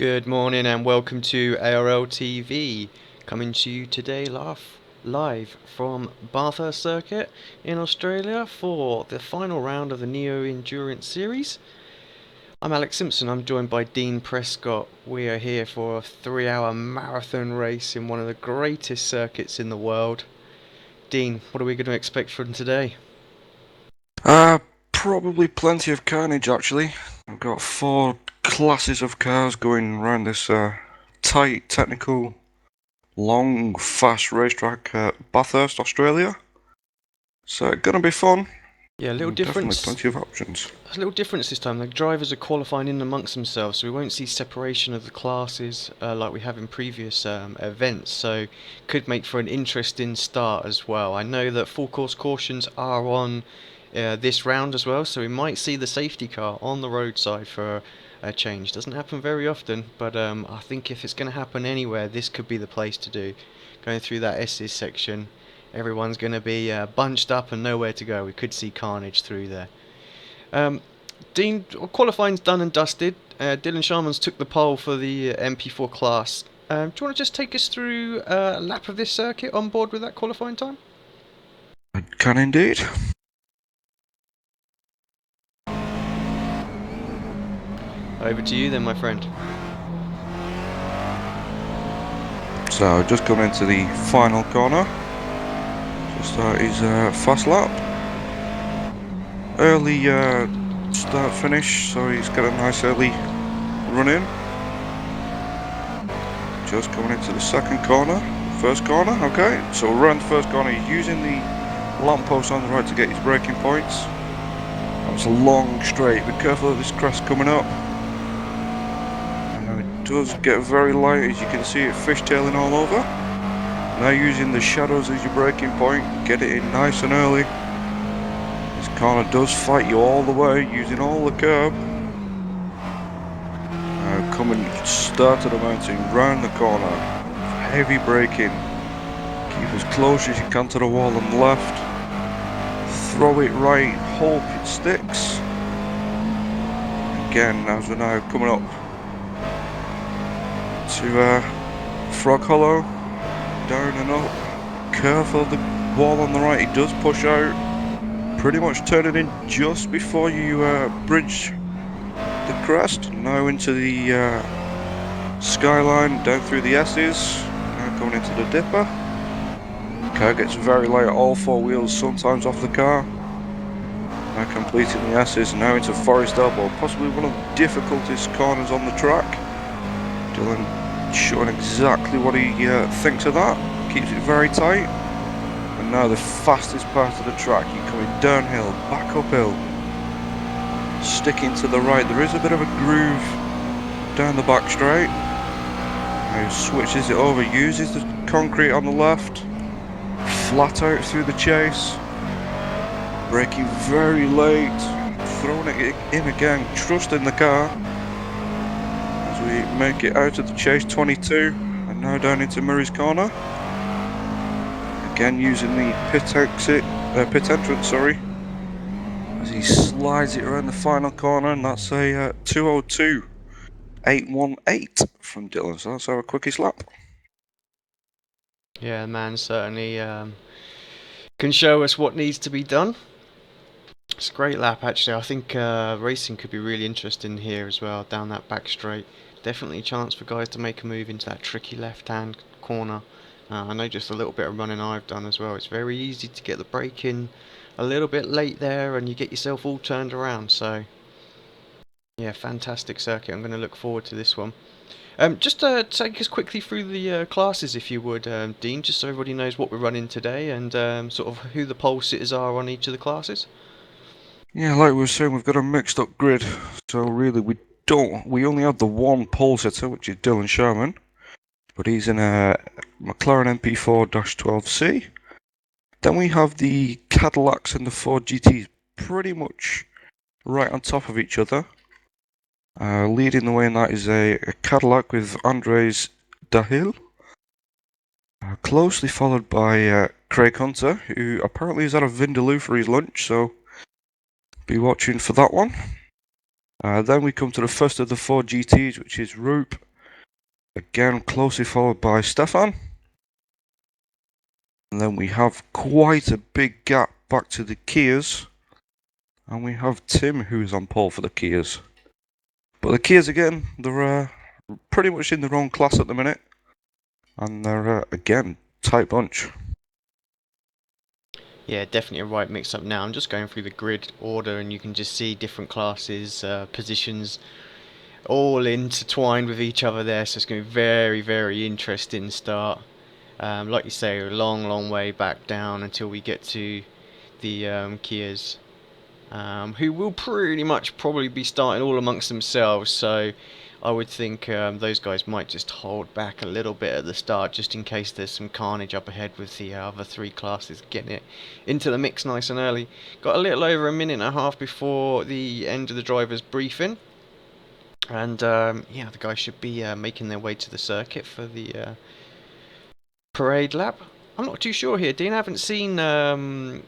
Good morning and welcome to ARL-TV, coming to you today live from Bathurst Circuit in Australia for the final round of the Neo Endurance Series. I'm Alex Simpson, I'm joined by Dean Prescott. We are here for a 3-hour marathon race in one of the greatest circuits in the world. Dean, what are we going to expect from today? Probably plenty of carnage actually. I've got 4 classes of cars going around this tight, technical, long, fast racetrack at Bathurst, Australia. So gonna be fun. Yeah, a little Definitely difference. plenty of options. There's a little difference this time. The drivers are qualifying in amongst themselves, so we won't see separation of the classes like we have in previous events. So could make for an interesting start as well. I know that full course cautions are on this round as well, so we might see the safety car on the roadside for a change. Doesn't happen very often, but I think if it's going to happen anywhere, this could be the place to do. Going through that S's section, everyone's going to be bunched up and nowhere to go. We could see carnage through there. Dean, qualifying's done and dusted. Dylan Sharman's took the pole for the MP4 class. Do you want to just take us through a lap of this circuit on board with that qualifying time? I can indeed. Over to you then, my friend. So just coming into the final corner. Just start his fast lap. Early start finish, so he's got a nice early run in. Just coming into the second corner, first corner, okay. So around the first corner, he's using the lamppost on the right to get his braking points. It's a long straight, be careful of this crest coming up. And it does get very light, as you can see it fishtailing all over. Now using the shadows as your braking point, get it in nice and early. This corner does fight you all the way, using all the curb. Now coming start of the mountain, round the corner, heavy braking. Keep as close as you can to the wall on the left. Throw it right, hope it sticks. Again, as we're now coming up to Frog Hollow, down and up. Careful of the wall on the right, it does push out. Pretty much turning in just before you bridge the crest. Now into the skyline, down through the S's. Now going into the dipper. Car gets very light, all 4 wheels sometimes off the car. Now completing the S's, now into Forest Elbow, possibly one of the difficultest corners on the track. Dylan showing exactly what he thinks of that, keeps it very tight. And now the fastest part of the track, you're coming downhill, back uphill. Sticking to the right, there is a bit of a groove down the back straight. Now switches it over, uses the concrete on the left. Flat out through the chase, braking very late, throwing it in again, trusting the car as we make it out of the chase 22 and now down into Murray's corner. Again using the pit entrance, as he slides it around the final corner, and that's a 2:02.818 from Dylan, so that's our quickest lap. Yeah, man, certainly can show us what needs to be done. It's a great lap, actually. I think racing could be really interesting here as well, down that back straight. Definitely a chance for guys to make a move into that tricky left-hand corner. I know just a little bit of running I've done as well. It's very easy to get the brake in a little bit late there, and you get yourself all turned around. So, yeah, fantastic circuit. I'm going to look forward to this one. Just take us quickly through the classes, if you would, Dean, just so everybody knows what we're running today and sort of who the pole sitters are on each of the classes. Yeah, like we were saying, we've got a mixed up grid, so really we only have the one pole sitter, which is Dylan Sharman, but he's in a McLaren MP4-12C. Then we have the Cadillacs and the Ford GTs pretty much right on top of each other. Leading the way in that is a Cadillac with Andres Dahil, closely followed by Craig Hunter, who apparently is at a Vindaloo for his lunch, so be watching for that one. Then we come to the first of the 4 GTs, which is Roop Again, closely followed by Stefan. And then we have quite a big gap back to the Kias. And we have Tim, who's on pole for the Kias. But the Kias, again, they're pretty much in their own class at the minute. And they're, again, tight bunch. Yeah, definitely a right mix-up now. I'm just going through the grid order, and you can just see different classes, positions, all intertwined with each other there. So it's going to be very, very interesting start. Like you say, a long, long way back down until we get to the Kias, who will pretty much probably be starting all amongst themselves. So I would think those guys might just hold back a little bit at the start, just in case there's some carnage up ahead with the other three classes getting it into the mix nice and early. Got a little over a minute and a half before the end of the driver's briefing. And yeah, the guys should be making their way to the circuit for the parade lap. I'm not too sure here, Dean. I haven't seen the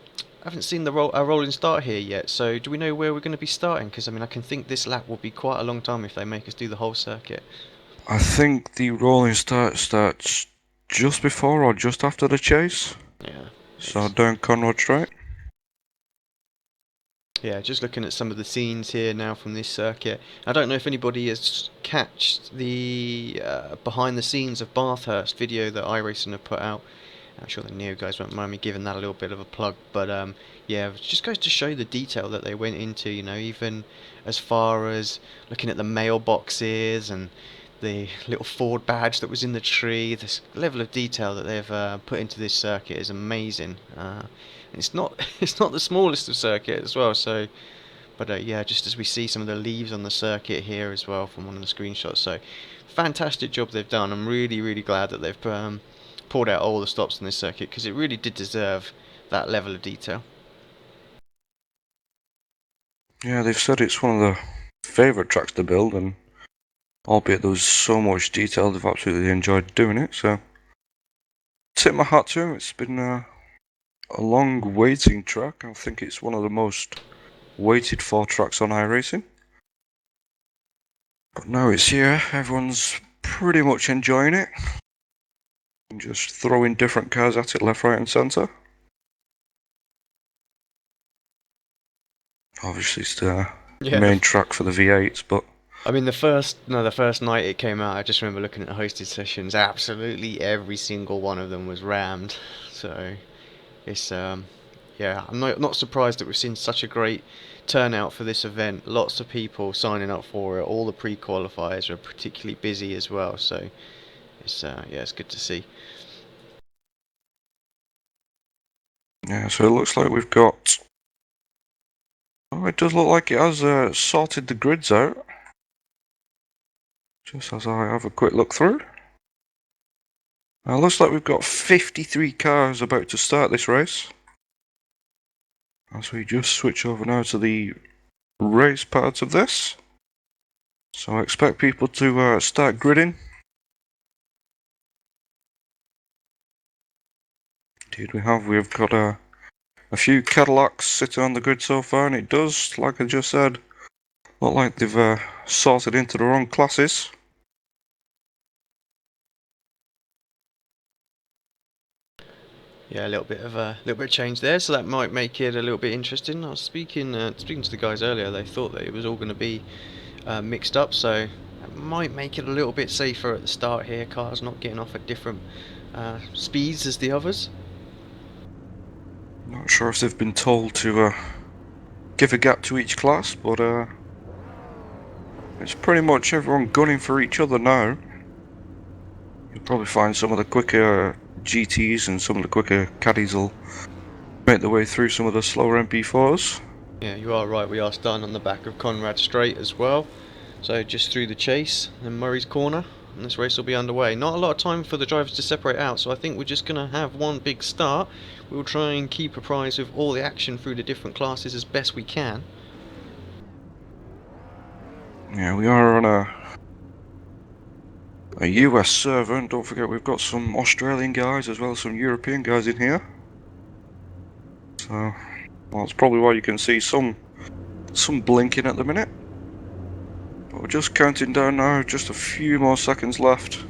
rolling start here yet. So do we know where we're going to be starting? Because I mean, I can think this lap will be quite a long time if they make us do the whole circuit. I think the rolling start starts just before or just after the chase. Yeah. So down Conrad Straight. Yeah, just looking at some of the scenes here now from this circuit. I don't know if anybody has catched the behind the scenes of Bathurst video that iRacing have put out. I'm sure the Neo guys won't mind me giving that a little bit of a plug, but yeah, it just goes to show the detail that they went into, you know, even as far as looking at the mailboxes and the little Ford badge that was in the tree. This level of detail that they've put into this circuit is amazing. It's not it's not the smallest of circuits as well, so but yeah, just as we see some of the leaves on the circuit here as well from one of the screenshots, so fantastic job they've done. I'm really glad that they've pulled out all the stops in this circuit, because it really did deserve that level of detail. Yeah, they've said it's one of their favourite tracks to build, and albeit there was so much detail, they've absolutely enjoyed doing it, so tip my hat to them. It's been a long waiting track. I think it's one of the most waited for tracks on iRacing. But now it's here, everyone's pretty much enjoying it. And just throwing different cars at it left, right and centre. Obviously it's the main track for the V8s, but I mean, the first night it came out, I just remember looking at the hosted sessions. Absolutely every single one of them was rammed. So it's yeah, I'm not surprised that we've seen such a great turnout for this event. Lots of people signing up for it. All the pre-qualifiers are particularly busy as well. So it's yeah, it's good to see. Yeah, so it looks like we've got. Oh, it does look like it has sorted the grids out. Just as I have a quick look through. It looks like we've got 53 cars about to start this race. As we just switch over now to the race part of this. So I expect people to start gridding. Indeed we've got a few Cadillacs sitting on the grid so far, and it does, like I just said, look like they've sorted into their own classes. Yeah, a little bit of change there, so that might make it a little bit interesting. I was speaking to the guys earlier. They thought that it was all going to be mixed up, so that might make it a little bit safer at the start here. Cars not getting off at different speeds as the others. Not sure if they've been told to give a gap to each class, but it's pretty much everyone gunning for each other now. You'll probably find some of the quicker GTs and some of the quicker caddies will make their way through some of the slower MP4s. Yeah, you are right. We are starting on the back of Conrad Straight as well. So just through the chase and Murray's Corner, and this race will be underway. Not a lot of time for the drivers to separate out, so I think we're just going to have one big start. We'll try and keep apprised of all the action through the different classes as best we can. Yeah, we are on a US server, and don't forget we've got some Australian guys as well as some European guys in here. So, well, that's probably why you can see some blinking at the minute. But we're just counting down now, just a few more seconds left.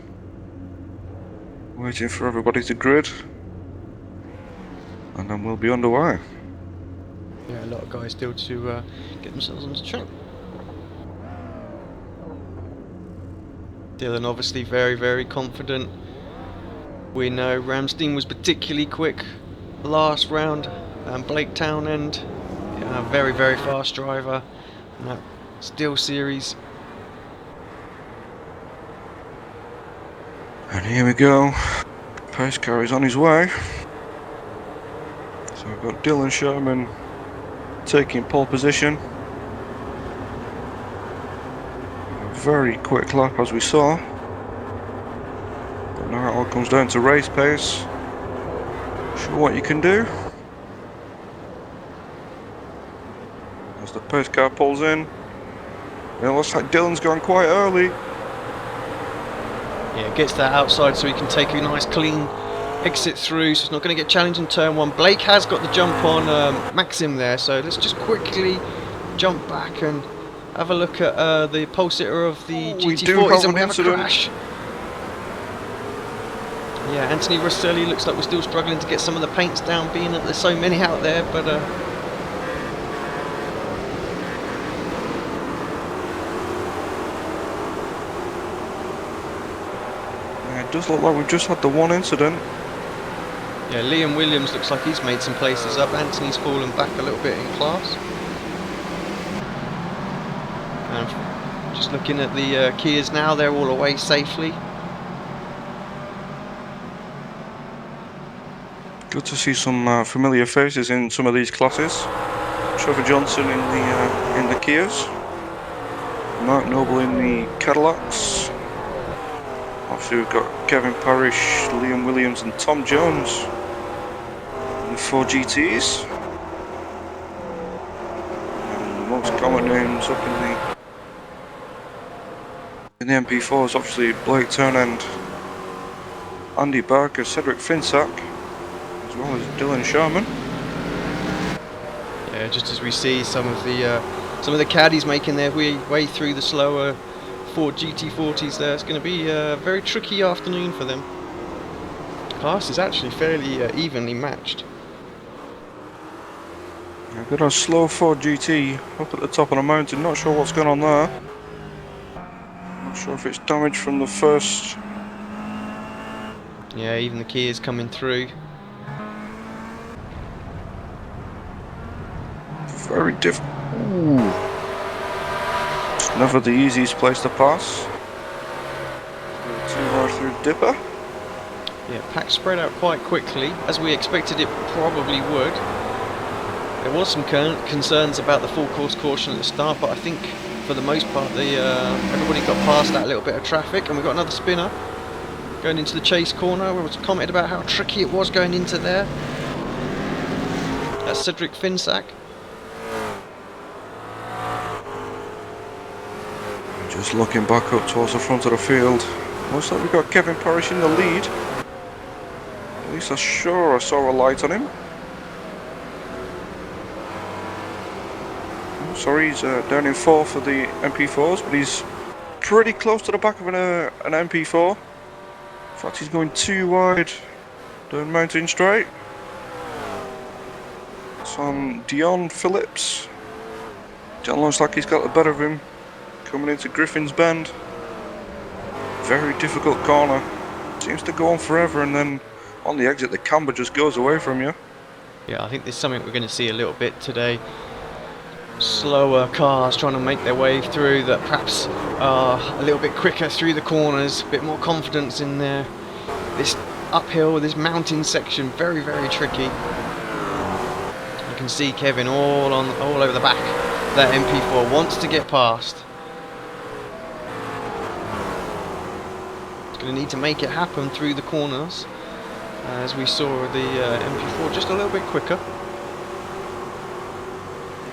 Waiting for everybody to grid. And then we'll be underway. Yeah, a lot of guys still to get themselves onto track. Dylan obviously very, very confident. We know Ramstein was particularly quick last round, and Blake Townend, a very, very fast driver in that Steel Series. And here we go. Pace car is on his way. So we've got Dylan Sherman taking pole position. A very quick lap as we saw. But now it all comes down to race pace. Show what you can do. As the pace car pulls in. It looks like Dylan's gone quite early. Yeah, gets that outside so he can take a nice clean exit through, so it's not going to get challenged in turn one. Blake has got the jump on Maxim there, so let's just quickly jump back and have a look at the pole sitter of the GT40s, and we have a crash. Yeah, Anthony Rosselli looks like we're still struggling to get some of the paints down, being that there's so many out there, but it does look like we've just had the one incident. Yeah, Liam Williams looks like he's made some places up. Anthony's fallen back a little bit in class. And just looking at the Kias now, they're all away safely. Good to see some familiar faces in some of these classes. Trevor Johnson in the Kias, Mark Noble in the Cadillacs. Obviously we've got Kevin Parrish, Liam Williams and Tom Jones in the 4 GTs. And the most common names up in the MP4 is obviously Blake Townend, Andy Barker, Cedric Finsack, as well as Dylan Sherman. Yeah, just as we see some of the caddies making their way through the slower Ford GT40s there, it's going to be a very tricky afternoon for them. Class is actually fairly evenly matched. I've got a slow Ford GT up at the top of the mountain, not sure what's going on there. Not sure if it's damage from the first. Yeah, even the Kia is coming through. Very difficult. It's never the easiest place to pass. Too hard through the dipper. Yeah, pack spread out quite quickly, as we expected it probably would. There was some concerns about the full course caution at the start, but I think for the most part everybody got past that little bit of traffic, and we've got another spinner going into the chase corner. We was commented about how tricky it was going into there. That's Cedric Finsack. Just looking back up towards the front of the field. Looks like we've got Kevin Parrish in the lead. At least I'm sure I saw a light on him. Oh, sorry, he's down in 4 for the MP4s, but he's pretty close to the back of an MP4. In fact, he's going too wide down Mountain Straight. It's on Dion Phillips. John looks like he's got the better of him coming into Griffin's Bend. Very difficult corner. Seems to go on forever, and then on the exit the camber just goes away from you. Yeah, I think there's something we're going to see a little bit today. Slower cars trying to make their way through that perhaps are a little bit quicker through the corners, a bit more confidence in there. This uphill, this mountain section, very, very tricky. You can see Kevin all over the back. That MP4 wants to get past. It's going to need to make it happen through the corners, as we saw the MP4 just a little bit quicker.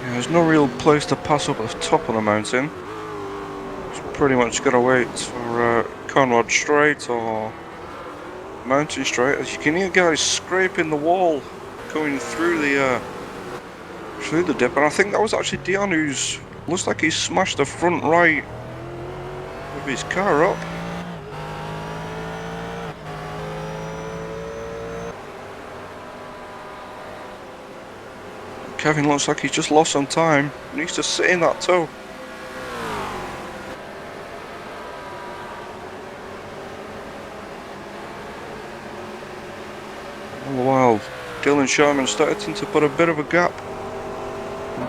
Yeah, there's no real place to pass up at the top of the mountain. It's pretty much got to wait for Conrad Straight or Mountain Straight. As you can hear guys scraping the wall going through the dip, and I think that was actually Dion who's looks like he smashed the front right of his car up. Kevin looks like he's just lost some time. He needs to sit in that toe. All the while, Dylan Sherman starting to put a bit of a gap.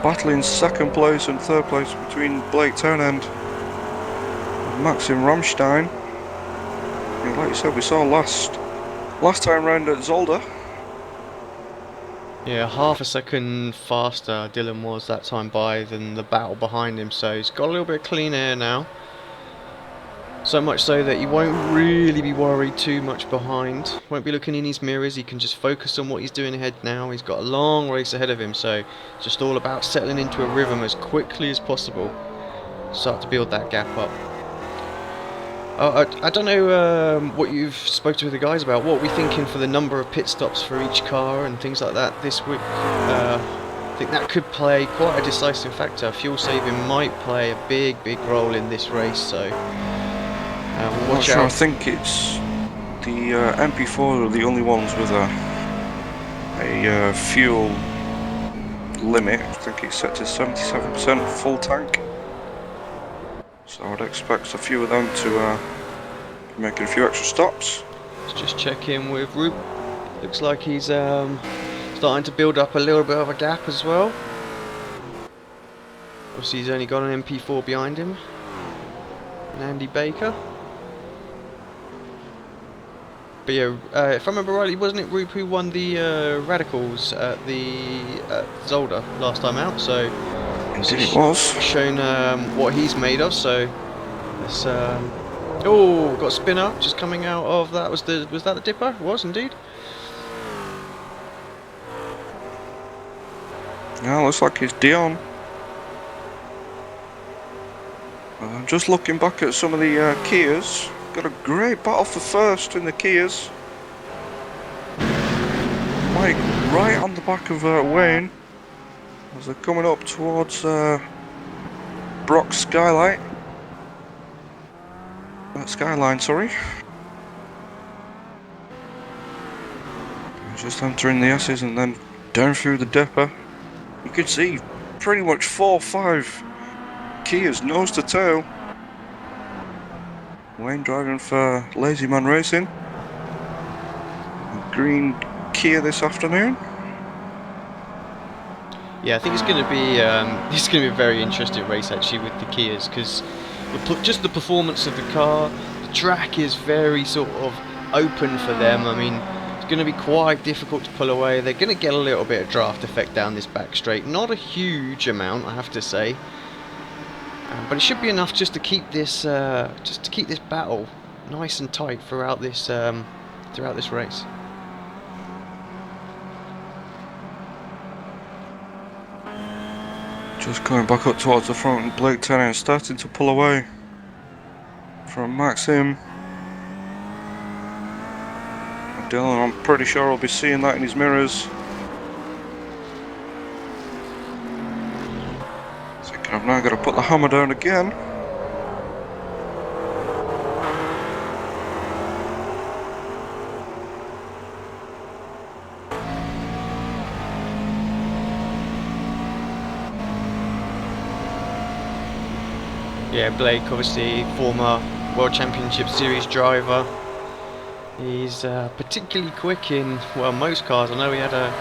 Battling second place and third place between Blake Townend and Maxim Ramstein. And like you said, we saw last time round at Zolder. Yeah, half a second faster Dylan was that time by than the battle behind him, so he's got a little bit of clean air now. So much so that he won't really be worried too much behind. Won't be looking in his mirrors, he can just focus on what he's doing ahead now. He's got a long race ahead of him, so it's just all about settling into a rhythm as quickly as possible. Start to build that gap up. I don't know what you've spoken with the guys about. What are we thinking for the number of pit stops for each car and things like that this week? I think that could play quite a decisive factor. Fuel saving might play a big role in this race, so we'll watch out. I think it's the MP4 are the only ones with a fuel limit. I think it's set to 77% full tank. So I would expect a few of them to be making a few extra stops. Let's just check in with Rube. Looks like he's starting to build up a little bit of a gap as well. Obviously he's only got an MP4 behind him. And Andy Baker. But yeah, if I remember rightly, wasn't it Rube who won the Radicals at the Zolder last time out? So indeed it was. Shown what he's made of. So let's. Oh, got a spin up just coming out of that. Was that the dipper? It was indeed. Yeah, looks like it's Dion. Just looking back at some of the Kias. Got a great battle for first in the Kias. Mike right on the back of Wayne as they're coming up towards Brock's Skyline, sorry. Just entering the S's and then down through the dipper. You can see pretty much 4 or 5 Kias nose to tail. Wayne driving for Lazy Man Racing. Green Kia this afternoon. Yeah, I think it's going to be a very interesting race actually with the Kias, because just the performance of the car, the track is very sort of open for them. I mean, it's going to be quite difficult to pull away. They're going to get a little bit of draft effect down this back straight, not a huge amount, I have to say, but it should be enough just to keep this battle nice and tight throughout this race. Just coming back up towards the front, and Blake Tennant starting to pull away from Maxim. Dylan, I'm pretty sure I'll be seeing that in his mirrors. Thinking I've now got to put the hammer down again. Yeah, Blake, obviously former World Championship Series driver. He's particularly quick in, well, most cars. I know he had a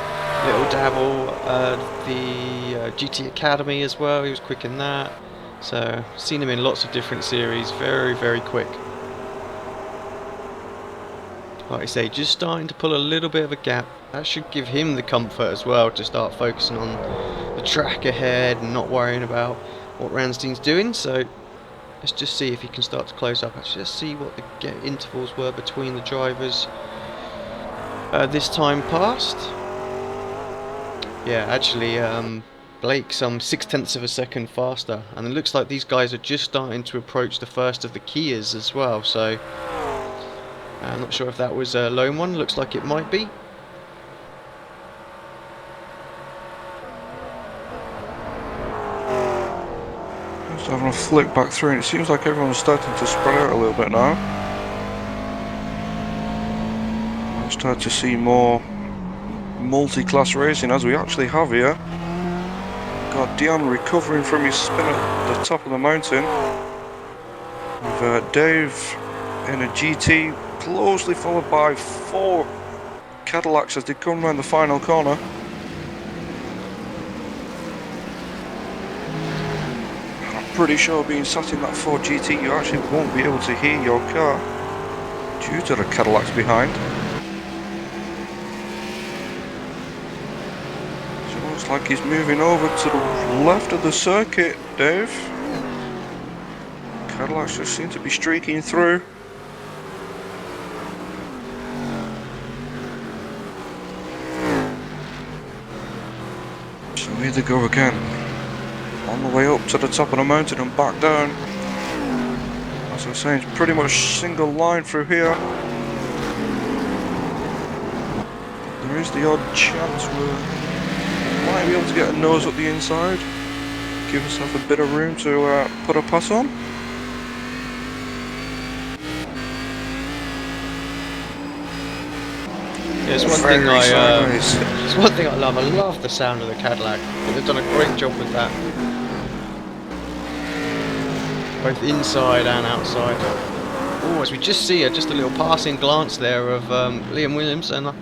little dabble at the GT Academy as well. He was quick in that. So, seen him in lots of different series. Very quick. Like I say, just starting to pull a little bit of a gap. That should give him the comfort as well to start focusing on the track ahead and not worrying about what Ranstein's doing. So let's just see if he can start to close up. Let's just see what the intervals were between the drivers this time past. Yeah, actually Blake some 0.6 of a second faster, and it looks like these guys are just starting to approach the first of the Kias as well. So I'm not sure if that was a lone one. Looks like it might be. Having a flick back through, and it seems like everyone's starting to spread out a little bit now. I start to see more multi-class racing, as we actually have here. got Dion recovering from his spin at the top of the mountain. With Dave in a GT, closely followed by 4 Cadillacs as they come round the final corner. I'm pretty sure being sat in that Ford GT, you actually won't be able to hear your car due to the Cadillacs behind. So it looks like he's moving over to the left of the circuit, Dave. Cadillacs just seem to be streaking through. So here they go again. On the way up to the top of the mountain and back down. As I was saying, it's pretty much single line through here. There is the odd chance we might be able to get a nose up the inside. Give yourself a bit of room to put a pass on. There's one thing I love. I love the sound of the Cadillac. They've done a great job with that, both inside and outside. Oh, as we just see just a little passing glance there of Liam Williams, and I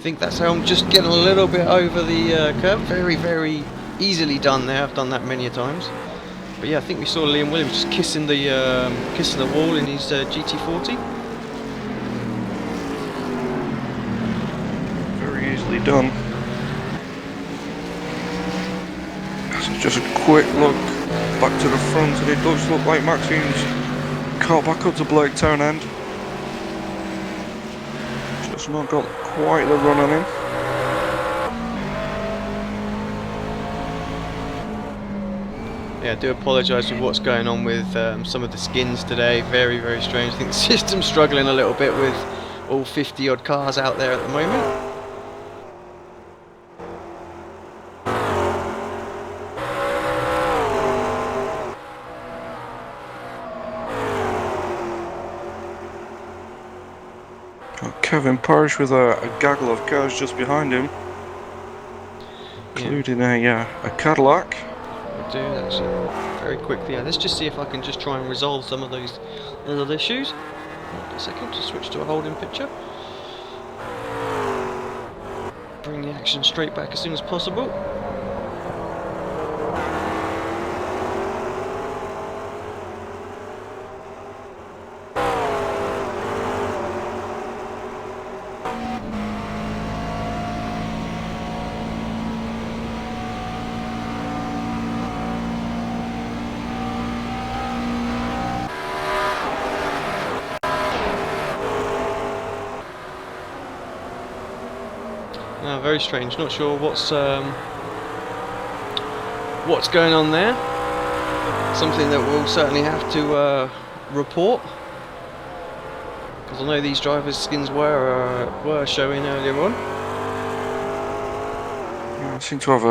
think that's how I'm just getting a little bit over the curve. Very, very easily done there. I've done that many a times. But yeah, I think we saw Liam Williams just kissing the wall in his GT40. Done. So just a quick look back to the front, and it does look like Maxine's caught back up to Blake Townend. Just not got quite the run on him. Yeah, I do apologise for what's going on with some of the skins today. Very, very strange. I think the system's struggling a little bit with all 50 odd cars out there at the moment. Kevin Parrish with a gaggle of cars just behind him, including a Cadillac. We'll do that very quickly. Let's just see if I can just try and resolve some of those little issues. Wait a second, just switch to a holding picture. Bring the action straight back as soon as possible. Very strange. Not sure what's going on there. Something that we'll certainly have to report, because I know these drivers' skins were showing earlier on. Yeah, I seem to have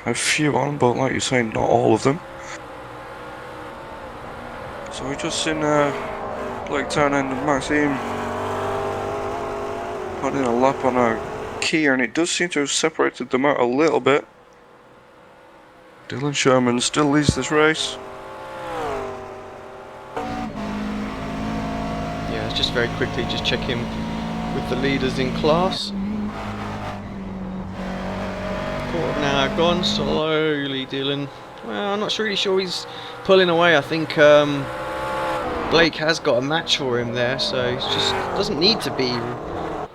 a few on, but like you're saying, not all of them. So we just seen Blake Townend and Maxime putting a lap on a Kia, and it does seem to have separated them out a little bit. Dylan Sherman still leads this race. Yeah, let's just very quickly just check in with the leaders in class. Quarter of an hour gone, slowly Dylan. Well, I'm not really sure he's pulling away. I think Blake has got a match for him there, so he just doesn't need to be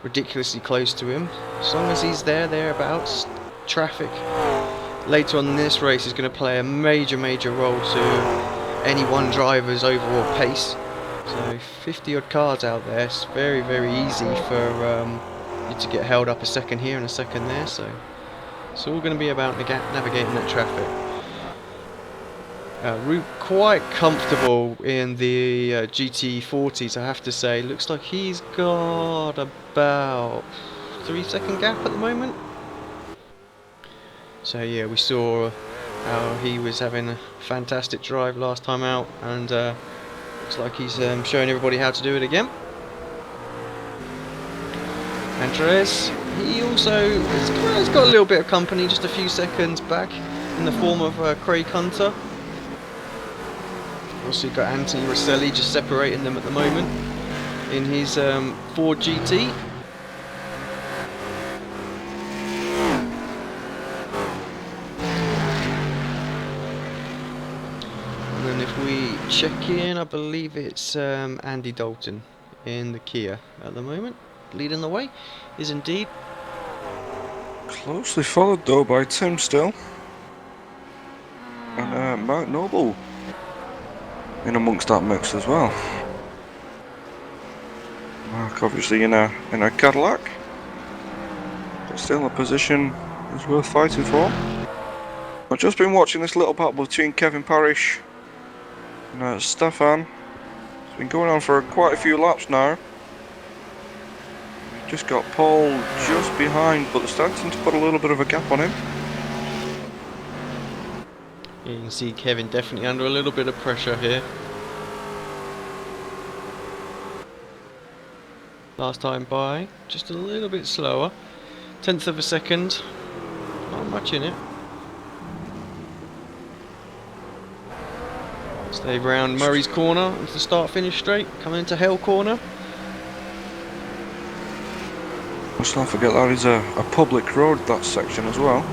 ridiculously close to him. As long as he's thereabouts. Traffic later on in this race is going to play a major role to any one driver's overall pace. So 50 odd cars out there, it's very easy for you to get held up a second here and a second there. So it's all going to be about navigating that traffic. Quite comfortable in the GT40s, I have to say. Looks like he's got about 3-second gap at the moment. So yeah, we saw how he was having a fantastic drive last time out, and looks like he's showing everybody how to do it again. Andres, he also has got a little bit of company, just a few seconds back. in the form of Craig Hunter. Also you've got Anthony Rosselli just separating them at the moment in his Ford GT. And then if we check in, I believe it's Andy Dalton in the Kia at the moment, leading the way, is indeed. Closely followed though by Tim still. And Mark Noble in amongst that mix as well. Mark obviously in a Cadillac, but still a position is worth fighting for. I've just been watching this little battle between Kevin Parrish and Stefan. It's been going on for quite a few laps now. We've just got Paul just behind, but they're starting to put a little bit of a gap on him. Yeah, you can see Kevin definitely under a little bit of pressure here. Last time by, just a little bit slower. 1/10 of a second, not much in it. Stay round Murray's corner into the start-finish straight, coming into Hell corner. Let's not forget that is a public road, that section as well.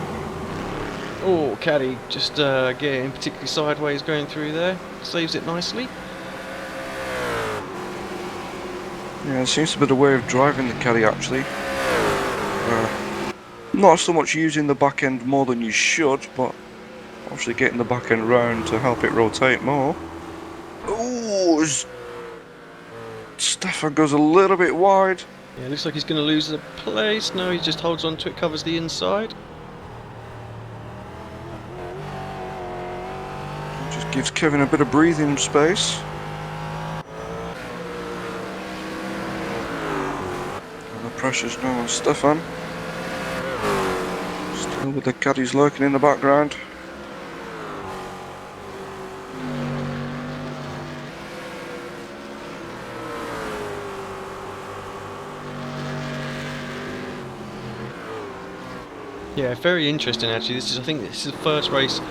Oh, Caddy just getting particularly sideways going through there, saves it nicely. Yeah, it seems to be the way of driving the Caddy actually. Not so much using the back end more than you should, but obviously getting the back end round to help it rotate more. Ooh, Stefan goes a little bit wide. Yeah, looks like he's going to lose the place. No, he just holds on to it, covers the inside. Just gives Kevin a bit of breathing space. And the pressure's now on Stefan. Still with the caddies lurking in the background. Yeah, very interesting actually. I think this is the first race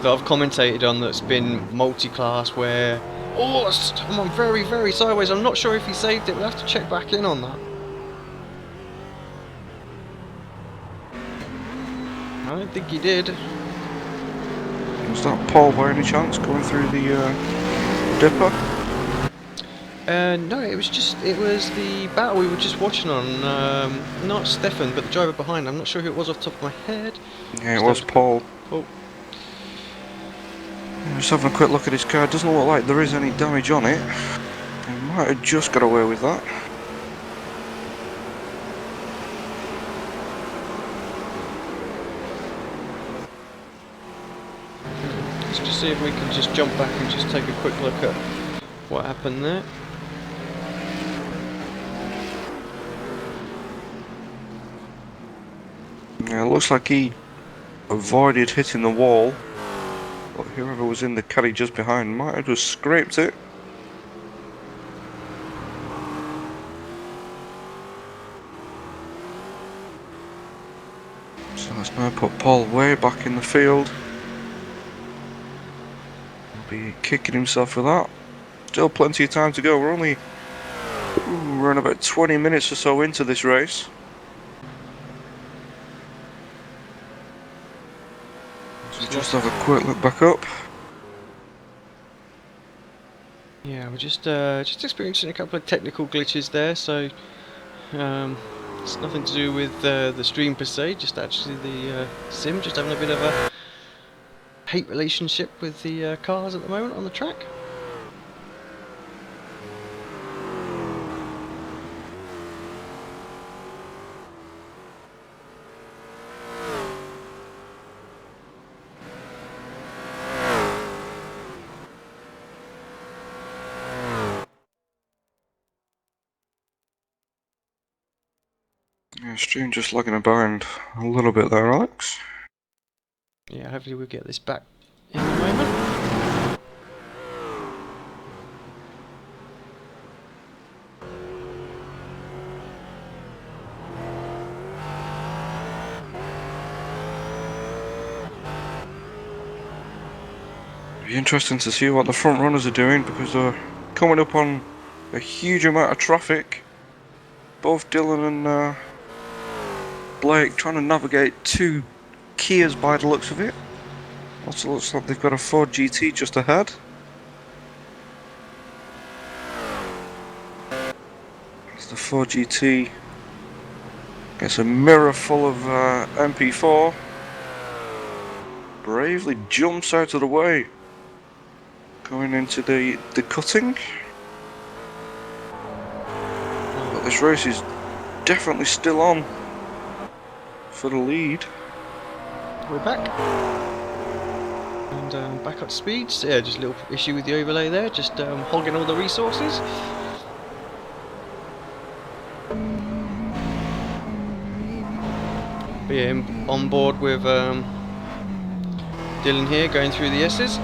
that I've commentated on that's been multi-class where... Oh, it's come on, very, very sideways. I'm not sure if he saved it. We'll have to check back in on that. I don't think he did. Was that Paul by any chance going through the dipper? No, it was the battle we were just watching on, not Stefan, but the driver behind. I'm not sure who it was off the top of my head. Yeah, it was Paul. Oh. Just having a quick look at his car, it doesn't look like there is any damage on it. He might have just got away with that. Let's just see if we can just jump back and just take a quick look at what happened there. Yeah, it looks like he avoided hitting the wall, but whoever was in the caddy just behind might have just scraped it. So let's now put Paul way back in the field. He'll be kicking himself for that. Still plenty of time to go. We're in about 20 minutes or so into this race. So just have a quick look back up. Yeah, we're just experiencing a couple of technical glitches there, so it's nothing to do with the stream per se, just actually the sim just having a bit of a hate relationship with the cars at the moment on the track. Yeah, stream just lagging behind a little bit there, Alex. Yeah, hopefully we'll get this back in a moment. Be interesting to see what the front runners are doing, because they're coming up on a huge amount of traffic. Both Dylan and Blake trying to navigate two Kias by the looks of it. Also looks like they've got a Ford GT just ahead. As the Ford GT gets a mirror full of MP4, bravely jumps out of the way, going into the cutting. But this race is definitely still on for the lead. We're back. And back up to speed. So yeah, just a little issue with the overlay there, just hogging all the resources. But yeah, on board with Dylan here, going through the S's.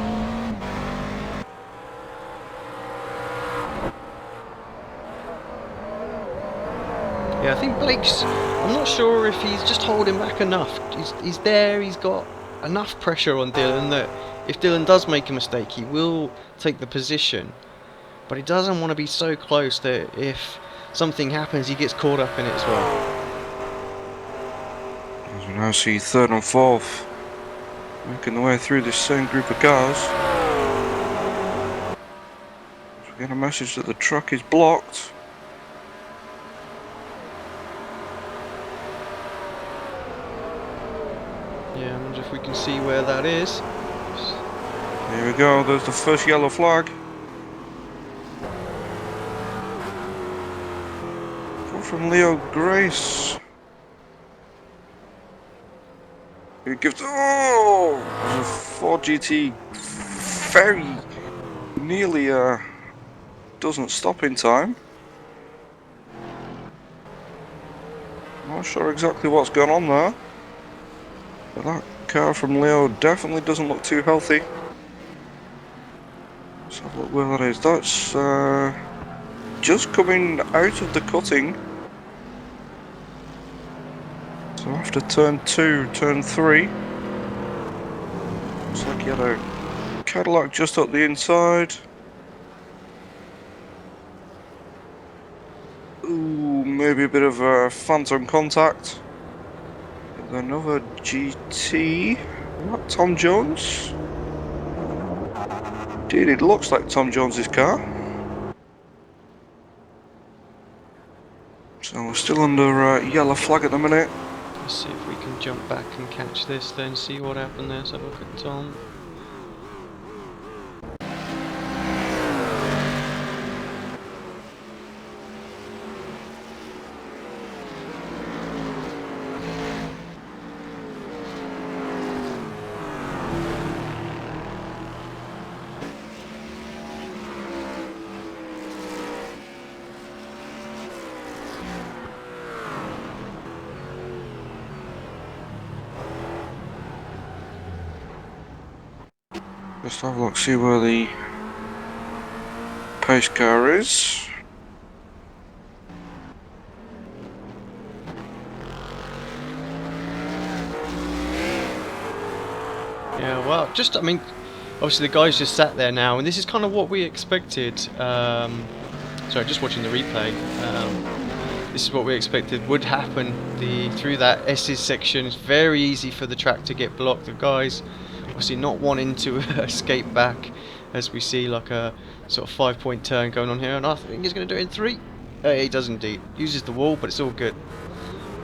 Yeah, I think Blake's, I'm not sure if he's just holding back enough. He's there, he's got enough pressure on Dylan that if Dylan does make a mistake, he will take the position. But he doesn't want to be so close that if something happens, he gets caught up in it as well. As we now see third and fourth making their way through this same group of cars. We get a message that the track is blocked. Yeah, I wonder if we can see where that is. Here we go, there's the first yellow flag. Come from Leo Grace. Who gives, oh, the Ford GT very nearly doesn't stop in time. Not sure exactly what's going on there, but that car from Leo definitely doesn't look too healthy. Let's have a look where that is. That's just coming out of the cutting. So after turn 2, turn 3. Looks like he had a Cadillac just up the inside. Ooh, maybe a bit of phantom contact. Another GT. Is that Tom Jones? Indeed, it looks like Tom Jones's car. So we're still under yellow flag at the minute. Let's see if we can jump back and catch this then, see what happened there. So look at Tom. Just have a look, see where the pace car is. Yeah, well, just, I mean, obviously the guys just sat there now, and this is kind of what we expected. Sorry, just watching the replay. This is what we expected would happen. Through that S's section, it's very easy for the track to get blocked. The guys obviously not wanting to escape back, as we see like a sort of 5-point turn going on here, and I think he's going to do it in 3. He does indeed. Uses the wall, but it's all good.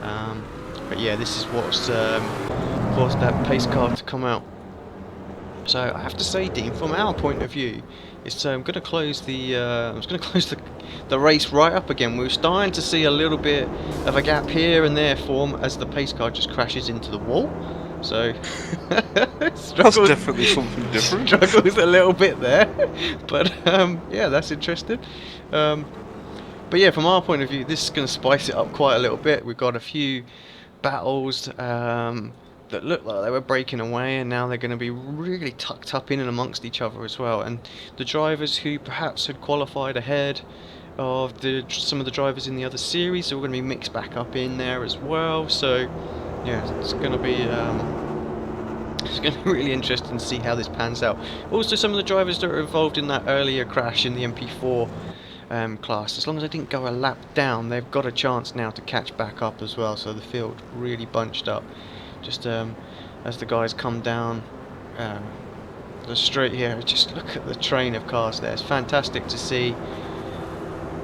But yeah, this is what's caused that pace car to come out. So I have to say, Dean, from our point of view, it's going to close the the race right up again. We're starting to see a little bit of a gap here and there form as the pace car just crashes into the wall. So that's definitely something different. Struggles a little bit there, but yeah, that's interesting. But yeah, from our point of view, this is going to spice it up quite a little bit. We've got a few battles that looked like they were breaking away, and now they're going to be really tucked up in and amongst each other as well. And the drivers who perhaps had qualified ahead of some of the drivers in the other series, so we're going to be mixed back up in there as well. So yeah, it's going to be It's going to be really interesting to see how this pans out. Also, some of the drivers that were involved in that earlier crash in the MP4 class, as long as they didn't go a lap down, they've got a chance now to catch back up as well. So the field really bunched up. Just as the guys come down the straight here, just look at the train of cars there. It's fantastic to see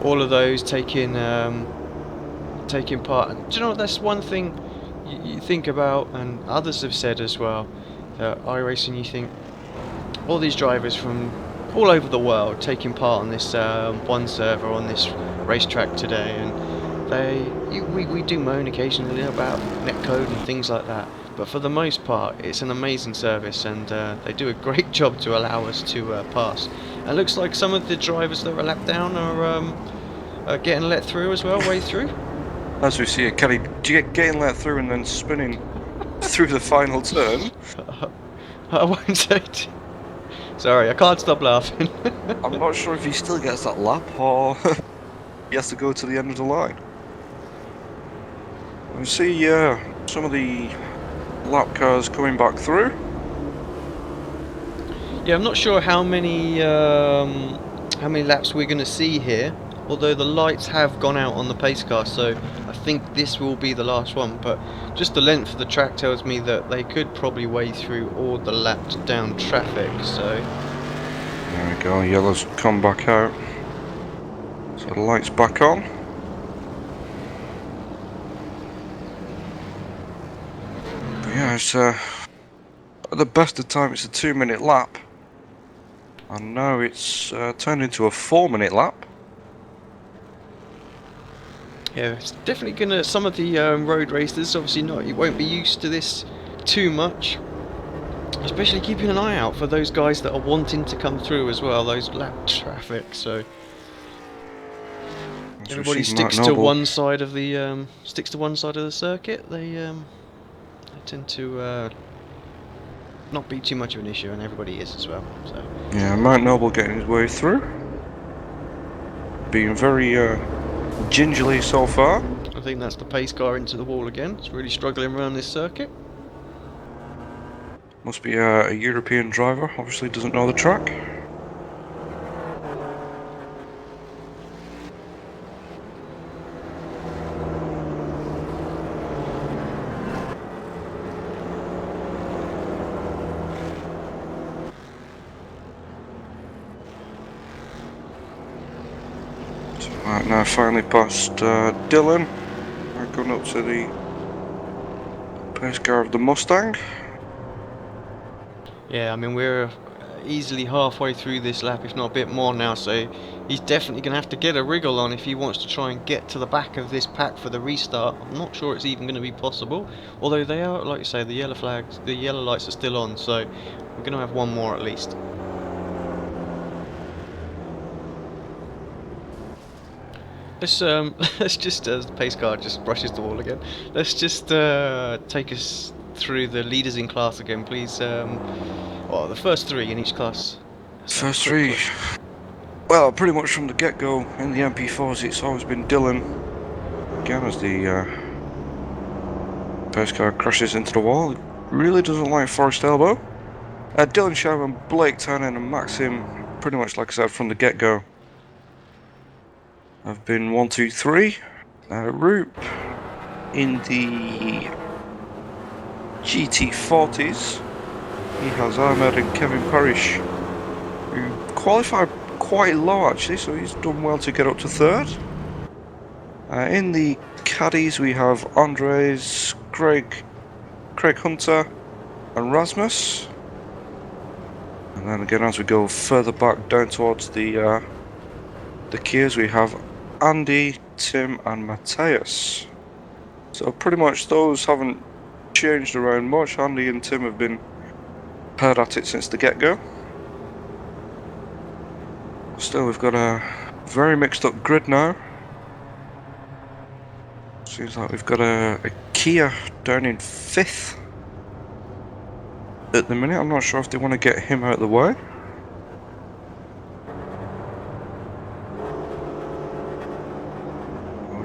all of those taking part. And do you know what? That's one thing you think about, and others have said as well. iRacing, you think all these drivers from all over the world taking part on this one server on this racetrack today, and we do moan occasionally about netcode and things like that, but for the most part it's an amazing service, and they do a great job to allow us to pass. And it looks like some of the drivers that are lap down are getting let through as well, way through. As we see it, Kelly, do you get getting let through and then spinning through the final turn? I won't say sorry, I can't stop laughing. I'm not sure if he still gets that lap or he has to go to the end of the line. We see some of the lap cars coming back through. Yeah, I'm not sure how many laps we're going to see here, although the lights have gone out on the pace car, so I think this will be the last one. But just the length of the track tells me that they could probably wade through all the lapped down traffic. So there we go, yellow's come back out, so the light's back on. But yeah, it's at the best of time it's a 2-minute lap, and now it's turned into a 4-minute lap. yeah, it's definitely gonna. Some of the road racers, obviously not. You won't be used to this too much, especially keeping an eye out for those guys that are wanting to come through as well. Those lap traffic. So everybody sticks to one side of the circuit. They tend to not be too much of an issue, and everybody is as well. So yeah, Mount Noble getting his way through, being very gingerly so far. I think that's the pace car into the wall again. It's really struggling around this circuit. Must be a European driver, obviously doesn't know the track. Right, now finally past Dylan. We're going up to the pace car of the Mustang. Yeah, I mean, we're easily halfway through this lap, if not a bit more now, so he's definitely going to have to get a wriggle on if he wants to try and get to the back of this pack for the restart. I'm not sure it's even going to be possible, although they are, like you say, the yellow lights are still on, so we're going to have one more at least. Let's just, as the pace car just brushes the wall again, let's just take us through the leaders in class again, please. Well, the first three in each class. First three. Well, pretty much from the get-go in the MP4s, it's always been Dylan. Again, as the pace car crashes into the wall, it really doesn't like Forest Elbow. Dylan Sherman, Blake Tannen, and Maxim, pretty much like I said from the get-go, have been 1, 2, 3. Roop in the GT40s. He has Ahmed and Kevin Parrish, who qualified quite low actually, so he's done well to get up to third. In the caddies we have Andres, Craig Hunter and Rasmus. And then again, as we go further back down towards the Kias, we have Andy, Tim and Matthias. So pretty much those haven't changed around much. Andy and Tim have been hard at it since the get-go. Still, we've got a very mixed up grid now. Seems like we've got a Kia down in 5th at the minute. I'm not sure if they want to get him out of the way.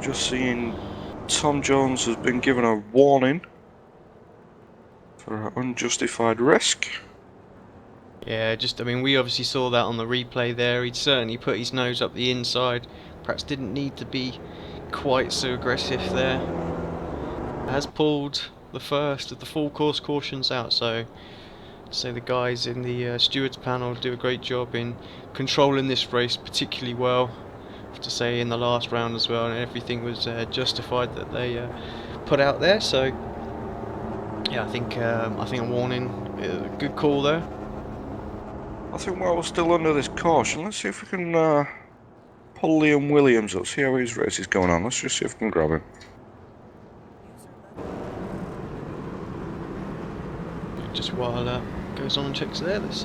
Just seeing Tom Jones has been given a warning for unjustified risk. Yeah, I mean, we obviously saw that on the replay there. He'd certainly put his nose up the inside. Perhaps didn't need to be quite so aggressive there. Has pulled the first of the full course cautions out, so the guys in the stewards panel do a great job in controlling this race particularly well. I have to say, in the last round as well, and everything was justified that they put out there. So yeah, I think a warning, good call there. I think while we're still under this caution, let's see if we can pull Liam Williams up, see how his race is going on. Let's just see if we can grab him. Just while goes on and checks there, this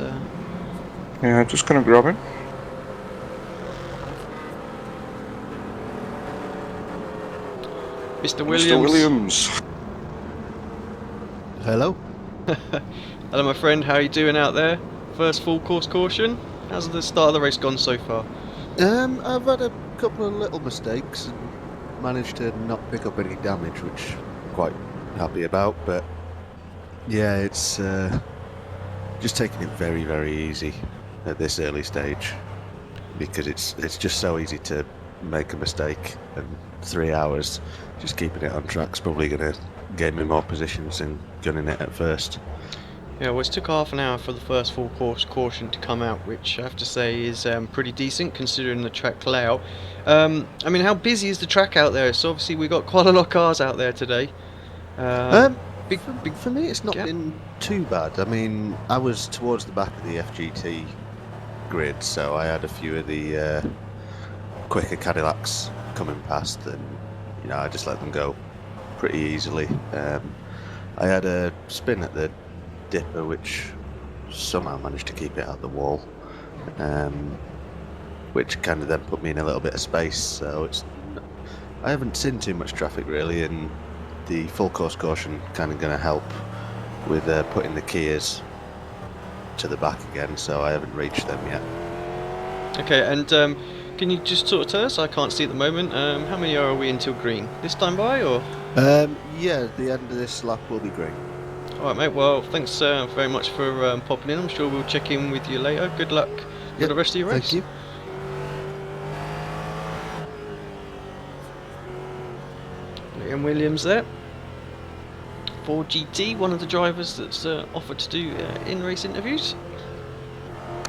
Yeah, just gonna grab him. Mr. Williams. Mr. Williams. Hello. Hello, my friend. How are you doing out there? First full course caution. How's the start of the race gone so far? I've had a couple of little mistakes and managed to not pick up any damage, which I'm quite happy about. But yeah, it's just taking it very, very easy at this early stage, because it's just so easy to make a mistake, and 3 hours just keeping it on track's probably going to gain me more positions than gunning it at first. Yeah, well, it took half an hour for the first full course caution to come out, which I have to say is pretty decent considering the track layout. I mean, how busy is the track out there? So obviously we got quite a lot of cars out there today. Big for me, it's not been too bad. I mean, I was towards the back of the FGT grid, so I had a few of the quicker Cadillacs coming past, and I just let them go pretty easily. I had a spin at the dipper, which somehow managed to keep it out the wall, which kind of then put me in a little bit of space. So I haven't seen too much traffic really, and the full course caution kind of going to help with putting the Kias to the back again, so I haven't reached them yet. Okay, and can you just sort of tell us, I can't see at the moment, how many are we until green? This time by, or? Yeah, the end of this lap will be green. Alright mate, well thanks very much for popping in. I'm sure we'll check in with you later. Good luck for the rest of your race. Thank you. Liam Williams there. Ford GT, one of the drivers that's offered to do in-race interviews.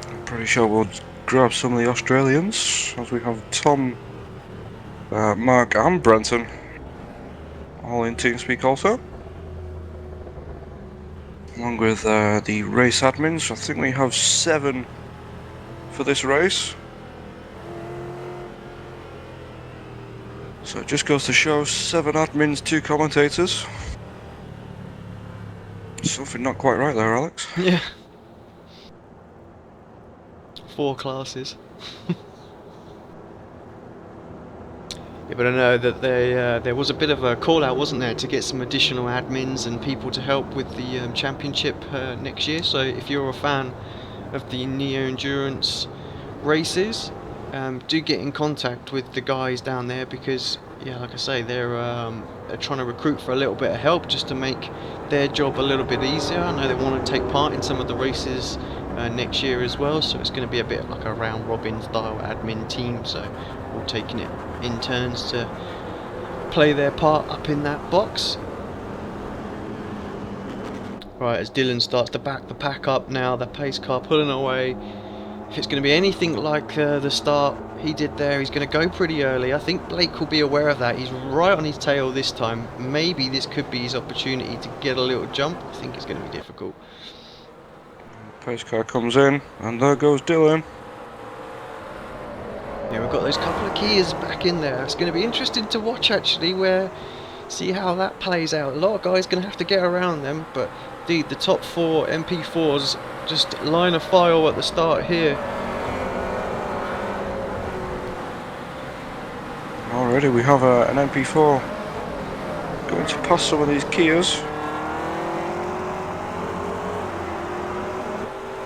I'm pretty sure we'll grab some of the Australians, as we have Tom, Mark and Brenton all in TeamSpeak also. Along with the race admins. I think we have 7 for this race. So it just goes to show 7 admins, 2 commentators. Something not quite right there, Alex. Yeah. 4 classes. Yeah, but I know that there was a bit of a call out, wasn't there, to get some additional admins and people to help with the championship next year. So if you're a fan of the Neo Endurance races, do get in contact with the guys down there, because yeah, like I say, they're trying to recruit for a little bit of help just to make their job a little bit easier. I know they want to take part in some of the races next year as well, so it's going to be a bit like a round robin style admin team, so all taking it in turns to play their part up in that box. Right, as Dylan starts to back the pack up now, the pace car pulling away. If it's going to be anything like the start he did there, he's going to go pretty early. I think Blake will be aware of that. He's right on his tail this time. Maybe this could be his opportunity to get a little jump. I think it's going to be difficult. Pace car comes in, and there goes Dylan. Yeah, we've got those couple of Kias back in there. It's going to be interesting to watch actually, see how that plays out. A lot of guys going to have to get around them, but indeed the top 4 MP4s just line of file at the start here. Already we have an MP4 going to pass some of these Kias.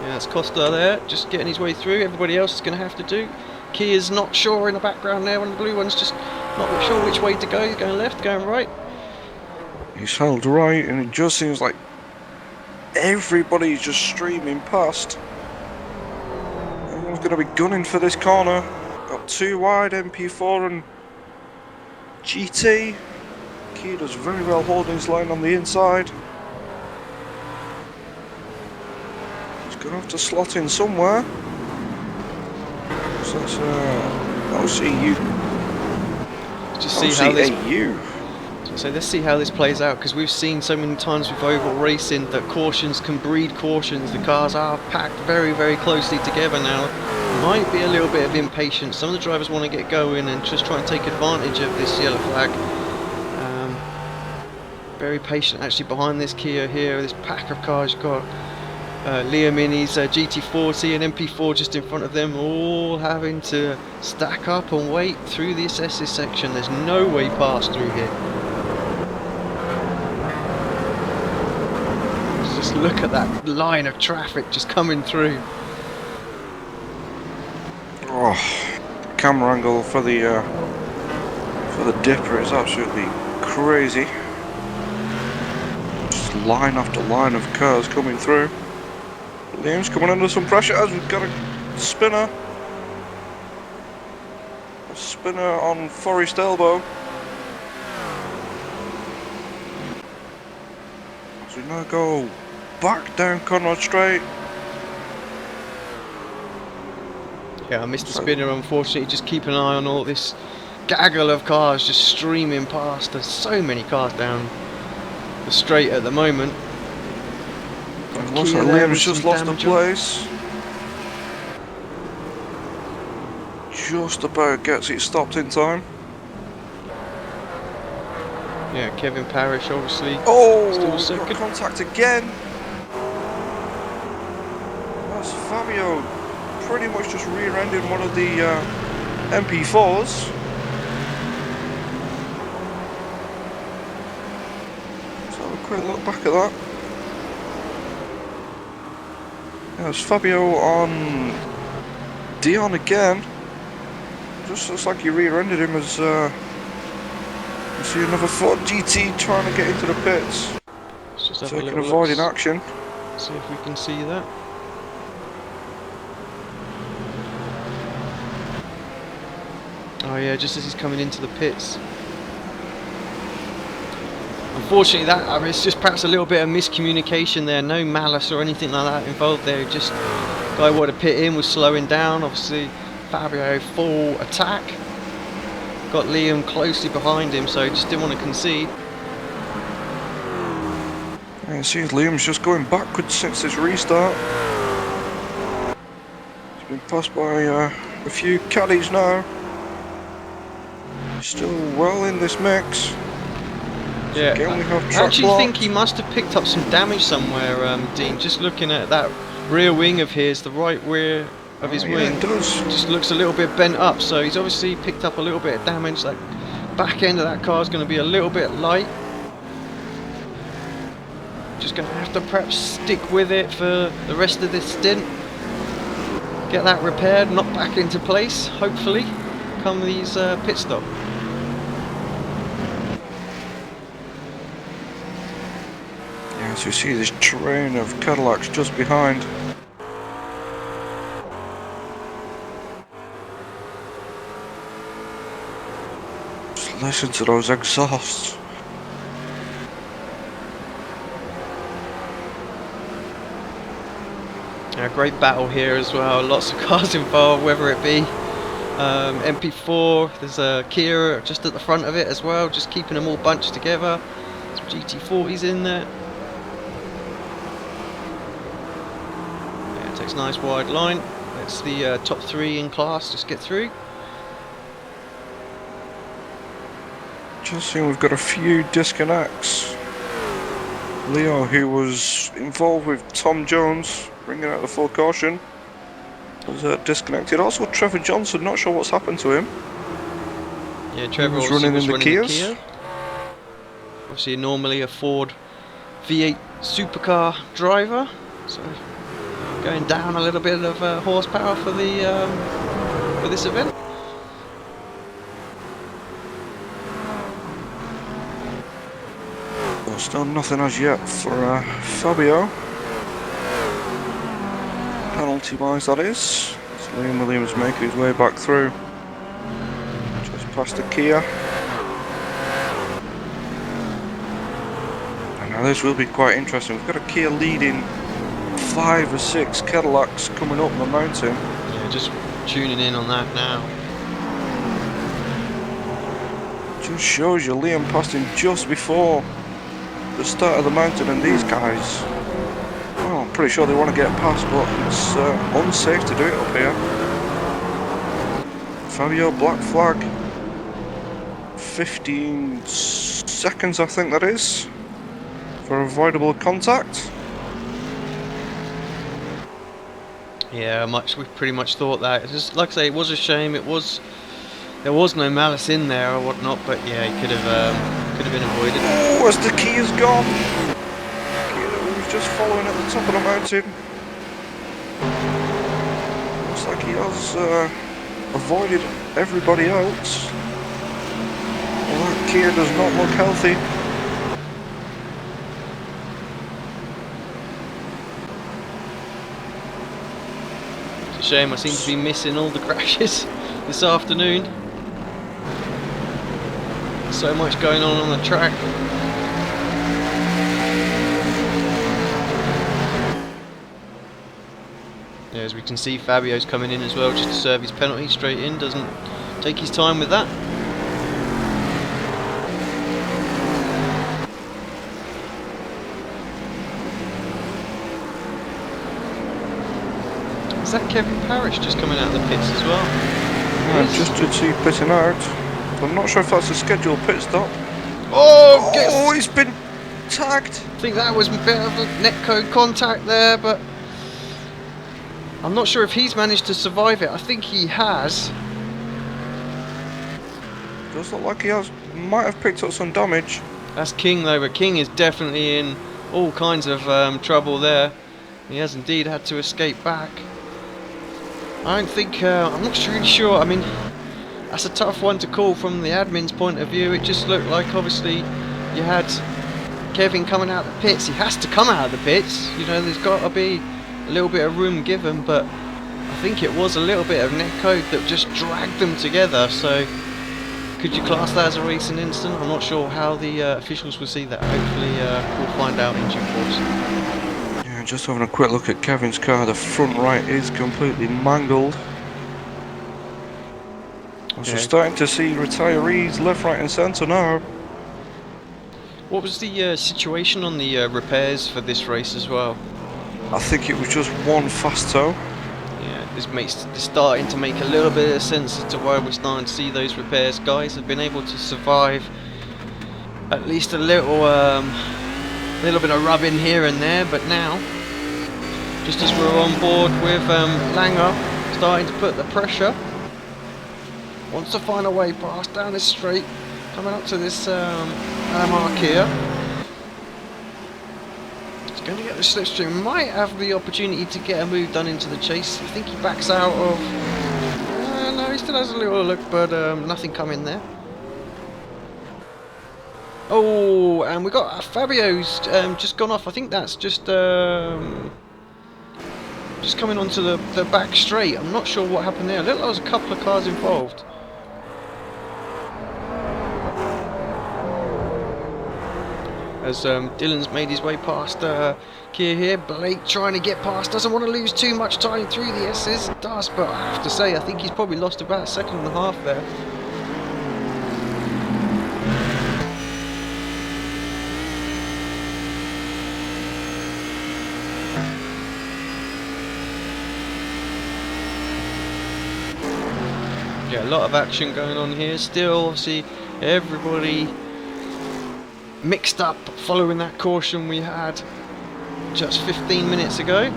Yeah, that's Costa there, just getting his way through. Everybody else is going to have to do. Kia's not sure in the background there, one of the blue ones just not sure which way to go. He's going left, going right. He's held right, and it just seems like everybody's just streaming past. Everyone's going to be gunning for this corner. Got two wide, MP4 and GT. Key does very well holding his line on the inside. He's going to have to slot in somewhere. So that's OCU. Just see how this. OCAU. So let's see how this plays out, because we've seen so many times with oval racing that cautions can breed cautions. The cars are packed very, very closely together now. Might be a little bit of impatience. Some of the drivers want to get going and just try and take advantage of this yellow flag. Very patient actually behind this Kia here, this pack of cars. You've got Liam in his GT40 and MP4 just in front of them, all having to stack up and wait through the assesses section. There's no way past through here. Just look at that line of traffic just coming through. Oh, camera angle for the dipper is absolutely crazy. Just line after line of cars coming through. Liam's coming under some pressure as we've got a spinner. A spinner on Forest Elbow. So we now go back down Conrad Straight. Yeah, I missed the spinner unfortunately. Just keep an eye on all this gaggle of cars just streaming past. There's so many cars down the straight at the moment. And looks like Liam's just lost the place. Just about gets it stopped in time. Yeah, Kevin Parrish obviously Oh, still got second. contact again. That's Fabio pretty much just rear-ended one of the MP4s. Let's have a quick look back at that. There's Fabio on Dion again. Just looks like he rear-ended him as you see another Ford GT trying to get into the pits. Let's just have a Taking little avoiding look, action. see if we can see that. Oh yeah, just as he's coming into the pits. Unfortunately, I mean, it's just perhaps a little bit of miscommunication there. No malice or anything like that involved there. Just guy wanted to pit in was slowing down. Obviously, Fabio full attack. Got Liam closely behind him, so he just didn't want to concede. And you see Liam's just going backwards since his restart. He's been passed by a few caddies now. He's still well in this mix. Yeah, Again, we have I track actually block. think he must have picked up some damage somewhere, Dean. Just looking at that rear wing of his, the right rear of his Yeah, wing, it does. just looks a little bit bent up. So he's obviously picked up a little bit of damage. That back end of that car is going to be a little bit light. Just going to have to perhaps stick with it for the rest of this stint. Get that repaired, knocked back into place, hopefully, come these pit stop. As you see this train of Cadillacs just behind. Just listen to those exhausts. A great battle here as well. Lots of cars involved, whether it be MP4. There's a Kia just at the front of it as well, just keeping them all bunched together. Some GT40s in there. Yeah, it takes a nice wide line. Let's the top three in class just get through. Just seeing we've got a few disconnects. Leo, who was involved with Tom Jones, bringing out the full caution, was disconnected. Also Trevor Johnson, not sure what's happened to him. Yeah, Trevor was obviously running was in the running the Kias. Kia. Obviously normally a Ford V8 supercar driver, so going down a little bit of horsepower for the for this event. Well, still nothing as yet for Fabio. penalty-wise, that is. So Liam Williams making his way back through. Just past the Kia. And now this will be quite interesting. We've got a Kia leading 5 or 6 Cadillacs coming up the mountain. Yeah, just tuning in on that now. Just shows you Liam passed him just before the start of the mountain, and these guys, well, I'm pretty sure they want to get past, but it's unsafe to do it up here. Fabio, black flag. 15 seconds, I think that is, for avoidable contact. Yeah, we pretty much thought that. It's just, like I say, it was a shame. There was no malice in there or whatnot, but yeah, it could have been avoided. Oh, as the Kia's gone. Kia was just following at the top of the mountain. Looks like he has avoided everybody else. Well, that Kia does not look healthy. It's a shame. I seem to be missing all the crashes this afternoon. So much going on the track. Yeah, as we can see, Fabio's coming in as well just to serve his penalty straight in. Doesn't take his time with that. Is that Kevin Parrish just coming out of the pits as well? I just did see pitting out. I'm not sure if that's a scheduled pit stop. Oh, he's been tagged. I think that was a bit of a netcode contact there, but I'm not sure if he's managed to survive it. I think he has. Does look like he has. Might have picked up some damage. That's King though, but King is definitely in all kinds of trouble there. He has indeed had to escape back. I don't think, I'm not really sure. I mean, that's a tough one to call from the admin's point of view. It just looked like, obviously, you had Kevin coming out of the pits. He has to come out of the pits. You know, there's got to be a little bit of room given, but I think it was a little bit of netcode that just dragged them together. So, could you class that as a racing incident? I'm not sure how the officials will see that. Hopefully, we'll find out in due course. Yeah, just having a quick look at Kevin's car. The front right is completely mangled. So starting to see retirees left, right and centre now. What was the situation on the repairs for this race as well? I think it was just one fast tow. Yeah, this starting to make a little bit of sense as to why we're starting to see those repairs. Guys have been able to survive at least a little bit of rubbing here and there, but now, just as we're on board with Langer starting to put the pressure, wants to find a way past down this straight, coming up to this mark here. He's going to get the slipstream, might have the opportunity to get a move done into the chase. I think he backs out of, no, he still has a little look, but nothing coming there. Oh, and we got Fabio's just gone off. I think that's just coming onto the back straight. I'm not sure what happened there. It looked like there was a couple of cars involved. As Dylan's made his way past Kia here, Blake trying to get past, doesn't want to lose too much time through the S's, does, but I have to say I think he's probably lost about a second and a half there. Yeah, a lot of action going on here. Still, obviously, everybody mixed up following that caution we had just 15 minutes ago.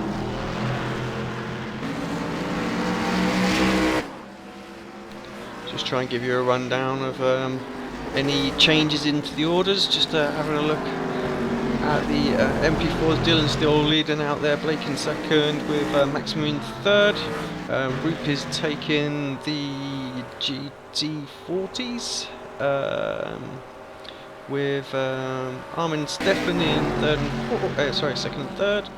Just try and give you a rundown of any changes into the orders. Just having a look at the MP4s. Dylan's still leading out there, Blake in second with Maximum in third. Roop is taking the GT40s. With Armin Stefan in second and third.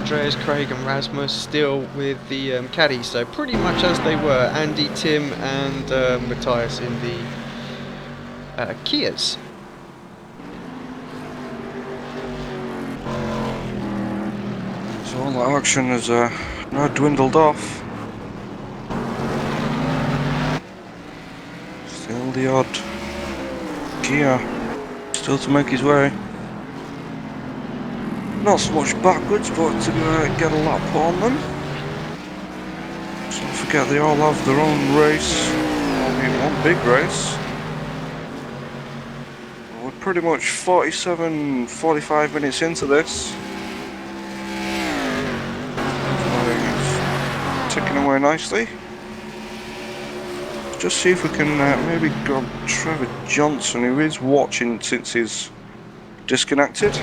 Andreas, Craig and Rasmus still with the caddies, so pretty much as they were, Andy, Tim and Matthias in the Kias. So all that action has now dwindled off. Still the odd Kia still to make his way. Not so much backwards, but to get a lap on them. So don't forget they all have their own race, albeit one big race. We're pretty much 45 minutes into this. It's ticking away nicely. Just see if we can maybe grab Trevor Johnson, who is watching since he's disconnected.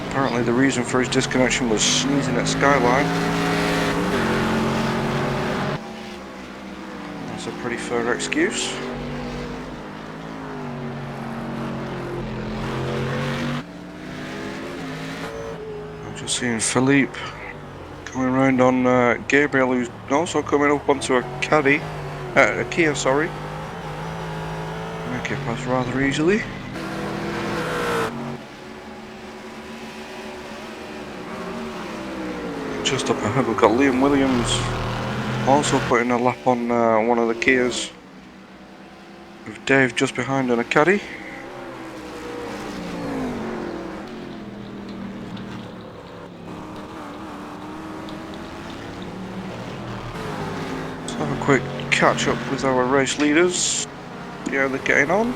Apparently the reason for his disconnection was sneezing at Skyline. That's a pretty fair excuse. I'm just seeing Philippe coming around on Gabriel, who's also coming up onto a caddy, a Kia, sorry. Make it pass rather easily. Just up ahead we've got Liam Williams also putting a lap on one of the Kias, with Dave just behind on a caddy. Let's have a quick catch up with our race leaders. See how they're getting on.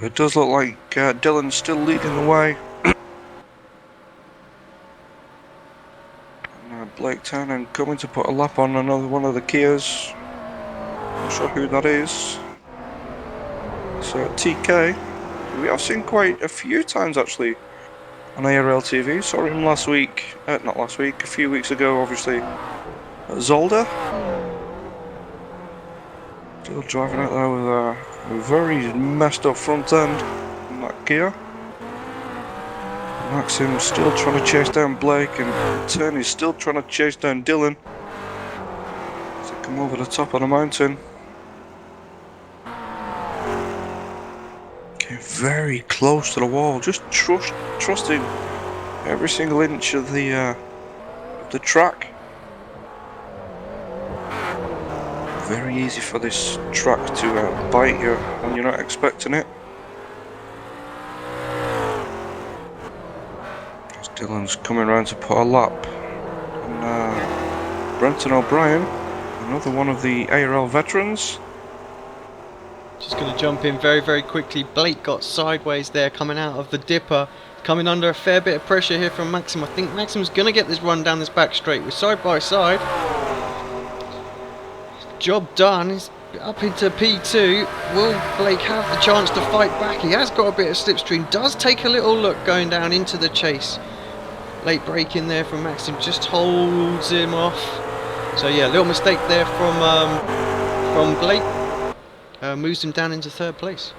It does look like Dylan's still leading the way. And, Blake Townend coming to put a lap on another one of the Kias. Not sure who that is. So TK, we have seen quite a few times actually on ARL-TV. Saw him last week, not last week, a few weeks ago obviously at Zolder. Still driving out there with a very messed up front end in that Kia. Maxim still trying to chase down Blake, and Turney's still trying to chase down Dylan as they come over the top of the mountain. Getting very close to the wall, just trusting every single inch of the track. Very easy for this track to bite you when you're not expecting it. As Dylan's coming around to put a lap. And Brenton O'Brien, another one of the ARL veterans. Just going to jump in very, very quickly. Blake got sideways there coming out of the dipper. Coming under a fair bit of pressure here from Maxim. I think Maxim's going to get this run down this back straight. We're side by side. Job done. He's up into P2. Will Blake have the chance to fight back? He has got a bit of slipstream. Does take a little look going down into the chase. Late break in there from Maxim, just holds him off. So yeah, little mistake there from Blake. Moves him down into third place.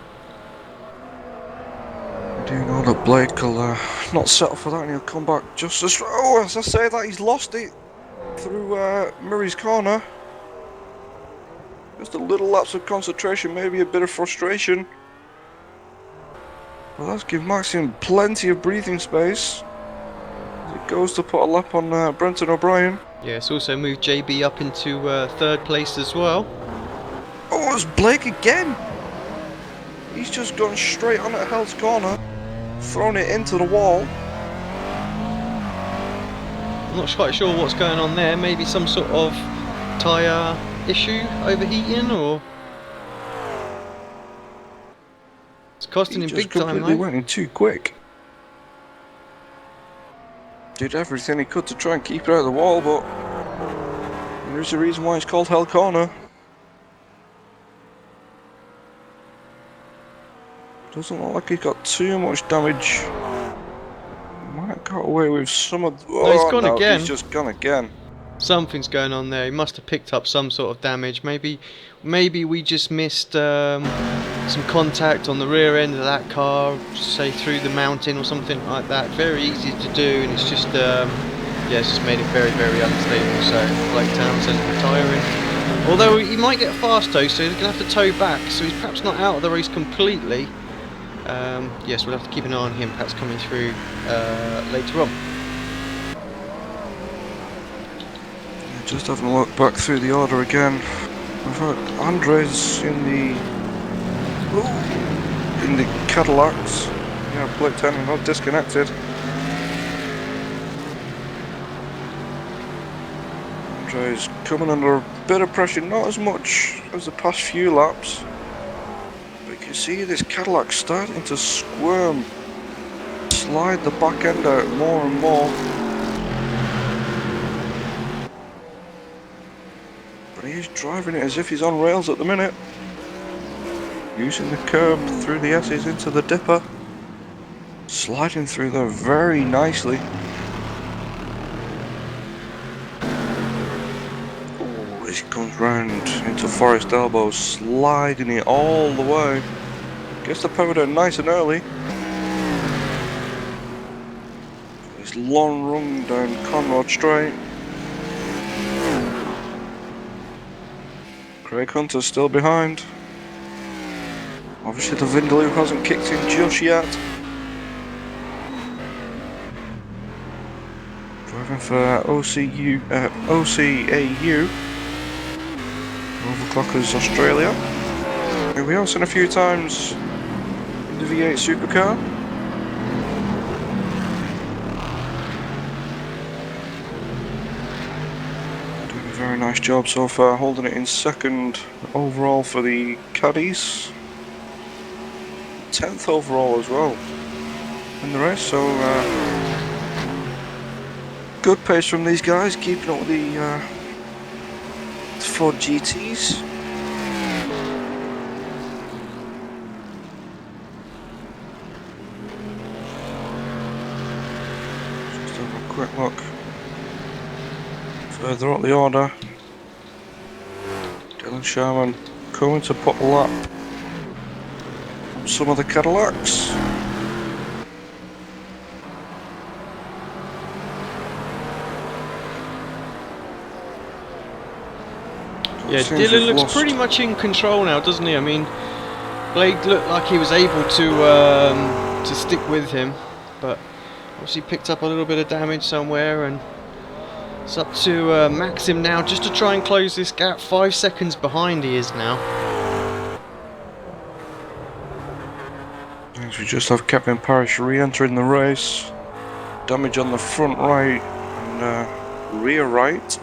I do know that Blake will not settle for that, and he'll come back just as... Oh, as I say that, he's lost it through Murray's corner. Just a little lapse of concentration, maybe a bit of frustration. Well, that's given Maxim plenty of breathing space. As it goes to put a lap on Brenton O'Brien. Yeah, it's also moved JB up into third place as well. Oh, it's Blake again! He's just gone straight on at Hell's corner, thrown it into the wall. I'm not quite sure what's going on there. Maybe some sort of tyre issue, overheating, or it's costing him big time. He completely went in too quick. Did everything he could to try and keep it out of the wall, but there's a reason why it's called Hell Corner. Doesn't look like he's got too much damage. Might have got away with some of... No, he's Oh, gone no, again. he's just gone again. Something's going on there. He must have picked up some sort of damage. Maybe we just missed some contact on the rear end of that car, say through the mountain or something like that. Very easy to do, and it's just yeah, it's just made it very, very unstable. So Blake Townsend retiring. Although he might get a fast tow, so he's going to have to tow back. So he's perhaps not out of the race completely. Yes, we'll have to keep an eye on him, perhaps coming through later on. Just having a look back through the order again. We've got Andres in the Cadillacs. Yeah, Blake Townsend not disconnected. Andres coming under a bit of pressure, not as much as the past few laps. But you can see this Cadillac starting to squirm, slide the back end out more and more. He's driving it as if he's on rails at the minute. Using the curb through the S's into the dipper. Sliding through there very nicely. Oh, he comes round into Forest Elbow, sliding it all the way. Gets the power down nice and early. This long run down Conrad Straight. Craig Hunter's still behind. Obviously the Vindaloo hasn't kicked in just yet. Driving for OCAU. Overclockers Australia. Who we have seen a few times in the V8 supercar. Very nice job so far, holding it in second overall for the Caddies. 10th overall as well in the race, so good pace from these guys, keeping up with the Ford GTs. Just have a quick look. Further up the order, Dylan Sherman coming to put a lap on some of the Cadillacs. Yeah, Dylan looks pretty much in control now, doesn't he? I mean, Blake looked like he was able to stick with him, but obviously picked up a little bit of damage somewhere, and it's up to Maxim now just to try and close this gap. 5 seconds behind he is now. As we just have Kevin Parrish re-entering the race. Damage on the front right and rear right.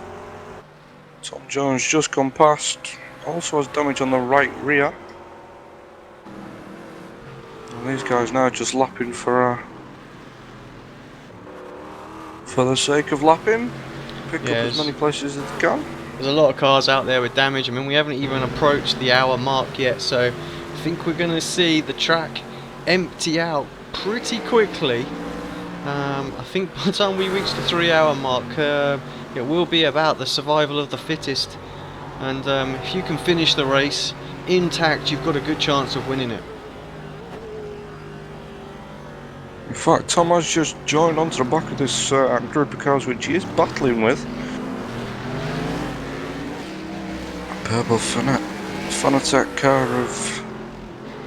Tom Jones just come past. Also has damage on the right rear. And these guys now just lapping for the sake of lapping. Pick up as many places as they can. There's a lot of cars out there with damage. I mean, we haven't even approached the hour mark yet, so I think we're going to see the track empty out pretty quickly. I think by the time we reach the 3 hour mark, it will be about the survival of the fittest, and if you can finish the race intact, you've got a good chance of winning it. In fact, Tom has just joined onto the back of this group of cars which he is battling with. A purple Fanatec car of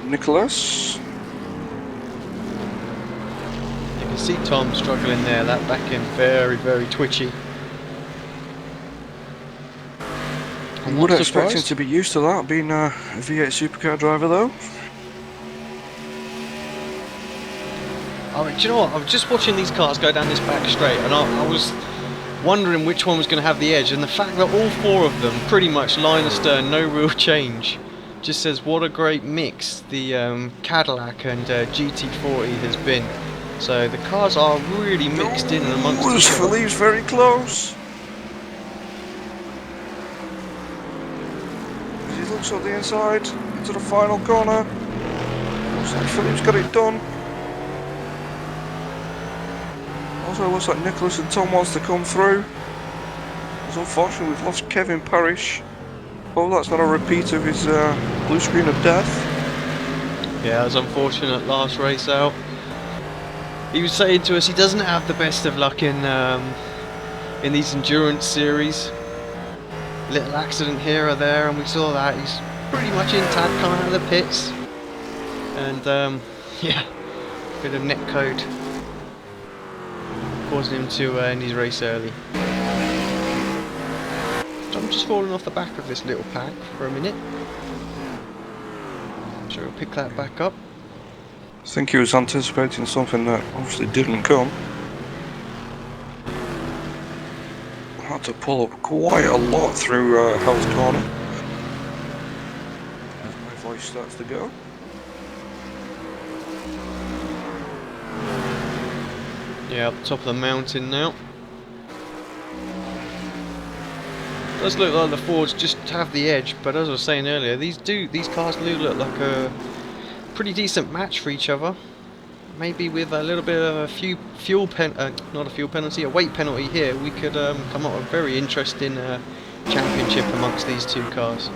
Nicholas. You can see Tom struggling there, that back end very, very twitchy. I would expect him to be used to that, being a V8 supercar driver though. I mean, do you know what? I was just watching these cars go down this back straight, and I was wondering which one was going to have the edge, and the fact that all 4 of them pretty much line astern, no real change, just says what a great mix the Cadillac and GT40 has been. So the cars are really mixed in and amongst each other. Philippe's very close. As he looks on the inside into the final corner, looks like Philippe's got it done. Also, it looks like Nicholas and Tom wants to come through. Because unfortunately, we've lost Kevin Parrish. Oh, that's not a repeat of his blue screen of death. Yeah, it was unfortunate last race out. He was saying to us he doesn't have the best of luck in these endurance series. Little accident here or there, and we saw that he's pretty much intact coming out of the pits. And yeah, bit of net code causing him to end his race early. So I'm just falling off the back of this little pack for a minute. I'm sure we'll pick that back up. I think he was anticipating something that obviously didn't come. I had to pull up quite a lot through Hell's Corner. As my voice starts to go. Yeah, up the top of the mountain now. Does look like the Fords just have the edge, but as I was saying earlier, these cars do look like a pretty decent match for each other. Maybe with a little bit of a weight penalty here, we could come up with a very interesting championship amongst these two cars.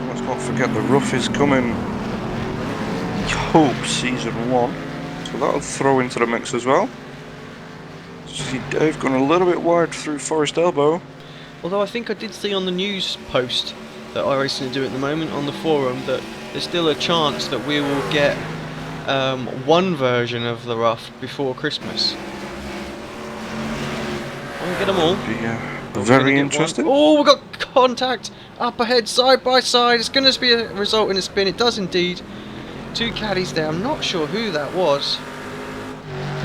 Let's not forget the rough is coming. Hope season 1, so that'll throw into the mix as well. See Dave going a little bit wide through Forest Elbow. Although I think I did see on the news post that iRacing do at the moment on the forum that there's still a chance that we will get one version of the rough before Christmas. I won't get them all. Very interesting. Oh, we've got contact up ahead, side by side. It's going to be a result in a spin. It does indeed. Two caddies there. I'm not sure who that was.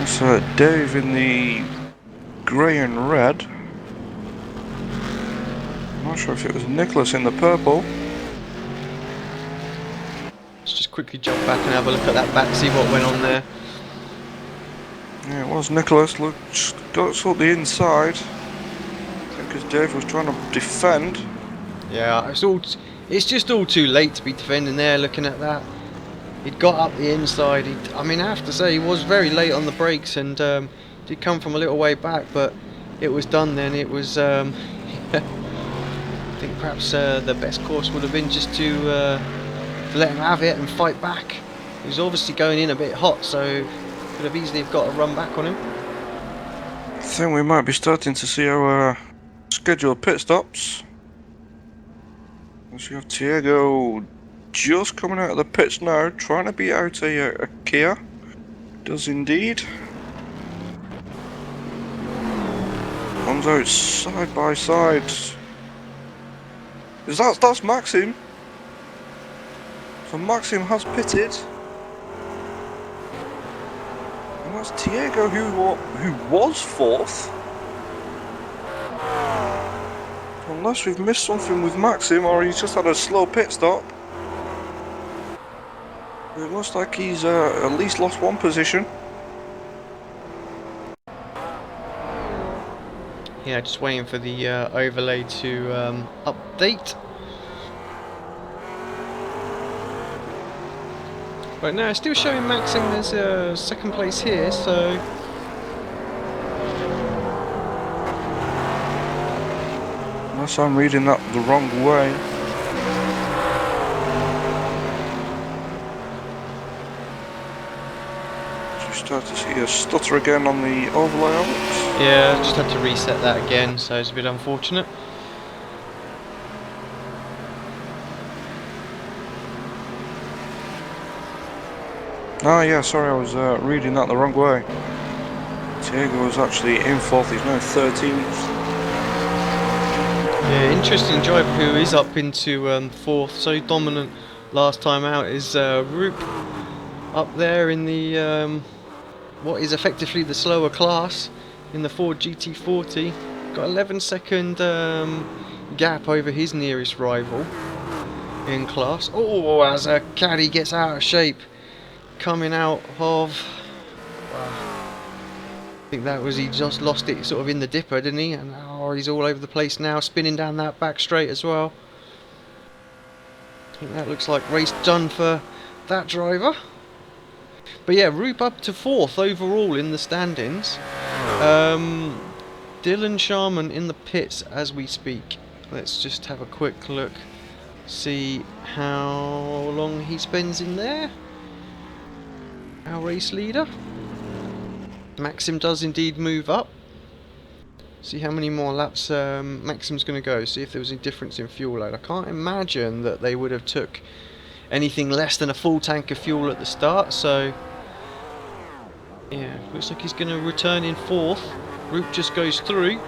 It's Dave in the grey and red. I'm not sure if it was Nicholas in the purple. Let's just quickly jump back and have a look at that back, see what went on there. Yeah, it was Nicholas. Look, just got sort of the inside. I think because Dave was trying to defend. Yeah, it's just all too late to be defending there. Looking at that, he'd got up the inside. I mean, I have to say he was very late on the brakes and did come from a little way back, but it was done then. It was. I think perhaps the best course would have been just to let him have it and fight back. He was obviously going in a bit hot, so could have easily got a run back on him. I think we might be starting to see our scheduled pit stops. So you have Tiago just coming out of the pits now, trying to beat out a Kia. Does indeed. Comes out side by side. That's Maxim. So Maxim has pitted. And that's Tiago who was fourth. Unless we've missed something with Maxim or he's just had a slow pit stop. It looks like he's at least lost one position. Yeah, just waiting for the overlay to update. Right now, it's still showing Maxim as second place here, so unless I'm reading that the wrong way. Start to see a stutter again on the overlay of it. yeah, just had to reset that again, so it's a bit unfortunate. Oh yeah, sorry, I was reading that the wrong way. Tiago was actually in fourth, he's now 13th. Yeah, interesting driver who is up into fourth, so dominant last time out is Roop up there in the what is effectively the slower class in the Ford GT40. Got 11-second gap over his nearest rival in class. Oh, as a caddy gets out of shape coming out of... Wow. I think that was, he just lost it sort of in the dipper, didn't he? And oh, he's all over the place now, spinning down that back straight as well. I think that looks like race done for that driver. But yeah, Roop up to 4th overall in the standings. Dylan Sharman in the pits as we speak. Let's just have a quick look, see how long he spends in there. Our race leader. Maxim does indeed move up. See how many more laps Maxim's going to go. See if there was any difference in fuel load. I can't imagine that they would have took anything less than a full tank of fuel at the start. So yeah, looks like he's going to return in 4th. Roop just goes through.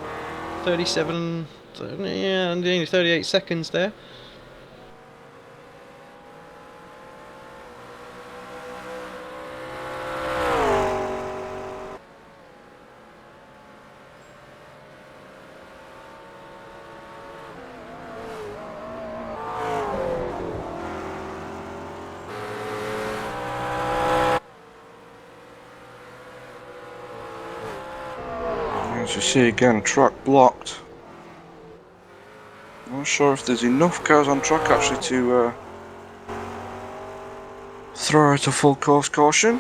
37, yeah, only 38 seconds there. As you see again, track blocked. Not sure if there's enough cars on track actually to throw out a full course caution.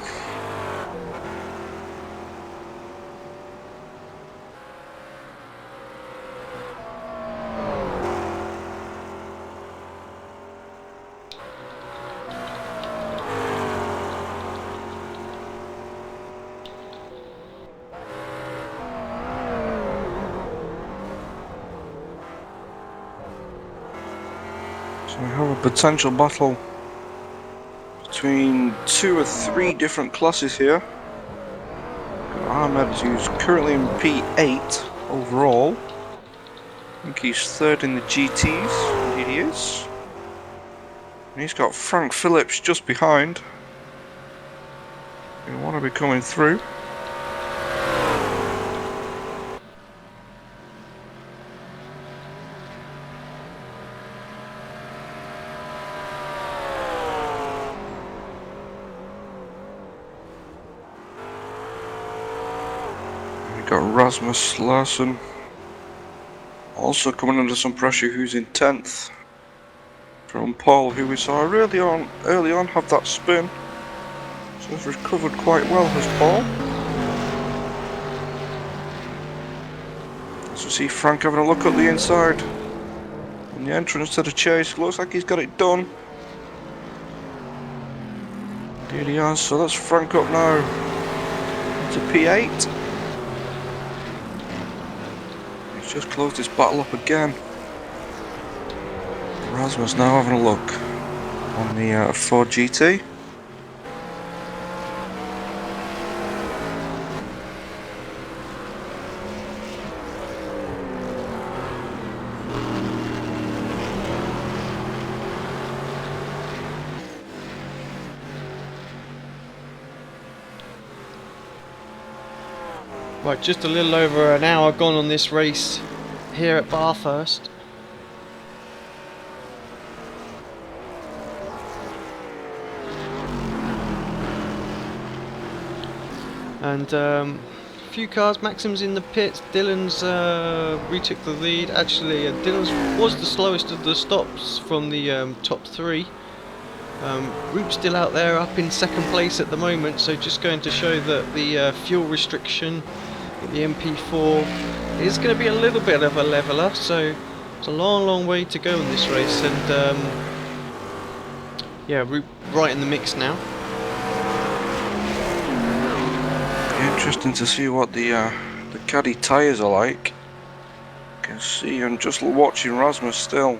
So we have a potential battle between 2 or 3 different classes here. Ahmed, who's currently in P8 overall. I think he's 3rd in the GTs, indeed he is. And he's got Frank Phillips just behind. We want to be coming through. Got Rasmus Larsson also coming under some pressure, who's in 10th. From Paul, who we saw early on have that spin. So he's recovered quite well, has Paul. As we see Frank having a look at the inside. And the entrance to the chase, looks like he's got it done. Indeed he has, so that's Frank up now to P8. Just closed this battle up again. Rasmus now having a look on the Ford GT. Right, just a little over an hour gone on this race here at Bathurst. And a few cars, Maxim's in the pits, Dylan's retook the lead. Actually, Dylan's was the slowest of the stops from the top 3. Roop's still out there up in 2nd place at the moment, so just going to show that the fuel restriction with the MP4 is going to be a little bit of a leveler, so it's a long way to go in this race. And yeah, Roop right in the mix now. Interesting to see what the Caddy tyres are like. You can see, I'm just watching Rasmus still.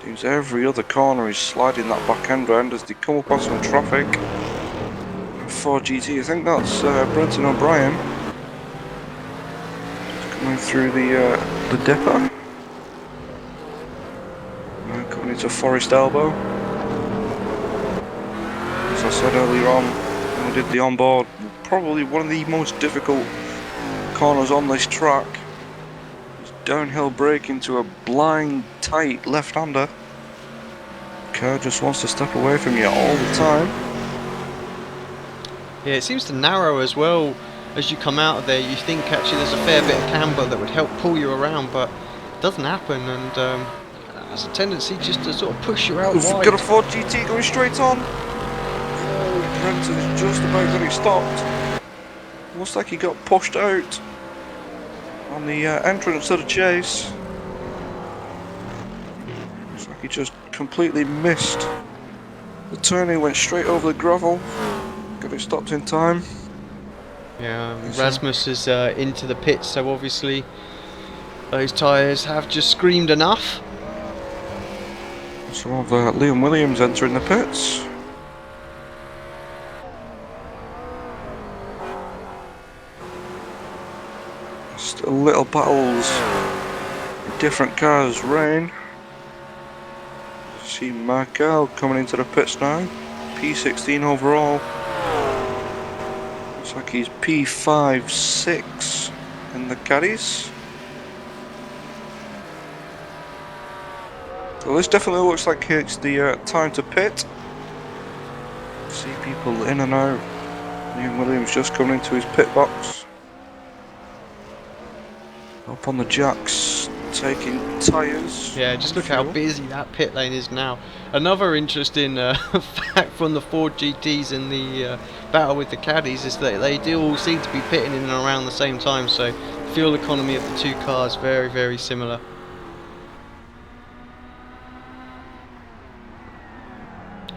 Seems every other corner he's sliding that back end round as they come up on some traffic. Ford GT, I think that's Brenton O'Brien. Just coming through the dipper. Coming into Forest Elbow. As I said earlier on when we did the onboard, probably one of the most difficult corners on this track. Downhill brake into a blind, tight left-hander. Car just wants to step away from you all the time. Yeah, it seems to narrow as well as you come out of there. You think actually there's a fair bit of camber that would help pull you around, but it doesn't happen, and there's a tendency just to sort of push you out We've wide. got a Ford GT going straight on. Oh, Venter's just about got it stopped. Looks like he got pushed out on the entrance to the chase. Looks like he just completely missed the turning, went straight over the gravel. Got it stopped in time. Yeah, Rasmus is into the pits, so obviously those tyres have just screamed enough. Some of Liam Williams entering the pits. Still little battles in different cars reign. See Markel coming into the pits now. P16 overall. Looks like he's P56 in the caddies. So this definitely looks like it's the time to pit. See people in and out. Liam Williams just coming into his pit box. Up on the jacks, taking tyres. Yeah, just look how busy that pit lane is now. Another interesting fact from the Ford GTs in the battle with the caddies is that they do all seem to be pitting in and around the same time, so fuel economy of the two cars very, very similar.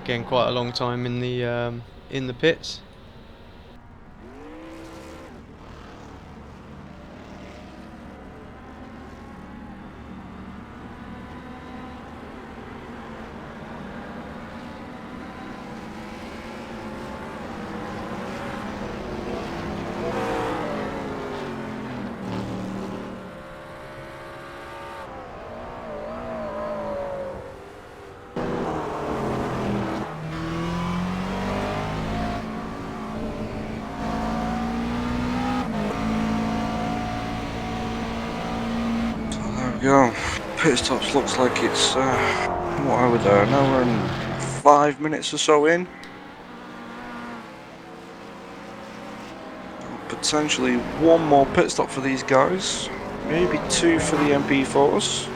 Again, quite a long time in the pits. Go. Pit stops looks like it's what are we there? Now we're in 5 minutes or so in. Potentially one more pit stop for these guys. Maybe two for the MP4s.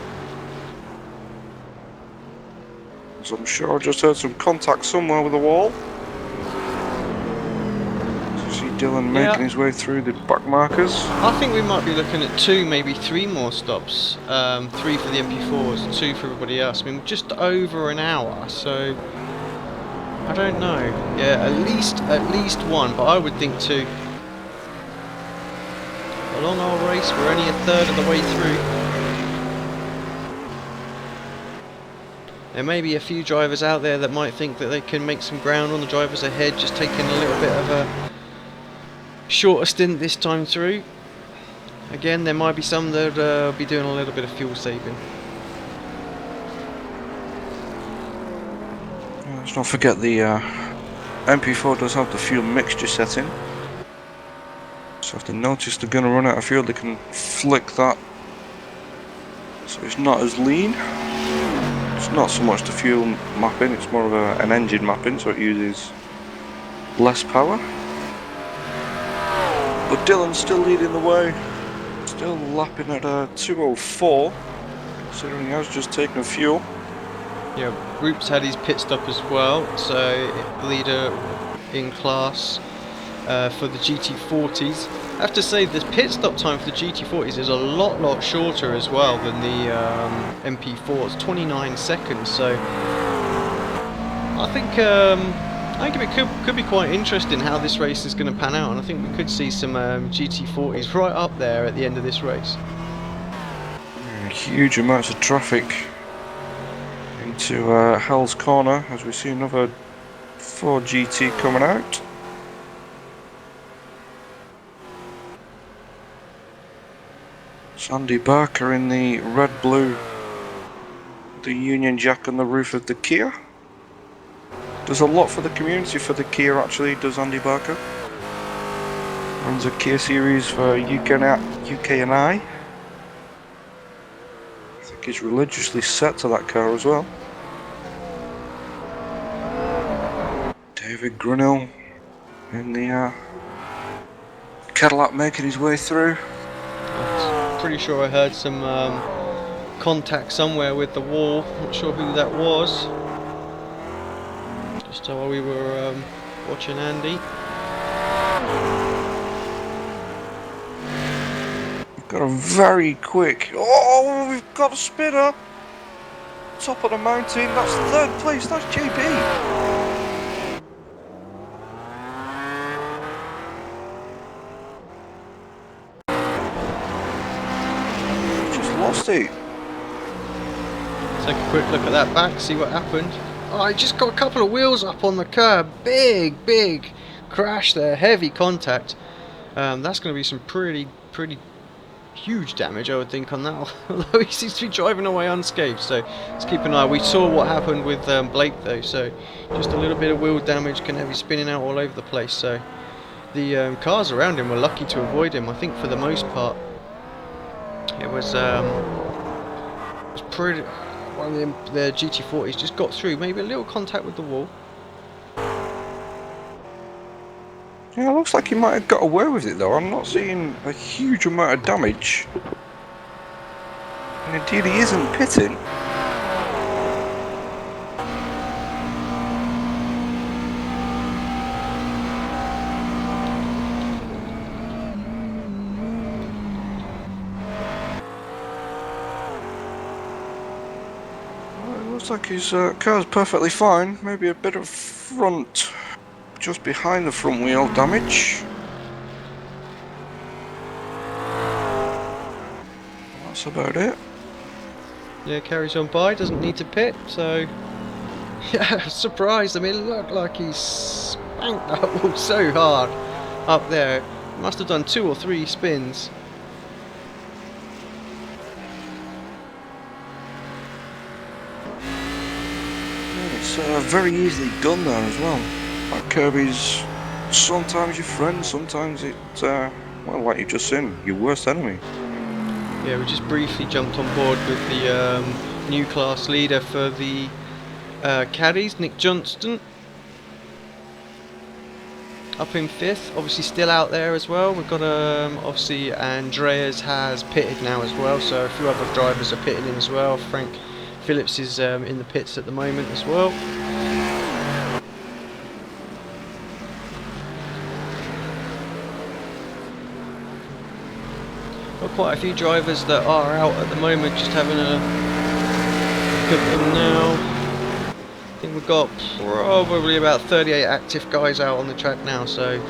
So I'm sure I just heard some contact somewhere with the wall. Dylan making his way through the back markers. I think we might be looking at two, maybe three more stops. 3 for the MP4s, 2 for everybody else. I mean, just over an hour, so I don't know. Yeah, at least one, but I would think 2. A long old race. We're only a third of the way through. There may be a few drivers out there that might think that they can make some ground on the drivers ahead, just taking a little bit of a shorter stint this time through. Again, there might be some that will be doing a little bit of fuel saving. Let's not forget the MP4 does have the fuel mixture setting. So if they notice they're going to run out of fuel, they can flick that. So it's not as lean. It's not so much the fuel mapping, it's more of an engine mapping, so it uses less power. But Dylan's still leading the way, still lapping at 2:04, considering he has just taken a fuel. Yeah, Roop's had his pit stop as well, so leader in class for the GT40s. I have to say, the pit stop time for the GT40s is a lot shorter as well than the MP4. It's 29 seconds, so I think it could be quite interesting how this race is going to pan out, and I think we could see some GT40s right up there at the end of this race. Huge amounts of traffic into Hell's Corner as we see another Ford GT coming out. Sandy Barker in the red-blue, the Union Jack on the roof of the Kia. Does a lot for the community for the Kia actually, does Andy Barker. Runs a Kia Series for UK and I. I think he's religiously set to that car as well. David Grinnell in the Cadillac making his way through. I'm pretty sure I heard some contact somewhere with the wall, not sure who that was. Just while we were watching Andy. We've got a very quick... Oh, we've got a spinner! Top of the mountain, that's third place, that's JB! Just lost it. Take a quick look at that back, see what happened. Oh, I just got a couple of wheels up on the curb. Big crash there, heavy contact. That's going to be some pretty huge damage, I would think, on that. Although he seems to be driving away unscathed, so let's keep an eye. We saw what happened with Blake though, so just a little bit of wheel damage can have you spinning out all over the place. So the cars around him were lucky to avoid him. I think for the most part, it was pretty. One of the GT40s just got through, maybe a little contact with the wall. Yeah, it looks like he might have got away with it though. I'm not seeing a huge amount of damage. And indeed he isn't pitting. Well, it looks like his car's perfectly fine. Maybe a bit of front... just behind the front wheel damage. That's about it. Yeah, carries on by, doesn't need to pit, so yeah, surprised. I mean, it looked like he spanked that wall so hard up there. Must have done 2 or 3 spins. Yeah, it's very easily done there as well. That Kirby's sometimes your friend, sometimes it's, well, like you've just seen, your worst enemy. Yeah, we just briefly jumped on board with the new class leader for the Caddies, Nick Johnston. Up in 5th, obviously still out there as well. We've got, obviously, Andreas has pitted now as well, so a few other drivers are pitting in as well. Frank Phillips is in the pits at the moment as well. Got quite a few drivers that are out at the moment, just having a look at them now. I think we've got probably about 38 active guys out on the track now, so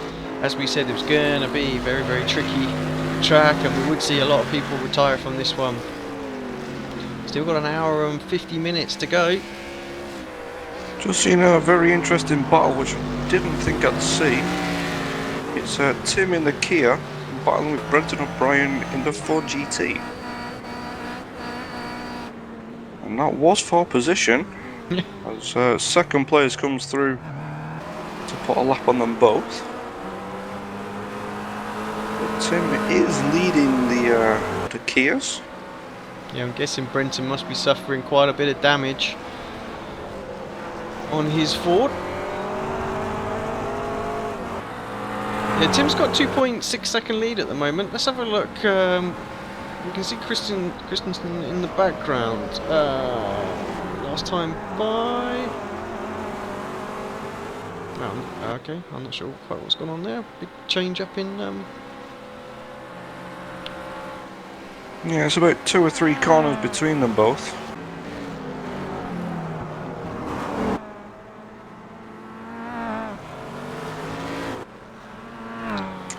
as we said, it was going to be a very tricky track, and we would see a lot of people retire from this one. Still got an hour and 50 minutes to go. Just seen a very interesting battle which I didn't think I'd see. It's Tim in the Kia battling with Brenton O'Brien in the Ford GT. And that was for position, as second place comes through to put a lap on them both. But Tim is leading the Kias. Yeah, I'm guessing Brenton must be suffering quite a bit of damage on his Ford. Yeah, Tim's got 2.6 second lead at the moment. Let's have a look. We can see Christensen in the background. Last time by. Oh, okay, I'm not sure quite what's going on there. Big change up in. Yeah, it's about 2 or 3 corners between them both.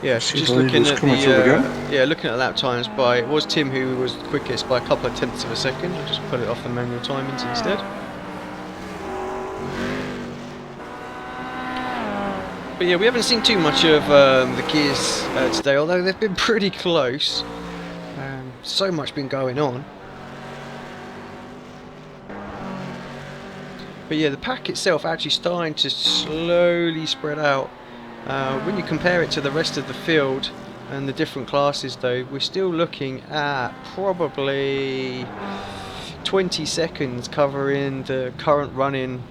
Yeah, so just looking at the looking at lap times by, it was Tim who was quickest by a couple of tenths of a second. I'll just put it off the manual timings instead. But yeah, we haven't seen too much of the Kias today, although they've been pretty close. So much been going on. But yeah, the pack itself actually starting to slowly spread out. When you compare it to the rest of the field and the different classes though, we're still looking at probably 20 seconds covering the current running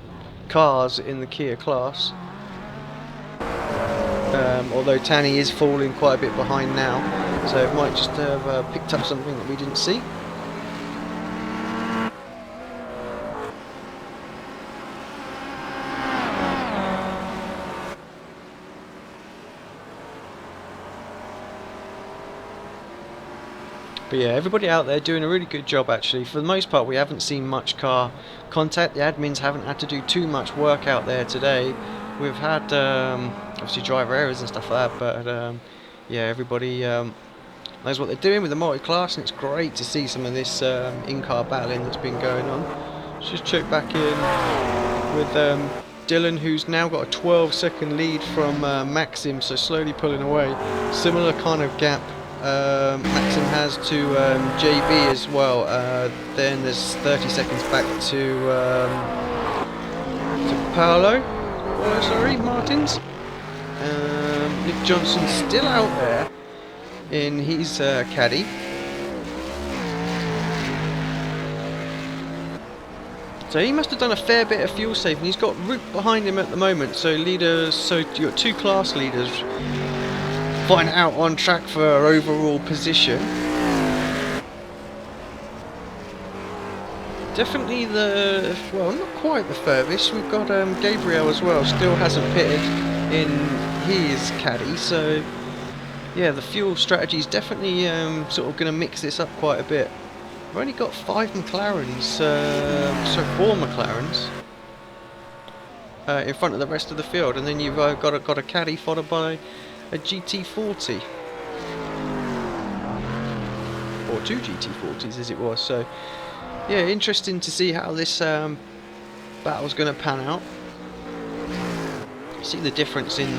cars in the Kia class. Although Tanny is falling quite a bit behind now, so it might just have picked up something that we didn't see. But yeah, everybody out there doing a really good job actually. For the most part, we haven't seen much car contact. The admins haven't had to do too much work out there today. We've had obviously driver errors and stuff like that, but yeah, everybody knows what they're doing with the multi-class, and it's great to see some of this in-car battling that's been going on. Let's just check back in with Dylan, who's now got a 12-second lead from Maxim, so slowly pulling away. Similar kind of gap Maxim has to JB as well. Then there's 30 seconds back to Paolo. Oh, sorry, Martins. Nick Johnson's still out there in his caddy. So he must have done a fair bit of fuel saving. He's got Root behind him at the moment. So leaders, so you've got two class leaders fighting out on track for overall position. Definitely the, well, not quite the furthest. We've got Gabriel as well, still hasn't pitted in his caddy. So yeah, the fuel strategy is definitely sort of going to mix this up quite a bit. We've only got 5 McLarens, so 4 McLarens in front of the rest of the field, and then you've got a caddy followed by a GT40 or 2 GT40s as it was. So yeah, interesting to see how this battle's going to pan out. See the difference in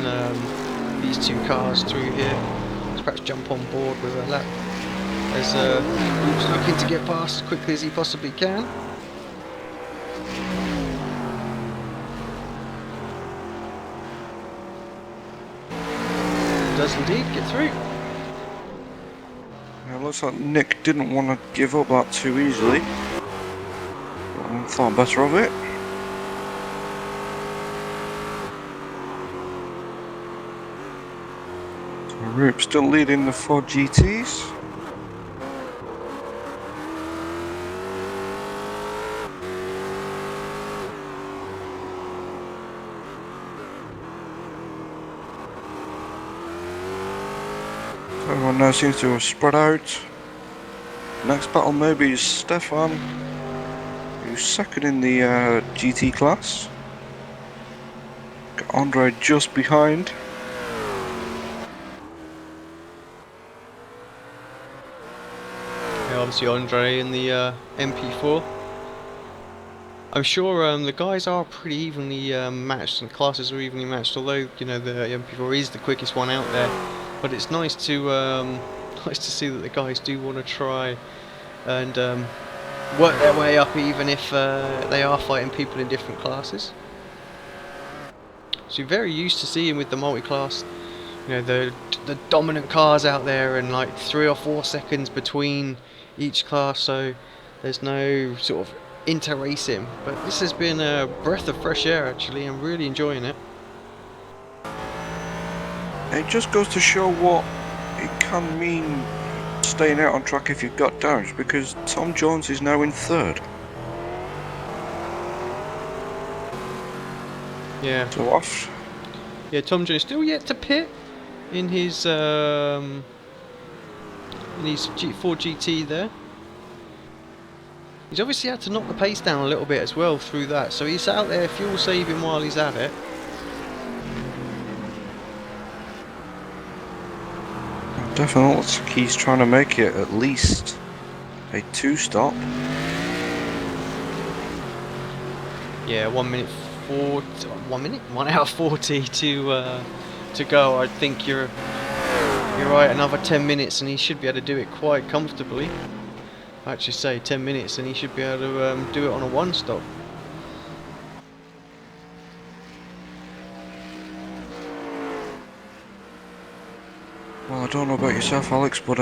these two cars through here. Let's perhaps jump on board with a lap as Luke's looking to get past as quickly as he possibly can. Does indeed get through. It looks like Nick didn't want to give up that too easily. Thought better of it. So Roop still leading the 4 GTs. Everyone now seems to have spread out. Next battle maybe is Stefan, who's second in the GT class. Got Andre just behind. Yeah, obviously Andre in the MP4. I'm sure the guys are pretty evenly matched, and the classes are evenly matched. Although you know the MP4 is the quickest one out there. But it's nice to see that the guys do want to try and work their way up, even if they are fighting people in different classes. So you're very used to seeing with the multi-class, you know, the dominant cars out there, and like 3 or 4 seconds between each class. So there's no sort of inter-racing. But this has been a breath of fresh air. Actually, I'm really enjoying it. It just goes to show what it can mean staying out on track if you've got damage, because Tom Jones is now in 3rd. Yeah. So off. Yeah, Tom Jones still yet to pit in his G4 GT there. He's obviously had to knock the pace down a little bit as well through that, so he's out there fuel saving while he's at it. Definitely looks like he's trying to make it at least a 2-stop. Yeah, 1 hour 40 to go. I think you're right. Another 10 minutes, and he should be able to do it quite comfortably. I actually say 10 minutes, and he should be able to do it on a 1-stop. Well, I don't know about yourself, Alex, but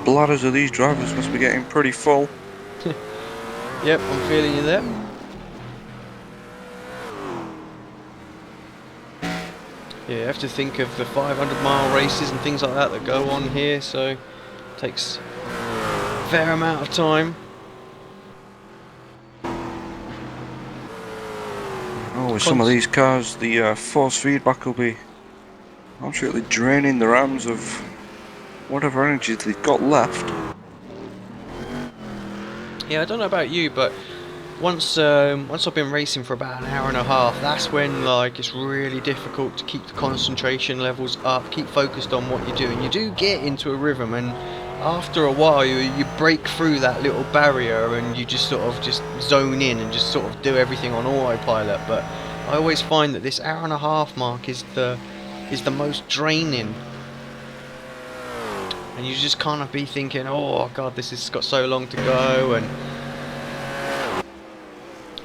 bladders of these drivers must be getting pretty full. Yep, I'm feeling you there. Yeah, you have to think of the 500-mile races and things like that go on here, so it takes a fair amount of time. Oh, with some of these cars, the force feedback will be absolutely draining the rams of whatever energy they've got left. Yeah, I don't know about you, but once I've been racing for about an hour and a half, that's when like it's really difficult to keep the concentration levels up, keep focused on what you're doing. You do get into a rhythm, and after a while you break through that little barrier and you just sort of just zone in and just sort of do everything on autopilot. But I always find that this hour and a half mark is the most draining. And you just kind of be thinking, oh god, this has got so long to go. And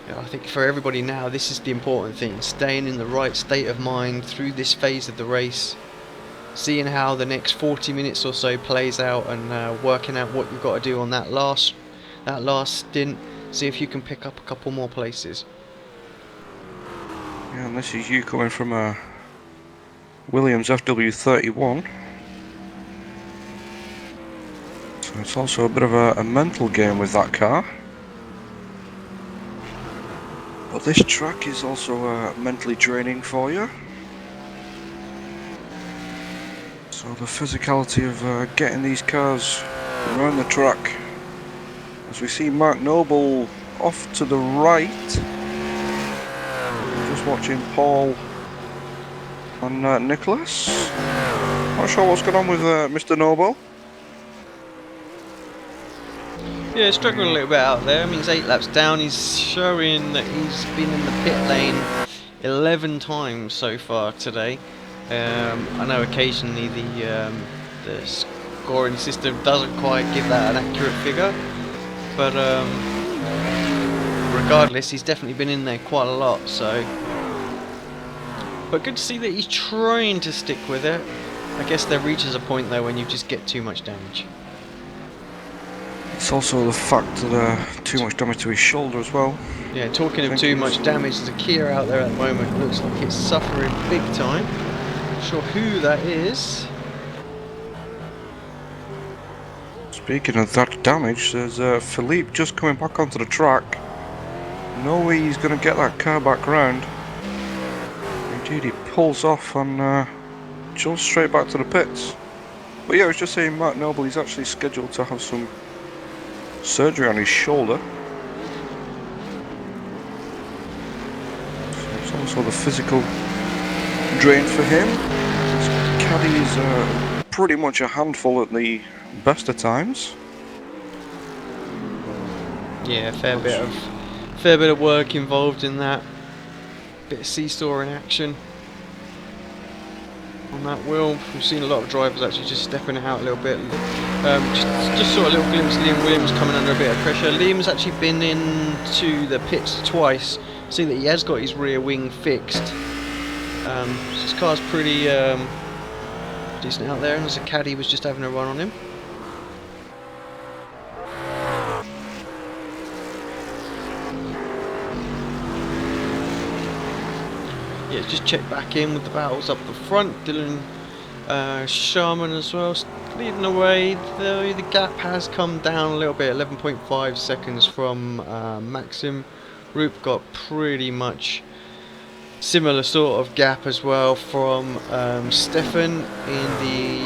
you know, I think for everybody now, this is the important thing: staying in the right state of mind through this phase of the race, seeing how the next 40 minutes or so plays out, and working out what you've got to do on that last stint. See if you can pick up a couple more places. Yeah, and this is you coming from a Williams FW31. So it's also a bit of a mental game with that car. But this track is also mentally draining for you. So the physicality of getting these cars around the track. As we see Mark Noble off to the right. Just watching Paul and Nicholas. Not sure what's going on with Mr. Noble. Yeah, struggling a little bit out there. I mean, he's 8 laps down. He's showing that he's been in the pit lane 11 times so far today. I know occasionally the scoring system doesn't quite give that an accurate figure, but regardless, he's definitely been in there quite a lot. So, but good to see that he's trying to stick with it. I guess there reaches a point though when you just get too much damage. It's also the fact that too much damage to his shoulder as well. Yeah, talking of too much damage, there's a Kia out there at the moment. Looks like it's suffering big time. Not sure who that is. Speaking of that damage, there's Philippe just coming back onto the track. No way he's going to get that car back round. Indeed, he pulls off and jumps straight back to the pits. But yeah, I was just saying, Mark Noble, he's actually scheduled to have some surgery on his shoulder. So it's also the physical drain for him. Caddy is pretty much a handful at the best of times. Yeah, fair bit of work involved in that. Bit of seesaw in action on that wheel. We've seen a lot of drivers actually just stepping it out a little bit. Just saw a little glimpse of Liam Williams coming under a bit of pressure. Liam's actually been into the pits twice. See that he has got his rear wing fixed. So his car's pretty decent out there, and as a caddy was just having a run on him. Yeah, just check back in with the battles up the front. Dylan Sharman as well, leading the way. The gap has come down a little bit, 11.5 seconds from Maxim. Roop got pretty much similar sort of gap as well from Stefan in the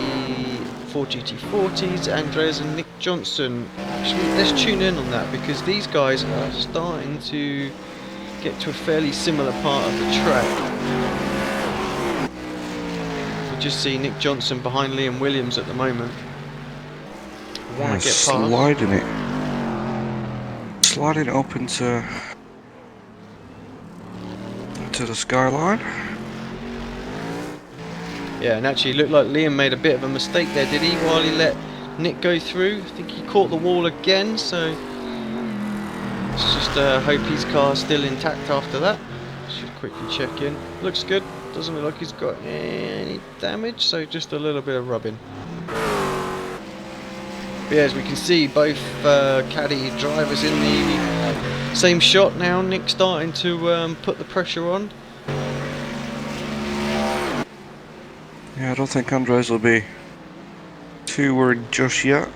4GT40s, Andres and Nick Johnson. Actually, let's tune in on that because these guys are starting to get to a fairly similar part of the track. We just see Nick Johnson behind Liam Williams at the moment. Want to get past. Sliding it up into the skyline. Yeah, and actually it looked like Liam made a bit of a mistake there, did he? While he let Nick go through, I think he caught the wall again. So let's just hope his car's still intact after that. Should quickly check in. Looks good. Doesn't look like he's got any damage, so just a little bit of rubbing. But yeah, as we can see, both caddy drivers in the same shot now. Nick starting to put the pressure on. Yeah, I don't think Andres will be too worried just yet.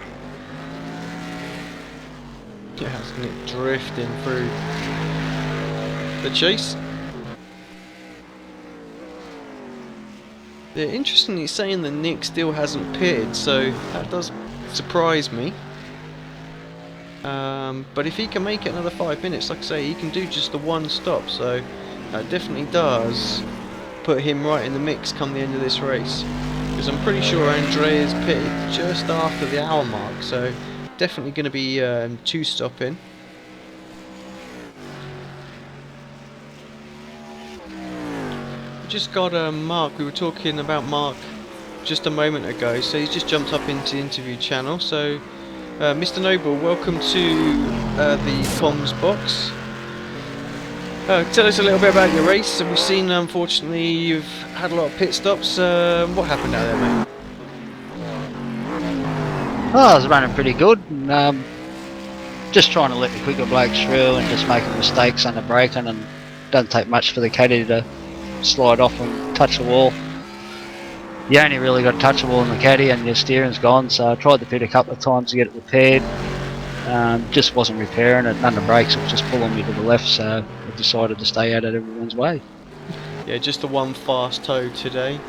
Yeah, it's Nick drifting through the chase. They're interestingly saying that Nick still hasn't pitted, so that does surprise me. But if he can make it another 5 minutes, like I say, he can do just the one stop, so that definitely does put him right in the mix come the end of this race. Because I'm pretty sure Andrea's pitted just after the hour mark, so definitely going to be 2-stopping. Just got Mark. We were talking about Mark just a moment ago, so he's just jumped up into the interview channel. So Mr. Noble, welcome to the comms box. Tell us a little bit about your race. We've seen, unfortunately, you've had a lot of pit stops. What happened out there, mate? Oh, I was running pretty good, and just trying to let the quicker blokes through and just making mistakes under braking, and doesn't take much for the caddy to slide off and touch the wall. You only really got to touch the wall in the caddy and your steering's gone, so I tried the pit a couple of times to get it repaired. Just wasn't repairing it, under brakes it was just pulling me to the left, so I decided to stay out of everyone's way. Yeah, just the one fast toe today.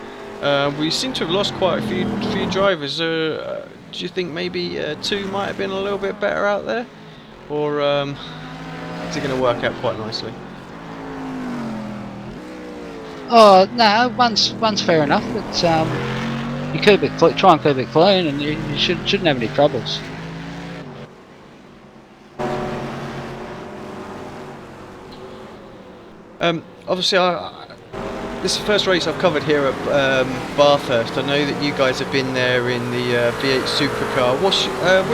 We seem to have lost quite a few drivers. Do you think maybe 2 might have been a little bit better out there? Or is it going to work out quite nicely? Oh no, one's fair enough. It's you try and keep it clean, and you shouldn't have any troubles. Obviously, this is the first race I've covered here at Bathurst. I know that you guys have been there in the V8 supercar. What's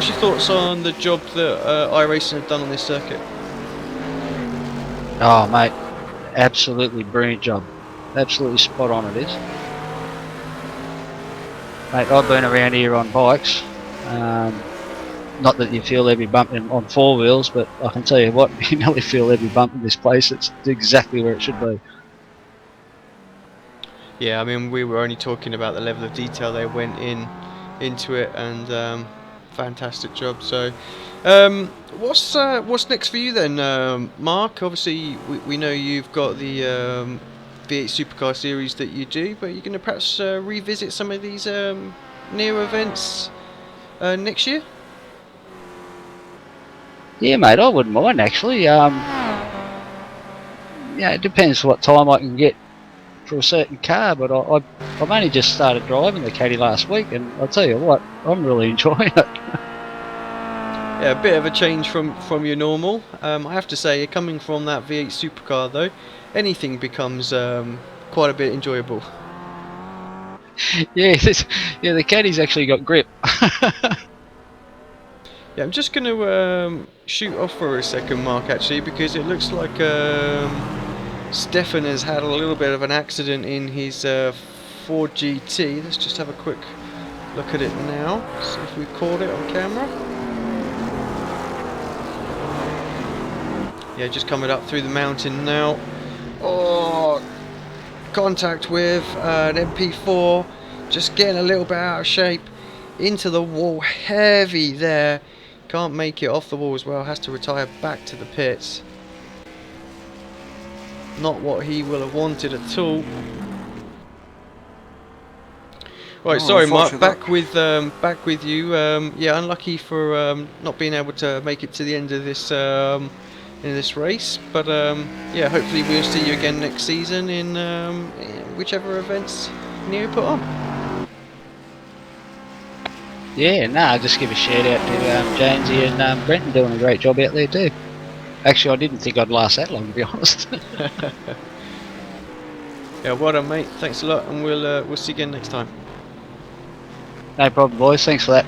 your thoughts on the job that iRacing have done on this circuit? Oh mate, absolutely brilliant job. Absolutely spot on it is. Mate, I've been around here on bikes. Not that you feel every bump on 4 wheels, but I can tell you what, you nearly feel every bump in this place. It's exactly where it should be. Yeah, I mean, we were only talking about the level of detail they went into it, and fantastic job. So, what's next for you then, Mark? Obviously, we know you've got the V8 Supercar Series that you do, but you're going to perhaps revisit some of these near events next year? Yeah, mate, I wouldn't mind actually. Yeah, it depends what time I can get for a certain car, but I've only just started driving the Caddy last week, and I'll tell you what, I'm really enjoying it. Yeah, a bit of a change from your normal. I have to say, coming from that V8 supercar though, anything becomes quite a bit enjoyable. Yeah, the Caddy's actually got grip. Yeah, I'm just going to shoot off for a second, Mark, actually, because it looks like Stefan has had a little bit of an accident in his Ford GT. Let's just have a quick look at it now, see if we caught it on camera. Yeah, just coming up through the mountain now. Oh, contact with an MP4, just getting a little bit out of shape, into the wall, heavy there. Can't make it off the wall as well, has to retire back to the pits. Not what he will have wanted at all. Right, sorry Mark, back with you. Yeah, unlucky for not being able to make it to the end of this race, but yeah, hopefully we'll see you again next season in whichever events you put on. Yeah, nah, just give a shout out to Jonesy and Brenton doing a great job out there too. Actually, I didn't think I'd last that long, to be honest. Yeah, well done, mate. Thanks a lot, and we'll see you again next time. No problem, boys. Thanks for that.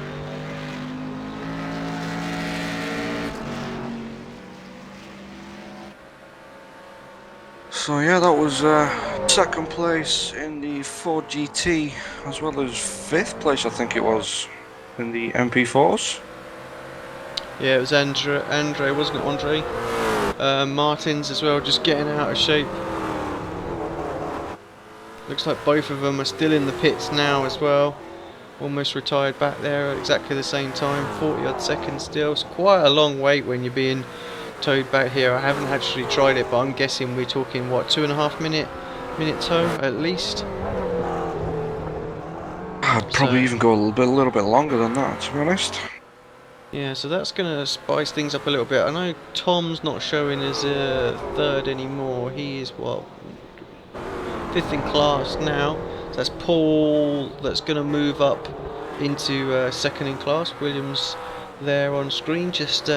So yeah, that was second place in the Ford GT, as well as 5th place, I think it was, in the MP4s. Yeah, it was Andre, wasn't it, Andre? Martins as well, just getting out of shape. Looks like both of them are still in the pits now as well. Almost retired back there at exactly the same time, 40 odd seconds still. It's quite a long wait when you're being towed back here. I haven't actually tried it, but I'm guessing we're talking, what, 2.5 minute tow at least? I'd probably even go a little bit longer than that, to be honest. Yeah, so that's going to spice things up a little bit. I know Tom's not showing as a third anymore. He is, what, fifth in class now. So that's Paul that's going to move up into second in class. Williams there on screen, just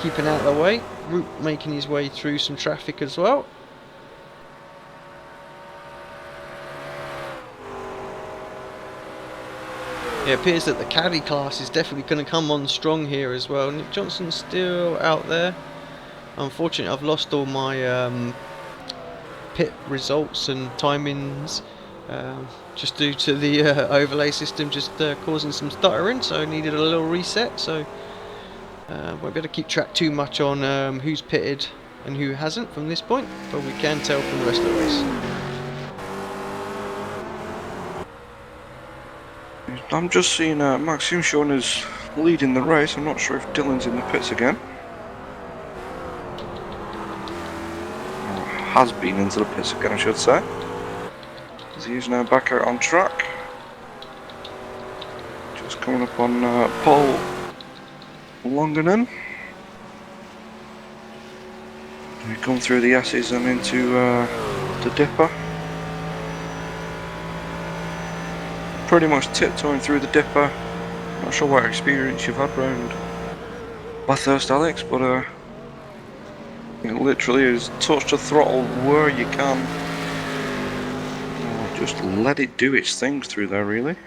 keeping out of the way. Root making his way through some traffic as well. It appears that the caddy class is definitely going to come on strong here as well. Nick Johnson's still out there. Unfortunately, I've lost all my pit results and timings just due to the overlay system just causing some stuttering, so I needed a little reset. So won't be able to keep track too much on who's pitted and who hasn't from this point, but we can tell from the rest of the race. I'm just seeing Maxime showing as leading the race. I'm not sure if Dylan's in the pits again. Or has been into the pits again, I should say. As he is now back out on track. Just coming up on Paul Longanen. We come through the S's and into the Dipper. Pretty much tiptoeing through the Dipper. Not sure what experience you've had round Bathurst, Alex, but it literally is touch the throttle where you can. Just let it do its thing through there, really.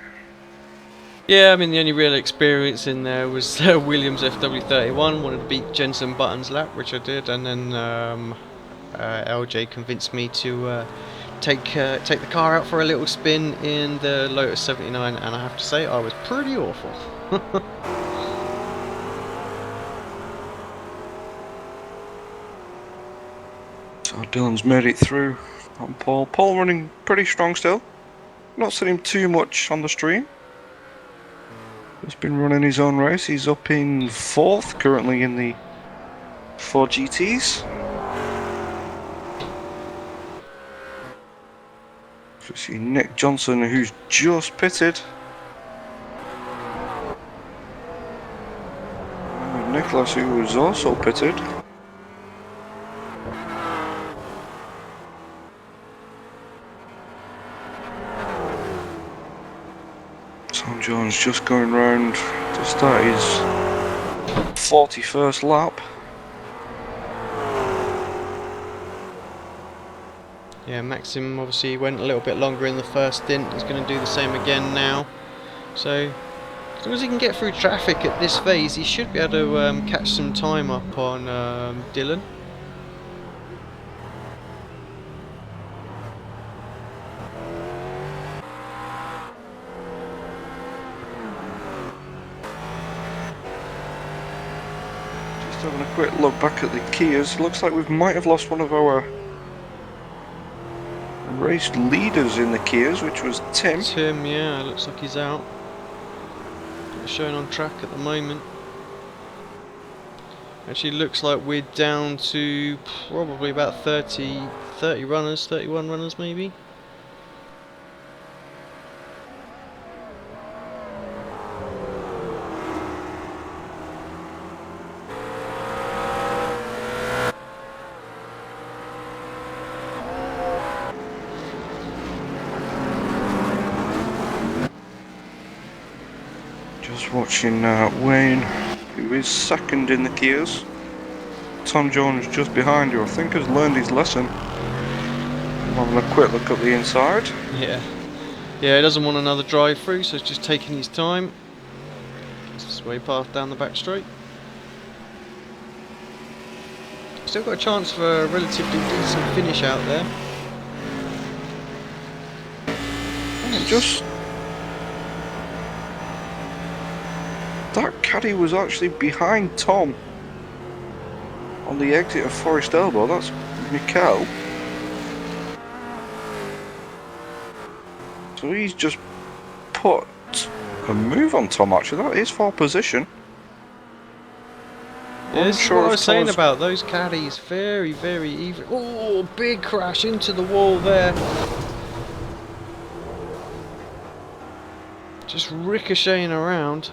Yeah, I mean the only real experience in there was Williams FW31 wanted to beat Jensen Button's lap, which I did, and then LJ convinced me to take the car out for a little spin in the Lotus 79, and I have to say I was pretty awful. So Dylan's made it through on Paul. Paul running pretty strong still. Not seen him too much on the stream. He's been running his own race. He's up in 4th currently in the 4 GTs. So see Nick Johnson, who's just pitted. And Nicholas, who was also pitted. Tom Jones just going round to start his 41st lap. Yeah, Maxim obviously went a little bit longer in the first stint. He's going to do the same again now. So as long as he can get through traffic at this phase, he should be able to catch some time up on Dylan. Just having a quick look back at the Kias. Looks like we might have lost one of our race leaders in the Kias, which was Tim. Tim, yeah, looks like he's out. Showing on track at the moment. Actually looks like we're down to probably about 30 runners, 31 runners maybe. Just watching Wayne, who is 2nd in the Kias. Tom Jones just behind you, I think has learned his lesson. I'm having a quick look at the inside. Yeah, he doesn't want another drive through, so he's just taking his time. It's his way past down the back straight. Still got a chance for a relatively decent finish out there. And just that caddy was actually behind Tom on the exit of Forest Elbow. That's Mikkel. So he's just put a move on Tom, actually. That is 4th position. Yeah, this is what I was saying about those caddies. Very, very even. Oh, big crash into the wall there. Just ricocheting around.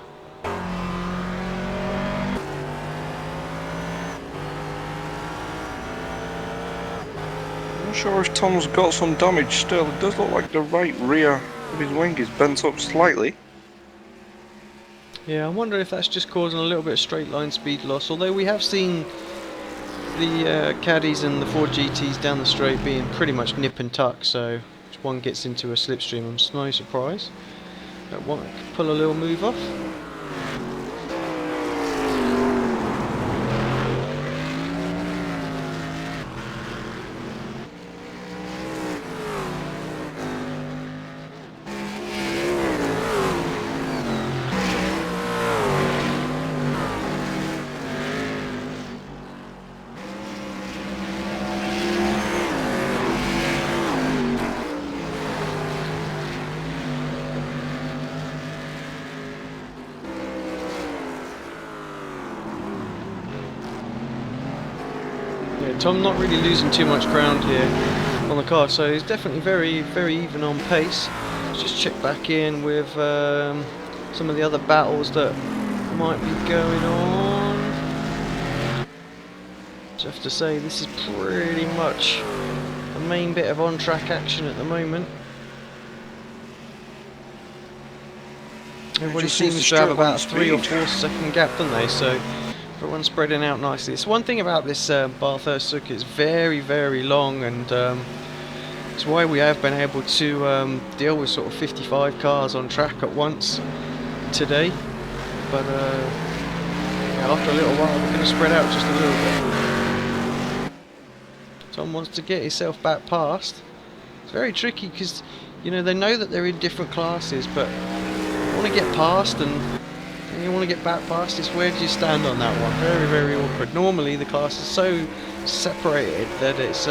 Not sure if Tom's got some damage still. It does look like the right rear of his wing is bent up slightly. Yeah, I wonder if that's just causing a little bit of straight line speed loss, although we have seen the Caddies and the Ford GTs down the straight being pretty much nip and tuck, so if one gets into a slipstream, I'm no surprise that one could pull a little move off. Tom not really losing too much ground here on the car, so he's definitely very even on pace. Let's just check back in with some of the other battles that might be going on. Just have to say, this is pretty much the main bit of on-track action at the moment. Everybody seems to have about a 3 or 4 second gap, don't they? So everyone's spreading out nicely. It's one thing about this Bathurst circuit, it's very long, and it's why we have been able to deal with sort of 55 cars on track at once today. But yeah, after a little while we're going to spread out just a little bit. Tom wants to get himself back past. It's very tricky because, you know, they know that they're in different classes, but you want to get past and you want to get back past this. Where do you stand on that one? Very awkward. Normally the class is so separated that it's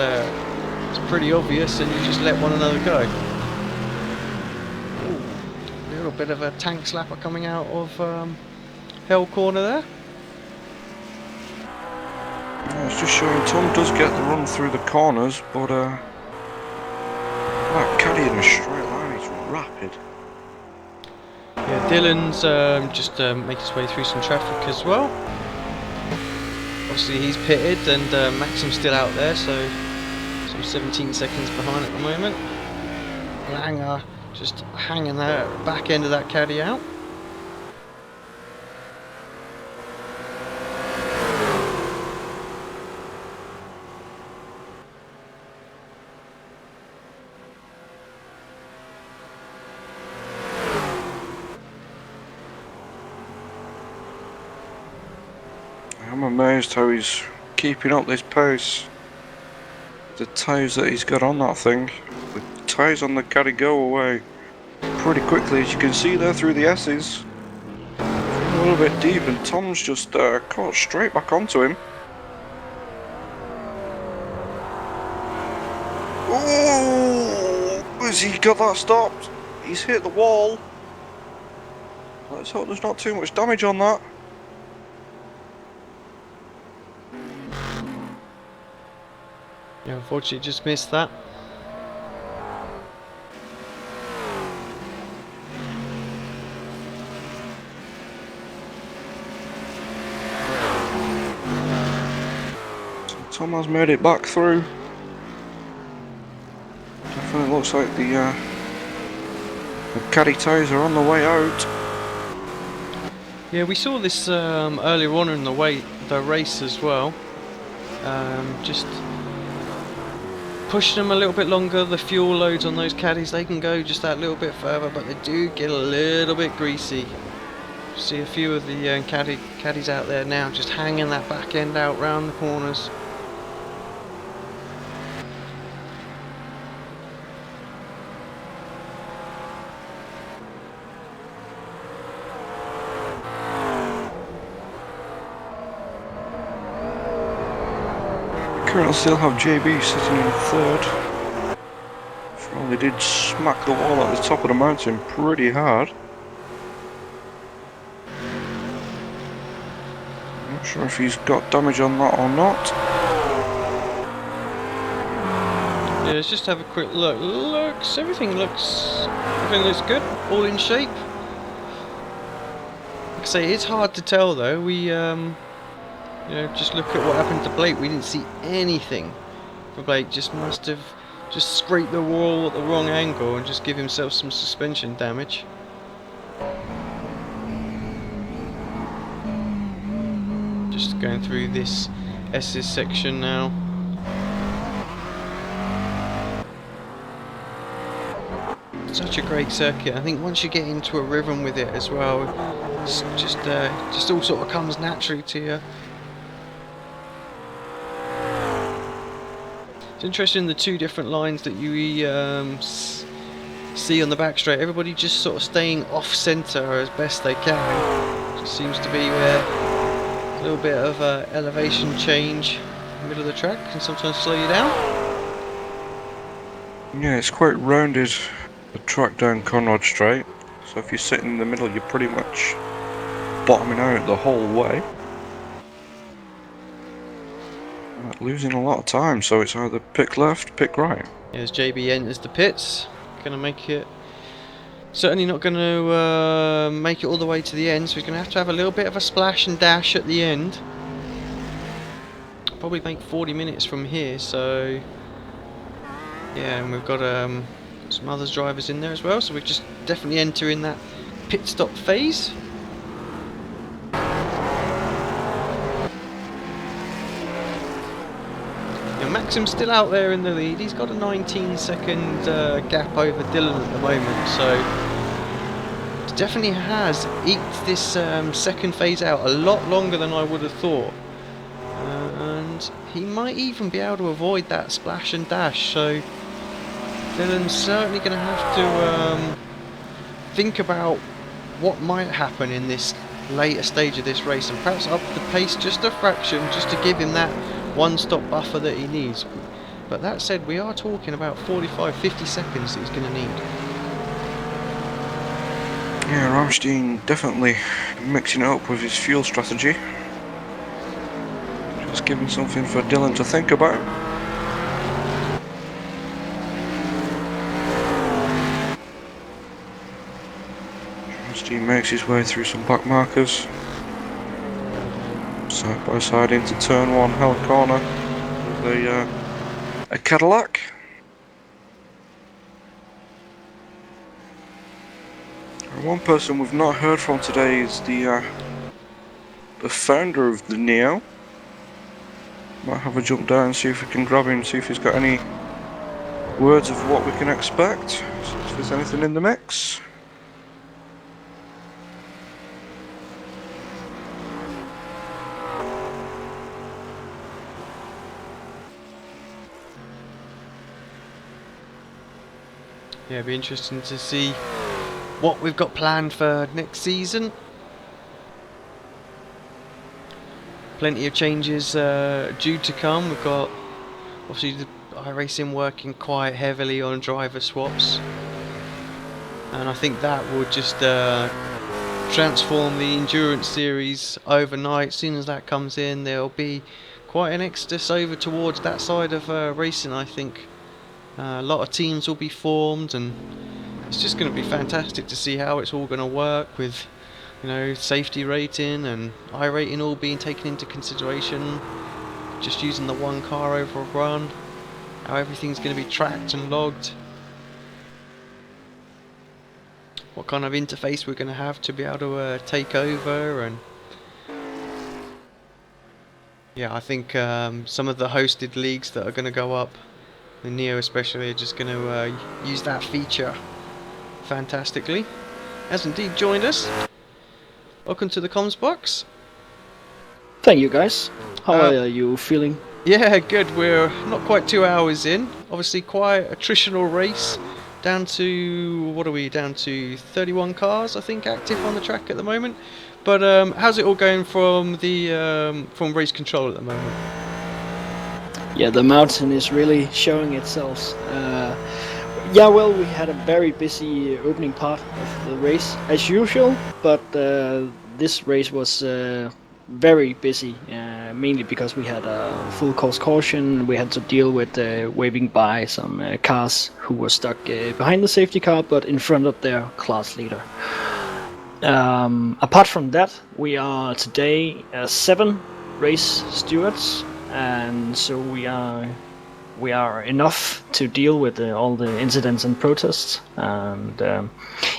pretty obvious and you just let one another go. Ooh, a little bit of a tank slapper coming out of Hell Corner there. Yeah, it's just showing Tom does get the run through the corners, but that caddy in a straight line is rapid. Yeah, Dylan's just making his way through some traffic as well. Obviously he's pitted and Maxim's still out there, so some 17 seconds behind at the moment. Langer just hanging the back end of that caddy out. I'm amazed how he's keeping up this pace. The tyres that he's got on that thing, the tyres on the caddy go away pretty quickly, as you can see there through the S's. A little bit deep, and Tom's just caught straight back onto him. Oh, has he got that stopped? He's hit the wall. Let's hope there's not too much damage on that. Yeah, unfortunately just missed that. So Tom has made it back through. Definitely looks like the caddy tyres are on the way out. Yeah, we saw this earlier on in the race as well. Just pushing them a little bit longer. The fuel loads on those caddies, they can go just that little bit further, but they do get a little bit greasy. See a few of the caddies out there now just hanging that back end out round the corners. Currently still have JB sitting in third. They did smack the wall at the top of the mountain pretty hard. Not sure if he's got damage on that or not. Yeah, let's just have a quick look. Everything looks good, all in shape. I say, it's hard to tell though. We, you know, just look at what happened to Blake. We didn't see anything. For Blake, just must have just scraped the wall at the wrong angle and just give himself some suspension damage. Just going through this S's section now. Such a great circuit. I think once you get into a rhythm with it as well, it's just all sort of comes naturally to you. It's interesting, the two different lines that you see on the back straight. Everybody just sort of staying off centre as best they can. Just seems to be where a little bit of elevation change in the middle of the track can sometimes slow you down. Yeah, it's quite rounded, the track down Conrad Straight, so if you sit in the middle you're pretty much bottoming out the whole way. Losing a lot of time, so it's either pick left, pick right. As JB enters the pits, gonna make it, certainly not gonna make it all the way to the end, so he's gonna have to have a little bit of a splash and dash at the end. Probably make 40 minutes from here, so yeah, and we've got some other drivers in there as well, so we're just definitely entering that pit stop phase. Maxim's still out there in the lead. He's got a 19-second gap over Dylan at the moment, so definitely has eked this second phase out a lot longer than I would have thought, and he might even be able to avoid that splash and dash, so Dylan's certainly going to have to think about what might happen in this later stage of this race and perhaps up the pace just a fraction, just to give him that one stop buffer that he needs. But that said, we are talking about 45-50 seconds that he's going to need. Yeah, Ramstein definitely mixing it up with his fuel strategy. Just giving something for Dylan to think about. Ramstein makes his way through some back markers. Side by side into turn one, hell corner with a Cadillac. And one person we've not heard from today is the founder of the Neo. Might have a jump down and see if we can grab him, see if he's got any words of what we can expect, see if there's anything in the mix. Yeah, it'll be interesting to see what we've got planned for next season. Plenty of changes due to come. We've got obviously the iRacing working quite heavily on driver swaps, and I think that will just transform the endurance series overnight. As soon as that comes in, there'll be quite an exodus over towards that side of racing, I think. A lot of teams will be formed, and it's just going to be fantastic to see how it's all going to work with, you know, safety rating and I rating all being taken into consideration. Just using the one car over a run, how everything's going to be tracked and logged, what kind of interface we're going to have to be able to take over, and yeah, I think some of the hosted leagues that are going to go up, the Neo especially, are just going to use that feature fantastically. Has indeed joined us. Welcome to the comms box. Thank you, guys. How are you feeling? Yeah, good. We're not quite 2 hours in. Obviously quite attritional race. Down to, what are we, down to 31 cars I think active on the track at the moment. But how's it all going from the from race control at the moment? Yeah, the mountain is really showing itself. Yeah, well, we had a very busy opening part of the race as usual, but this race was very busy, mainly because we had a full course caution. We had to deal with waving by some cars who were stuck behind the safety car but in front of their class leader. Apart from that, we are today 7 race stewards, and so we are enough to deal with all the incidents and protests, and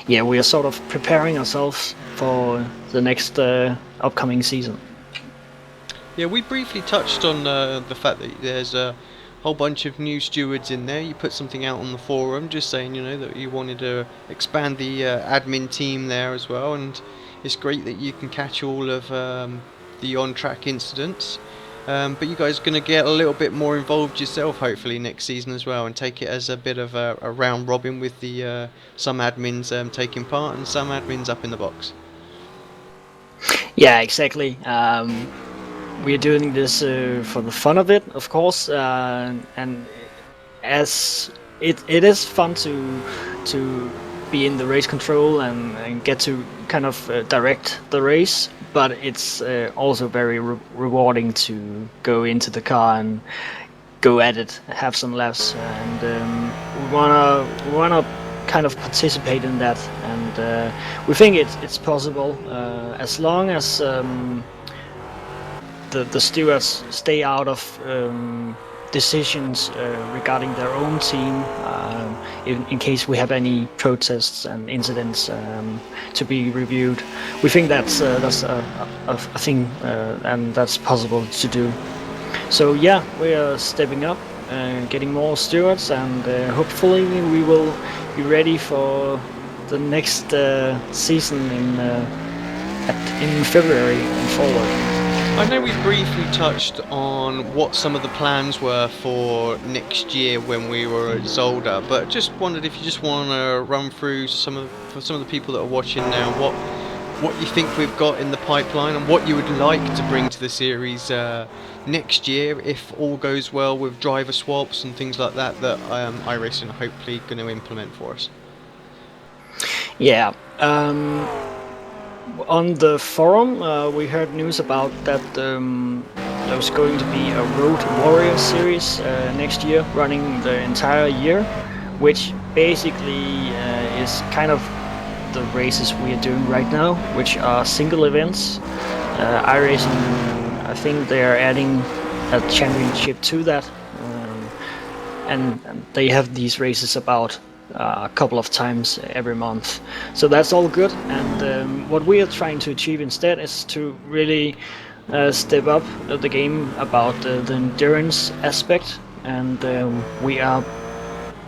yeah, we are sort of preparing ourselves for the next upcoming season. Yeah, we briefly touched on the fact that there's a whole bunch of new stewards in there. You put something out on the forum just saying, that you wanted to expand the admin team there as well, and it's great that you can catch all of the on-track incidents. But you guys are going to get a little bit more involved yourself, hopefully, next season as well, and take it as a bit of a round robin with the some admins taking part and some admins up in the box. Yeah, exactly. We're doing this for the fun of it, of course, and as it is fun to be in the race control and get to kind of direct the race, but it's also very rewarding to go into the car and go at it, have some laps, and we wanna kind of participate in that, and we think it's possible as long as the stewards stay out of decisions regarding their own team, in case we have any protests and incidents to be reviewed. We think that's a thing, and that's possible to do. So yeah, we are stepping up, getting more stewards, and hopefully we will be ready for the next season in February and forward. I know we briefly touched on what some of the plans were for next year when we were at Zolder, but just wondered if you just want to run through for some of the people that are watching now, what you think we've got in the pipeline and what you would like to bring to the series next year, if all goes well with driver swaps and things like that iRacing are hopefully going to implement for us. Yeah. On the forum, we heard news about that there was going to be a Road Warrior series next year, running the entire year, which basically is kind of the races we are doing right now, which are single events. iRacing, I think they are adding a championship to that, and they have these races about a couple of times every month, so that's all good. And what we are trying to achieve instead is to really step up the game about the endurance aspect, and we are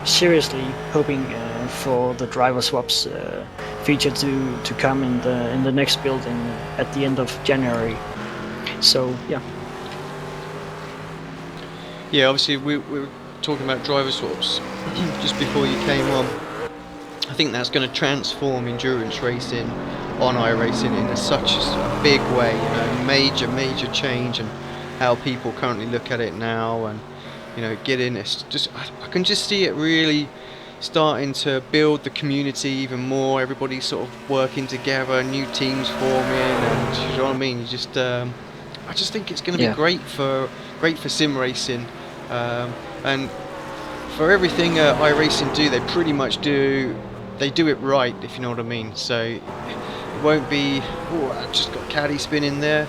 seriously hoping for the driver swaps feature to come in the next build at the end of January. So yeah, obviously we were talking about driver swaps just before you came on. I think that's going to transform endurance racing on iRacing in such a big way, major change in how people currently look at it now, and get in. It's just I can just see it really starting to build the community even more. Everybody's sort of working together, new teams forming, and you know what I mean. I just think it's going to be great for sim racing. And for everything iRacing do, they pretty much do it right, if you know what I mean. So it won't be, I've just got caddy spinning there.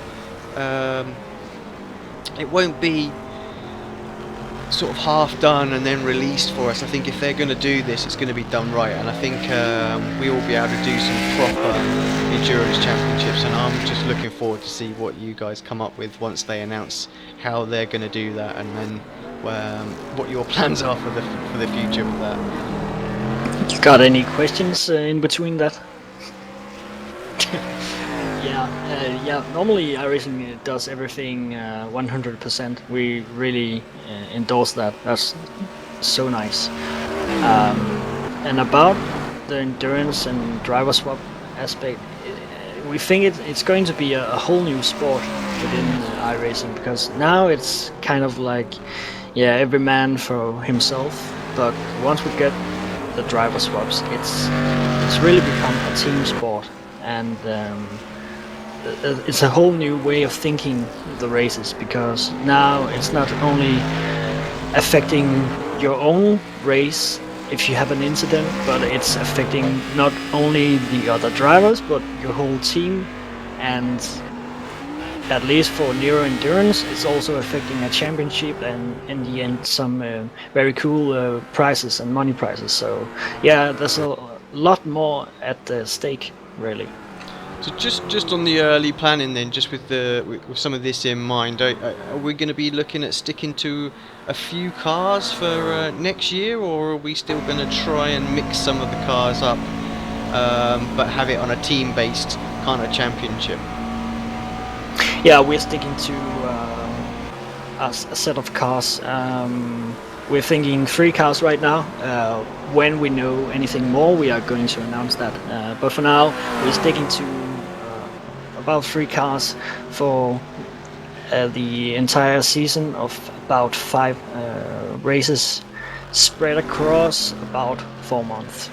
It won't be sort of half done and then released for us. I think if they're going to do this, it's going to be done right, and I think we will be able to do some proper endurance championships, and I'm just looking forward to see what you guys come up with once they announce how they're going to do that, and then what your plans are for the future with that. You got any questions in between that? Normally iRacing does everything 100%. We really endorse that. That's so nice. And about the endurance and driver swap aspect, we think it's going to be a whole new sport within iRacing, because now it's kind of like every man for himself, but once we get the driver swaps, it's really become a team sport, and it's a whole new way of thinking the races, because now it's not only affecting your own race if you have an incident, but it's affecting not only the other drivers but your whole team, and at least for Neuro Endurance, it's also affecting a championship and in the end some very cool prizes and money prizes. So yeah, there's a lot more at stake, really. So just on the early planning then, just with some of this in mind, are we going to be looking at sticking to a few cars for next year, or are we still going to try and mix some of the cars up, but have it on a team-based kind of championship? Yeah, we're sticking to a set of cars. We're thinking 3 cars right now. When we know anything more, we are going to announce that. But for now, we're sticking to about 3 cars for the entire season of about 5 races spread across about 4 months.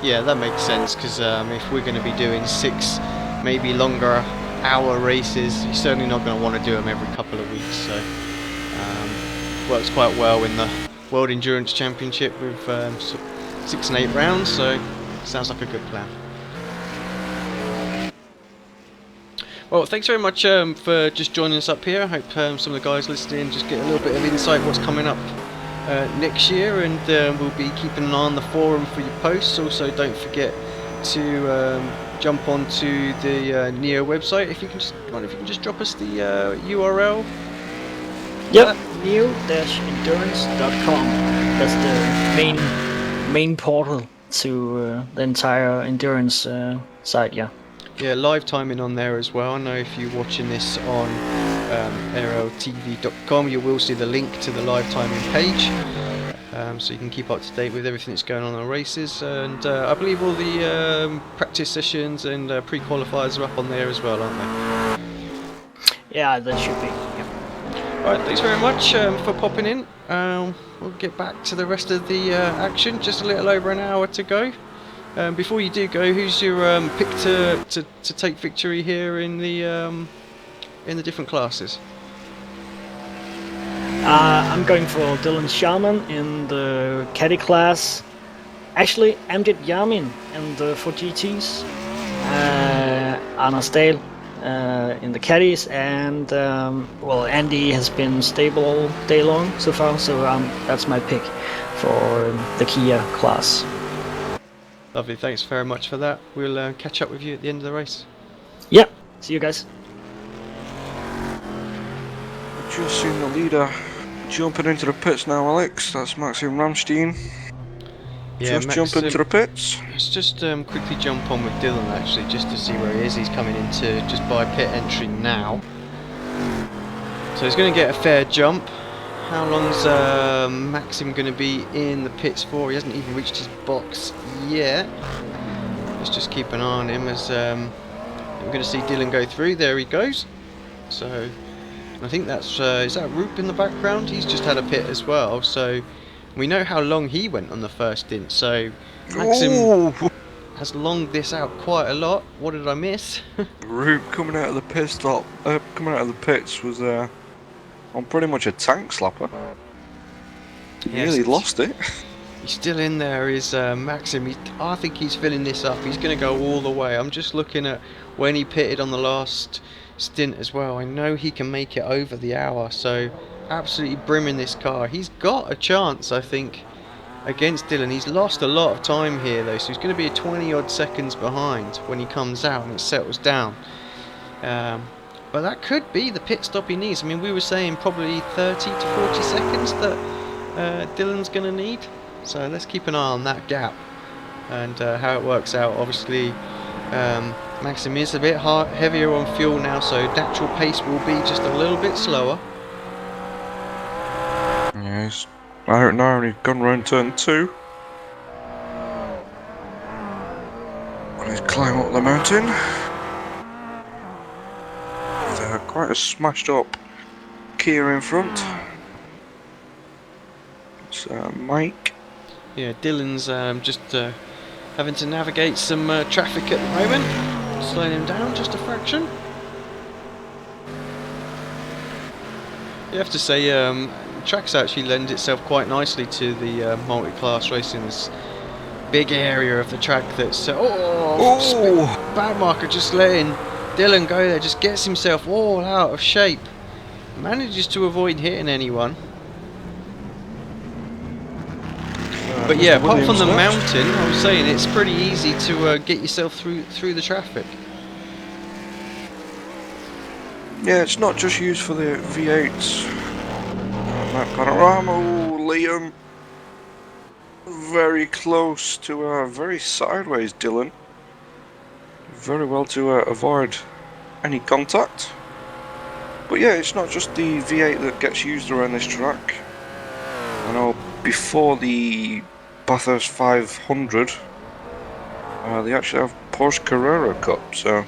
Yeah, that makes sense, because if we're going to be doing 6 maybe longer hour races, you're certainly not going to want to do them every couple of weeks. So works quite well in the World Endurance Championship with 6 and 8 rounds, so sounds like a good plan. Well, thanks very much for just joining us up here. I hope some of the guys listening just get a little bit of insight what's coming up next year, and we'll be keeping an eye on the forum for your posts. Also, don't forget to jump onto the Neo website. If you can just drop us the URL. Yep, neo-endurance.com. That's the main portal to the entire endurance site. Yeah, live timing on there as well. I know if you're watching this on ARL-TV.com, you will see the link to the live timing page, so you can keep up to date with everything that's going on the races. And I believe all the practice sessions and pre-qualifiers are up on there as well, aren't they? Yeah, that should be. Yeah. Alright, thanks very much for popping in. We'll get back to the rest of the action. Just a little over an hour to go. Before you do go, who's your pick to take victory here in the different classes? I'm going for Dylan Sharman in the caddy class. Actually, Amjad Yamin in the 4GTs. Anna Stale in the caddies, and well, Andy has been stable all day long so far, so that's my pick for the Kia class. Lovely, thanks very much for that. We'll catch up with you at the end of the race. Yeah, see you guys. Just seen the leader jumping into the pits now, Alex. That's Maxim Ramstein. Yeah, just jump into the pits. Let's just quickly jump on with Dylan actually, just to see where he is. He's coming into just by pit entry now. So he's going to get a fair jump. How long's Maxim going to be in the pits for? He hasn't even reached his box yet. Let's just keep an eye on him as we're going to see Dylan go through. There he goes. So I think that's is that Roop in the background? He's just had a pit as well. So we know how long he went on the first stint. So Maxim has longed this out quite a lot. What did I miss? Roop coming out of the pit stop, coming out of the pits was on pretty much a tank slapper. He nearly lost it. He's still in there, is Maxim. I think he's filling this up. He's going to go all the way. I'm just looking at when he pitted on the last stint as well. I know he can make it over the hour, so absolutely brimming this car. He's got a chance, I think, against Dylan. He's lost a lot of time here though, so he's going to be 20 odd seconds behind when he comes out and it settles down. But that could be the pit stop he needs. I mean, we were saying probably 30 to 40 seconds that Dylan's going to need. So let's keep an eye on that gap and how it works out. Obviously, Maxim is a bit heavier on fuel now, so natural pace will be just a little bit slower. Yes, I don't know, only gone round turn 2. Let's climb up the mountain. With quite a smashed up Kia in front. It's Mike. Yeah, Dylan's just having to navigate some traffic at the moment. Slowing him down just a fraction. You have to say, the track's actually lends itself quite nicely to the multi-class racing. This big area of the track that's bad marker, just letting Dylan go there, just gets himself all out of shape, manages to avoid hitting anyone. But yeah, apart from the mountain, I was saying it's pretty easy to get yourself through the traffic. Yeah, it's not just used for the V8s. Mount Panorama, Liam. Very close to very sideways, Dylan. Very well to avoid any contact. But yeah, it's not just the V8 that gets used around this track. I know before the Bathurst 500, they actually have Porsche Carrera Cup, so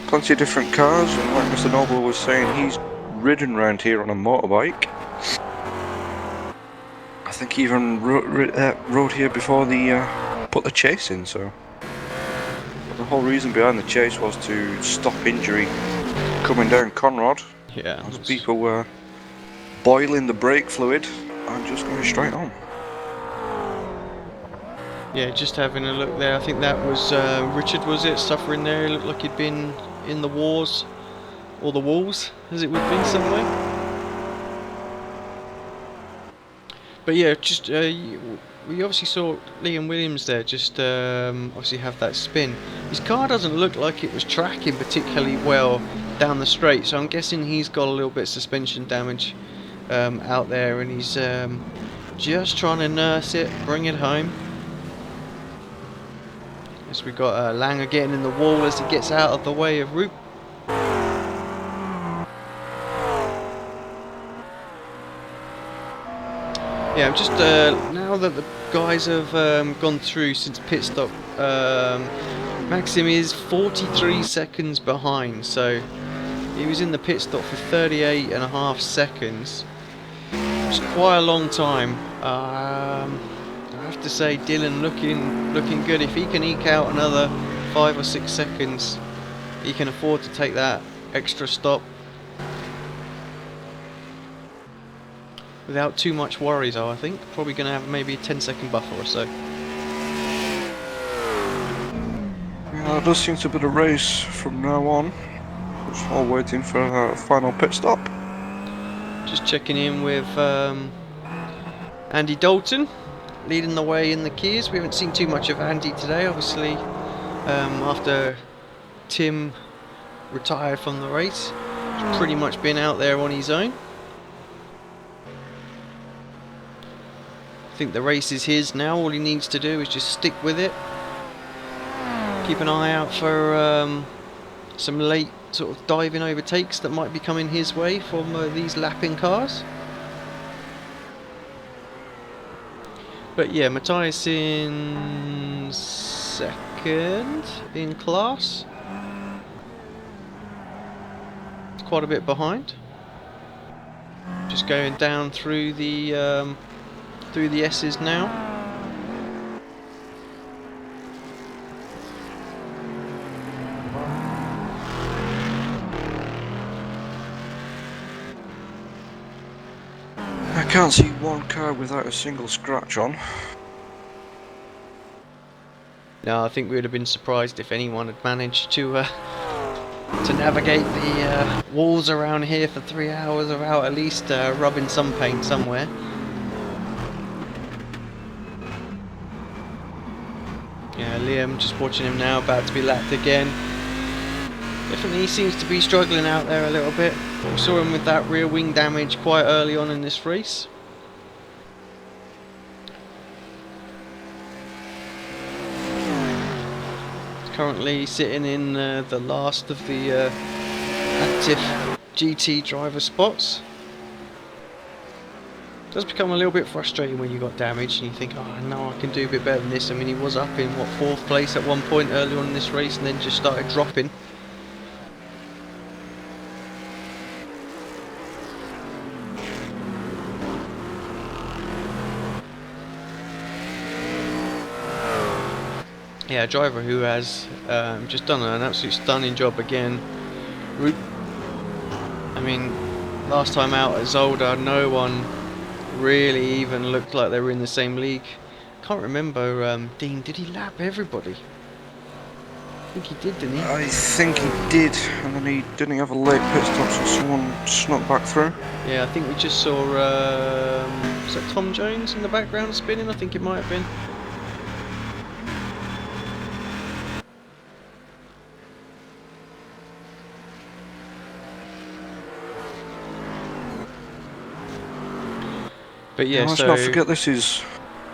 plenty of different cars, and like Mr. Noble was saying, he's ridden around here on a motorbike. I think he even rode here before the put the chase in, so the whole reason behind the chase was to stop injury coming down Conrad. Yeah, as people were boiling the brake fluid and just going straight on. Yeah, just having a look there. I think that was Richard, was it, suffering there? It looked like he'd been in the wars, or the walls, as it would be somewhere. But yeah, just we obviously saw Liam Williams there just obviously have that spin. His car doesn't look like it was tracking particularly well down the straight, so I'm guessing he's got a little bit of suspension damage out there, and he's just trying to nurse it, bring it home. As we got Langer getting in the wall as he gets out of the way of Roop. Yeah, just now that the guys have gone through since pit stop, Maxim is 43 seconds behind, so he was in the pit stop for 38.5 seconds. It's quite a long time. I have to say, Dylan looking good. If he can eke out another 5 or 6 seconds, he can afford to take that extra stop without too much worries, I think. Probably going to have maybe a 10-second buffer or so. Yeah, it does seem to be the race from now on. Just all waiting for a final pit stop. Just checking in with Andy Dalton, leading the way in the Kias. We haven't seen too much of Andy today, obviously, after Tim retired from the race. He's pretty much been out there on his own. I think the race is his now. All he needs to do is just stick with it. Keep an eye out for some late sort of diving overtakes that might be coming his way from these lapping cars. But yeah, Matthias in second in class. Quite a bit behind. Just going down through the S's now. I can't see one car without a single scratch on. No, I think we would have been surprised if anyone had managed to navigate the walls around here for 3 hours without at least rubbing some paint somewhere. Yeah, Liam, just watching him now, about to be lapped again. Definitely seems to be struggling out there a little bit. We saw him with that rear wing damage quite early on in this race. Currently sitting in the last of the active GT driver spots. It does become a little bit frustrating when you got damaged and you think, oh no, I can do a bit better than this. I mean, he was up in what, 4th place at one point early on in this race and then just started dropping. Yeah, a driver who has just done an absolute stunning job again. I mean, last time out at Zolder, no one really even looked like they were in the same league. Can't remember, Dean, did he lap everybody? I think he did, didn't he? I think he did, and then he didn't have a late pit stop, so someone snuck back through. Yeah, I think we just saw, was that Tom Jones in the background spinning? I think it might have been. But yeah, let's so not forget this is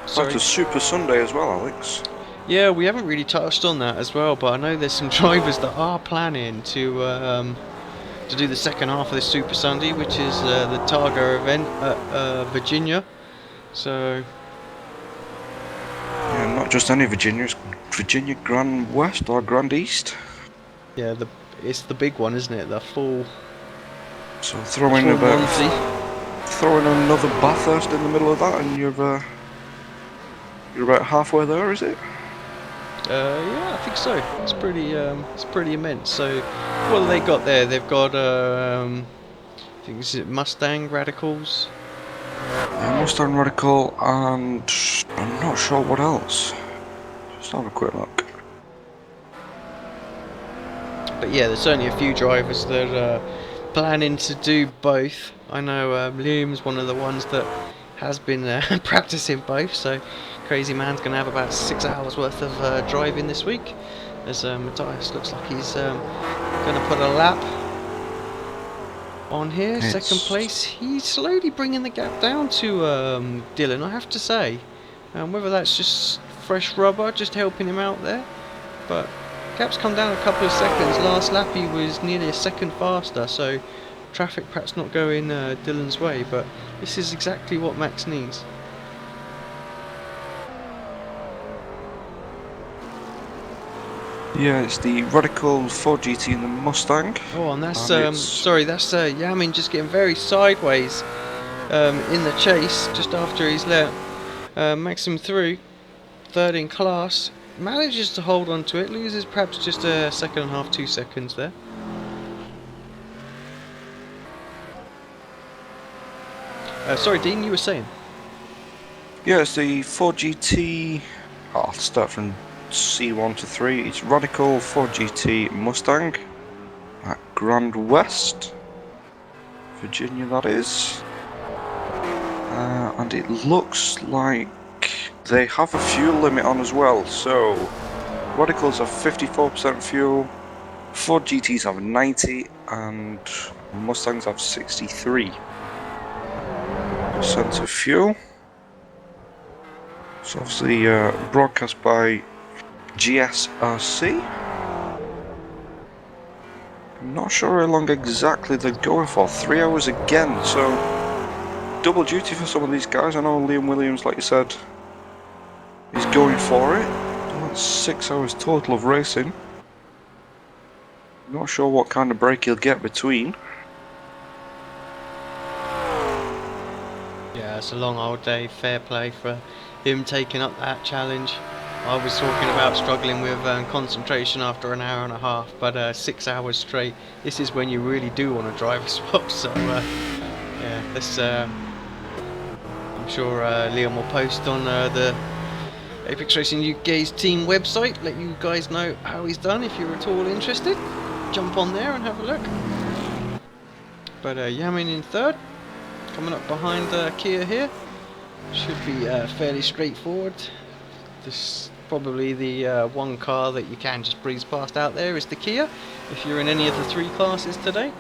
sorry. a Super Sunday as well, Alex. Yeah, we haven't really touched on that as well, but I know there's some drivers that are planning to do the second half of this Super Sunday, which is the Targa event at Virginia. So Yeah, not just any Virginia, it's Virginia Grand West or Grand East. yeah, it's the big one, isn't it? The full. So throw in another Bathurst in the middle of that, and you're about halfway there, is it? Yeah, I think so. It's pretty immense. So, what have they got there? They've got I think is it Mustang Radicals. Mustang Radical, and I'm not sure what else. Just have a quick look. But yeah, there's certainly a few drivers that are planning to do both. I know Liam's one of the ones that has been practicing both, so Crazy Man's going to have about 6 hours worth of driving this week, as Matthias looks like he's going to put a lap on here. Second place. He's slowly bringing the gap down to Dylan, I have to say. Whether that's just fresh rubber just helping him out there, but gap's come down a couple of seconds. Last lap he was nearly a second faster, so traffic perhaps not going Dylan's way, but this is exactly what Max needs. Yeah, it's the Radical 4GT and the Mustang. Oh, and that's sorry, that's Yamin just getting very sideways in the chase just after he's let Maxim through, third in class. Manages to hold on to it, loses perhaps just a second and a half, 2 seconds there. Sorry, Dean, you were saying? Yeah, it's the 4GT. I'll start from C1 to 3. It's Radical 4GT Mustang at Grand West, Virginia, that is. And it looks like they have a fuel limit on as well. So Radicals have 54% fuel, 4GTs have 90, and Mustangs have 63% of fuel. It's obviously broadcast by GSRC. I'm not sure how long exactly they're going for. 3 hours again, so double duty for some of these guys. I know Liam Williams, like you said, is going for it. That's 6 hours total of racing. Not sure what kind of break he'll get between. Yeah, it's a long old day. Fair play for him taking up that challenge. I was talking about struggling with concentration after an hour and a half, but 6 hours straight, this is when you really do want to drive as well. So yeah, this I'm sure Liam will post on the Apex Racing UK's team website, let you guys know how he's done. If you're at all interested, jump on there and have a look. But Yamin in third, coming up behind Kia here. Should be fairly straightforward. This probably the one car that you can just breeze past out there is the Kia, if you're in any of the 3 classes today.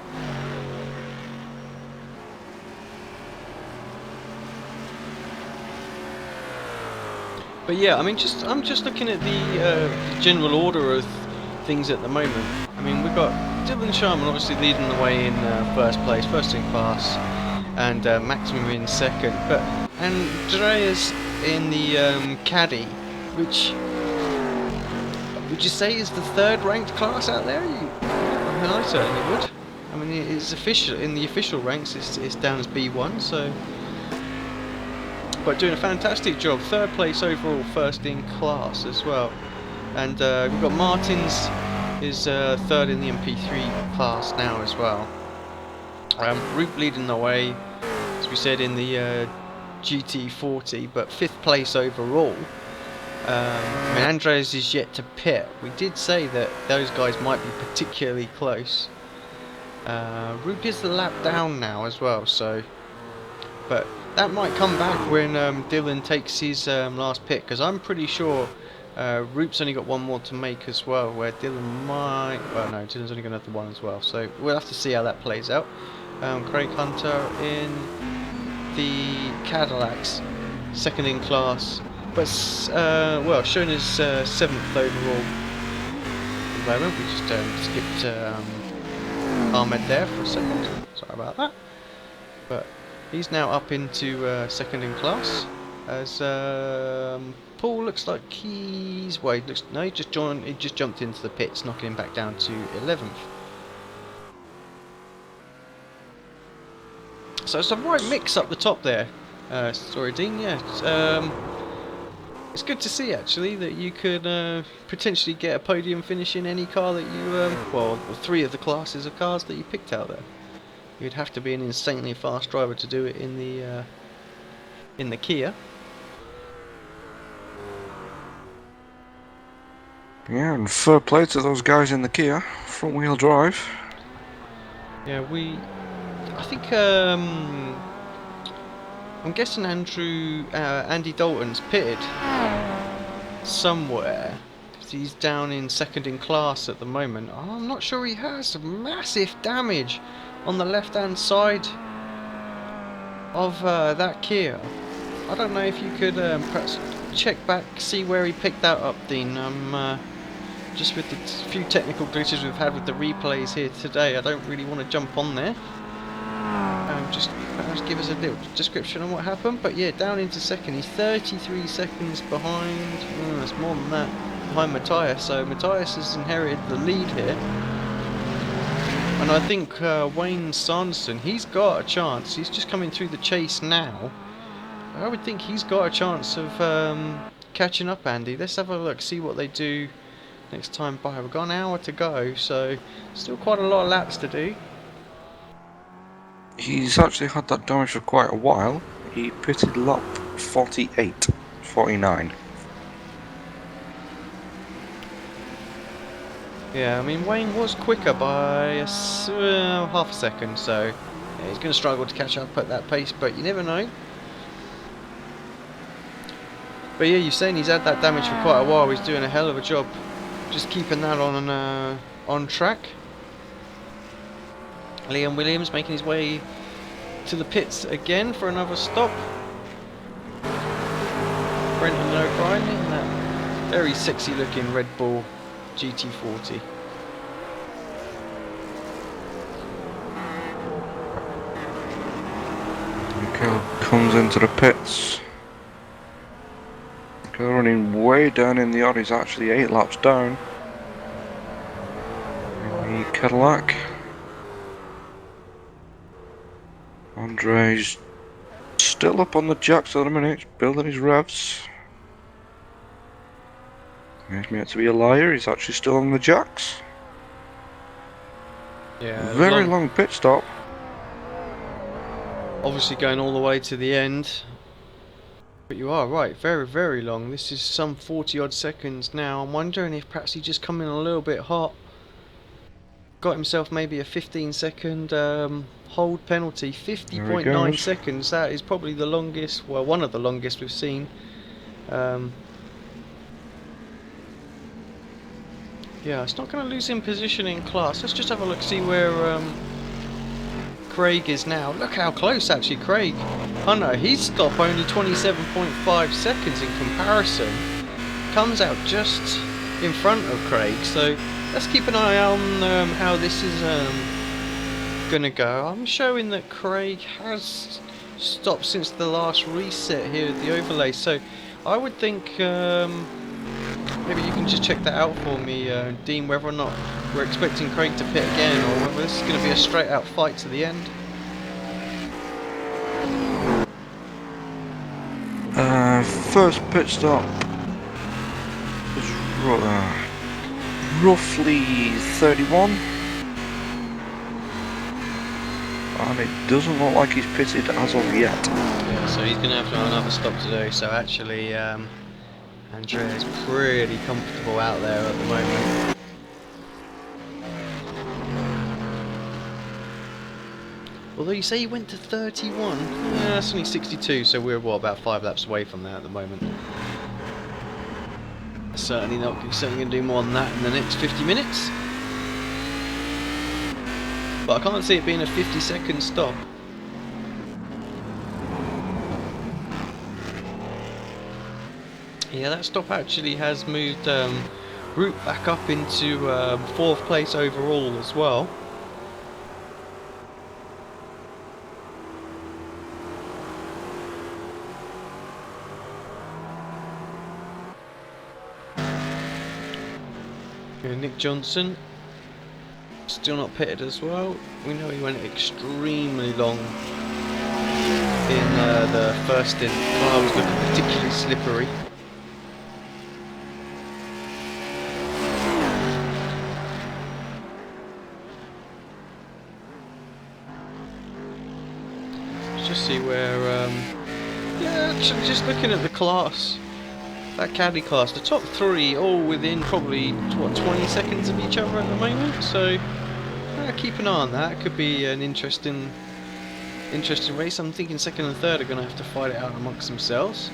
But yeah, I mean, I'm just looking at the general order of things at the moment. I mean, we've got Dylan Sharman obviously leading the way in first place, first in class, and Maximum in second. But Andreas in the Caddy, which would you say is the 3rd ranked class out there? I mean, I certainly would. I mean, it's official in the official ranks. It's down as B1, so. But doing a fantastic job. 3rd place overall, first in class as well. And we've got Martins is 3rd in the MP3 class now as well. Roop leading the way, as we said, in the GT40, but 5th place overall. I mean, Andres is yet to pit. We did say that those guys might be particularly close. Roop is the lap down now as well, so... But that might come back when Dylan takes his last pit, because I'm pretty sure Roop's only got one more to make as well, where Dylan might... Well, no, Dylan's only got another one as well, so we'll have to see how that plays out. Craig Hunter in the Cadillacs, 2nd in class, but well, shown as 7th overall at the moment. We just skipped Ahmed there for a second, sorry about that, but he's now up into 2nd in class, as Paul looks like he's... Well, he just jumped into the pits, knocking him back down to 11th. So it's a right mix up the top there, sorry Dean, yeah. It's good to see actually that you could potentially get a podium finish in any car that you, well, 3 of the classes of cars that you picked out there. You'd have to be an insanely fast driver to do it in the Kia. Yeah, and fair play to those guys in the Kia, front wheel drive. Yeah, I think I'm guessing Andy Dalton's pitted somewhere. He's down in 2nd in class at the moment. Oh, I'm not sure he has massive damage on the left hand side of that Kia. I don't know if you could perhaps check back, see where he picked that up, Dean. Just with the few technical glitches we've had with the replays here today, I don't really want to jump on there. Just perhaps give us a little description on what happened. But yeah, down into 2nd, he's 33 seconds behind. It's more than that, behind Matthias. So Matthias has inherited the lead here, and I think Wayne Sanderson, he's got a chance. He's just coming through the chase now. I would think he's got a chance of catching up Andy. Let's have a look, see what they do next time by. We've got an hour to go, so still quite a lot of laps to do. He's actually had that damage for quite a while. He pitted lap 49. Yeah, I mean, Wayne was quicker by half a second, so yeah, he's going to struggle to catch up at that pace, but you never know. But yeah, you're saying he's had that damage for quite a while. He's doing a hell of a job just keeping that on track. Liam Williams making his way to the pits again for another stop. Brendan O'Brien in that very sexy looking Red Bull GT40. Mikel comes into the pits. Mikel running way down in the odd. He's actually 8 laps down in the Cadillac. Andre's still up on the jacks at the minute, building his revs. He's meant to be a liar, he's actually still on the jacks. Yeah, very long pit stop. Obviously going all the way to the end. But you are right, very, very long. This is some 40 odd seconds now. I'm wondering if perhaps he just come in a little bit hot. Got himself maybe a 15-second hold penalty. 50.9 seconds. That is probably the longest, well, one of the longest we've seen. Yeah, it's not going to lose him position in class. Let's just have a look, see where Craig is now. Look how close actually Craig. Oh no, his stop only 27.5 seconds in comparison. Comes out just in front of Craig, so let's keep an eye on how this is gonna go. I'm showing that Craig has stopped since the last reset here at the overlay, so I would think maybe you can just check that out for me, Dean, whether or not we're expecting Craig to pit again, or whether this is going to be a straight out fight to the end. First pit stop was roughly 31. and it doesn't look like he's pitted as of yet. Yeah, so he's going to have another stop to do. So actually, Andrea's pretty comfortable out there at the moment. Although you say he went to 31, that's only 62, so we're what, about 5 laps away from that at the moment. Certainly going to do more than that in the next 50 minutes. But I can't see it being a 50-second stop. Yeah, that stop actually has moved Root back up into 4th place overall as well. Nick Johnson still not pitted as well. We know he went extremely long in the first stint. The car was looking particularly slippery. Let's just see where yeah, actually just looking at the class, that caddy class, the top 3 all within probably what, 20 seconds of each other at the moment, so keep an eye on that. Could be an interesting race. I'm thinking 2nd and 3rd are going to have to fight it out amongst themselves.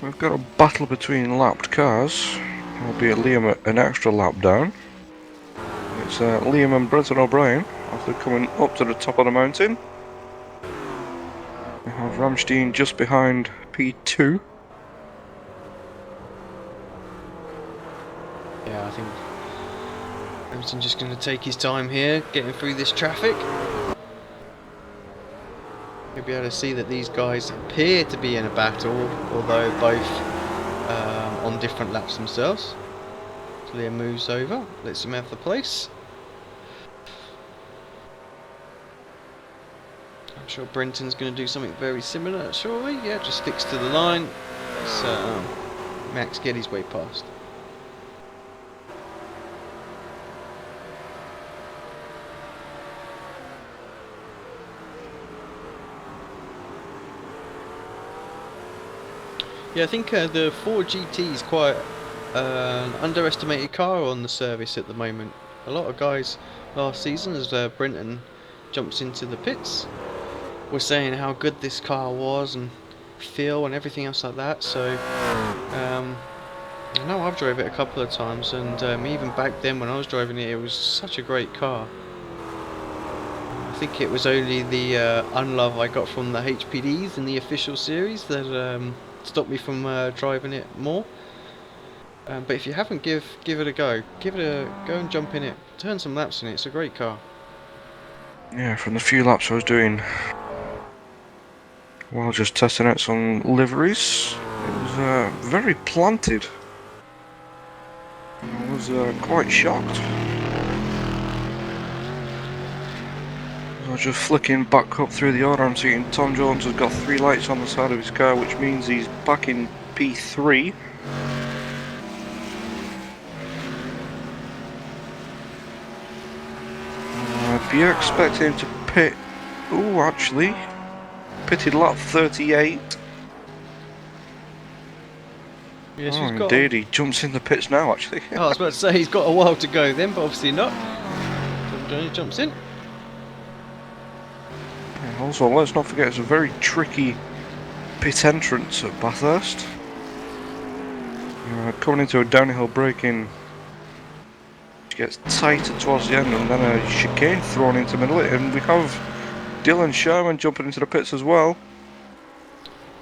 We've got a battle between lapped cars, albeit Liam an extra lap down. It's Liam and Brenton O'Brien after coming up to the top of the mountain. We have Ramstein just behind P2. Yeah, I think Ramstein just going to take his time here, getting through this traffic. You'll be able to see that these guys appear to be in a battle, although both on different laps themselves. So Liam moves over, lets him have the place. I'm sure Brenton's going to do something very similar, surely. Yeah, just sticks to the line. Let's Max get his way past. Yeah, I think the Ford GT is quite an underestimated car on the service at the moment. A lot of guys last season, as Brenton jumps into the pits, were saying how good this car was and feel and everything else like that. So I know I've drove it a couple of times, and even back then when I was driving it, it was such a great car. I think it was only the unlove I got from the HPDs in the official series that stopped me from driving it more. But if you haven't, give it a go. Go and jump in it. Turn some laps in it. It's a great car. Yeah, from the few laps I was doing while just testing out some liveries, it was very planted. I was quite shocked. I was just flicking back up through the order. I'm seeing Tom Jones has got 3 lights on the side of his car, which means he's back in P3. I'd be expecting him to pit. Oh, actually, pitted lap 38. Yes, oh, indeed, he jumps in the pits now, actually. Oh, I was about to say he's got a while to go then, but obviously not. He jumps in. Also, let's not forget it's a very tricky pit entrance at Bathurst. Coming into a downhill braking, it gets tighter towards the end, and then a chicane thrown into the middle of it, and we have Dylan Sherman jumping into the pits as well.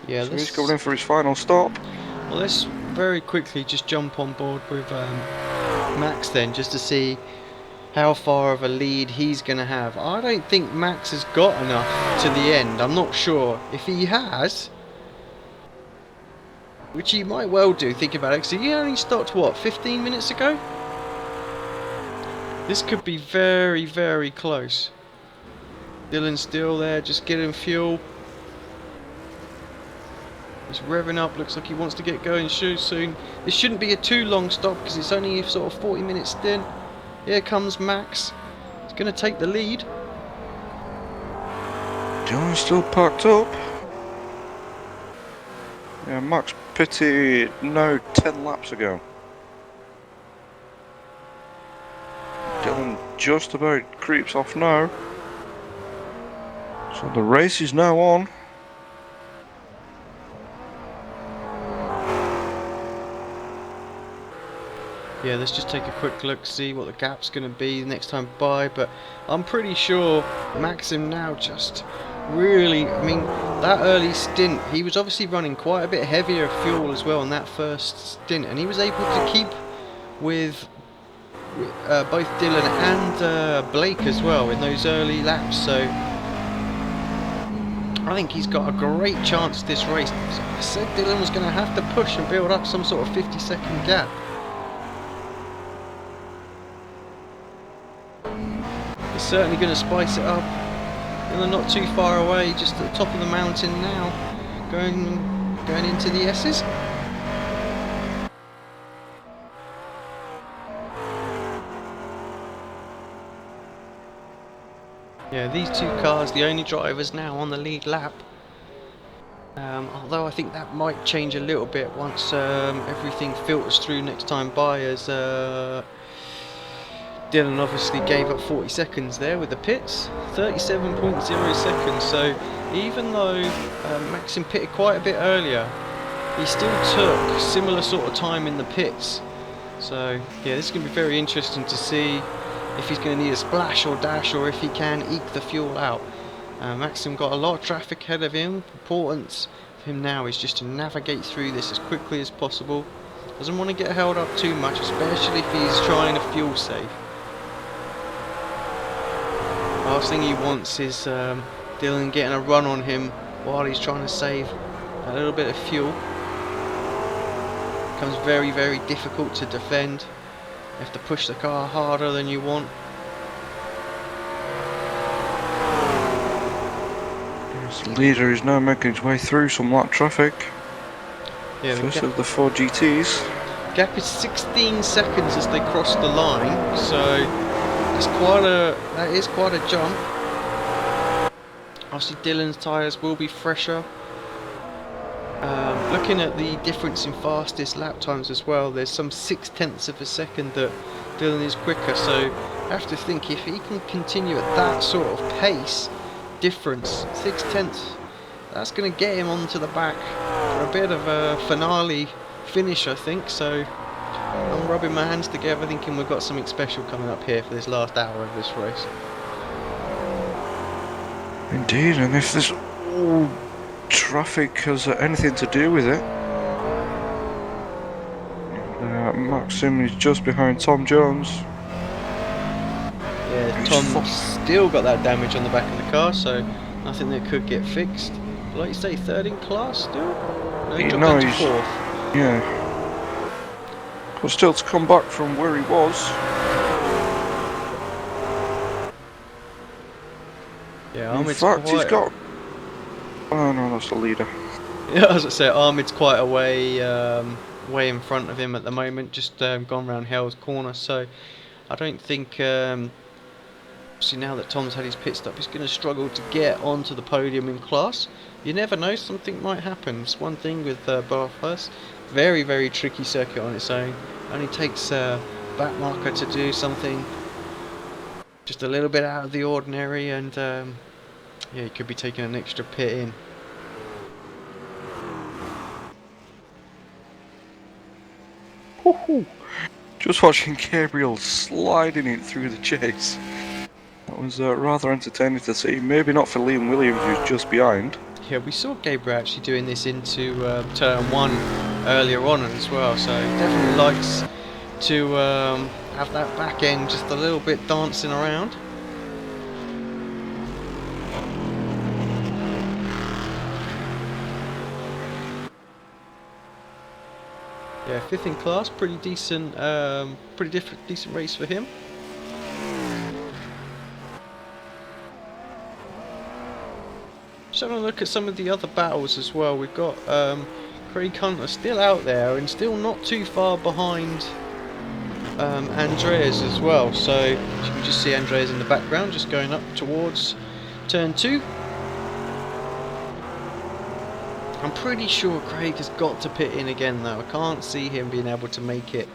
Yeah, so he's coming in for his final stop. Well, let's very quickly just jump on board with Max then, just to see how far of a lead he's going to have. I don't think Max has got enough to the end. I'm not sure. If he has, which he might well do, think about it, because he only stopped, what, 15 minutes ago? This could be very, very close. Dylan's still there, just getting fuel. He's revving up, looks like he wants to get going soon. This shouldn't be a too long stop, because it's only a sort of 40-minute stint. Here comes Max. He's Gonna take the lead. Dylan's still parked up. Yeah, Max pitted now 10 laps ago. Dylan just about creeps off now. So the race is now on. Yeah, let's just take a quick look, see what the gap's going to be next time by, but I'm pretty sure Maxim now just really, I mean, that early stint, he was obviously running quite a bit heavier fuel as well in that first stint, and he was able to keep with both Dylan and Blake as well in those early laps, so I think he's got a great chance this race. So I said Dylan was going to have to push and build up some sort of 50-second gap. He's certainly going to spice it up. And they're not too far away, just at the top of the mountain now, going into the S's. Yeah, these two cars, the only drivers now on the lead lap. Although I think that might change a little bit once everything filters through next time by, as Dylan obviously gave up 40 seconds there with the pits, 37.0 seconds, so even though Maxim pitted quite a bit earlier, he still took similar sort of time in the pits. So yeah, this is going to be very interesting to see if he's going to need a splash or dash, or if he can eke the fuel out. Maxim got a lot of traffic ahead of him. Important for him now is just to navigate through this as quickly as possible. Doesn't want to get held up too much, especially if he's trying to fuel save. Last thing he wants is Dylan getting a run on him while he's trying to save a little bit of fuel. Becomes very, very difficult to defend. You have to push the car harder than you want. The leader is now making his way through some lap traffic. Yeah, first of the 4 GTs. Gap is 16 seconds as they cross the line, so that is quite a jump. Obviously Dylan's tyres will be fresher. Looking at the difference in fastest lap times as well, there's some 0.6 of a second that Dylan is quicker, so I have to think if he can continue at that sort of pace difference, 0.6, that's going to get him onto the back for a bit of a finale finish, I think. So I'm rubbing my hands together thinking we've got something special coming up here for this last hour of this race. Indeed, and if this traffic has anything to do with it, Maxim is just behind Tom Jones. Yeah, Tom's still got that damage on the back of the car, so nothing that could get fixed. Like you say, third in class still? No, he dropped down to fourth. Yeah. But still to come back from where he was. Yeah, in fact, he's got... Oh no, that's the leader. Yeah, as I say, Ahmed's quite a way in front of him at the moment, just gone round Hell's corner, so I don't think, see, now that Tom's had his pit stop, he's going to struggle to get onto the podium in class. You never know, something might happen. It's one thing with Bathurst, very, very tricky circuit on its own. Only takes a back marker to do something just a little bit out of the ordinary, and yeah, he could be taking an extra pit in. Just watching Gabriel sliding it through the chase. That was rather entertaining to see. Maybe not for Liam Williams, who's just behind. Yeah, we saw Gabriel actually doing this into turn 1 earlier on as well, so he definitely likes to have that back end just a little bit dancing around. Yeah, 5th in class, pretty decent, decent race for him. Just having a look at some of the other battles as well. We've got Craig Hunter still out there and still not too far behind Andreas as well. So you can just see Andreas in the background, just going up towards turn 2. I'm pretty sure Craig has got to pit in again though. I can't see him being able to make it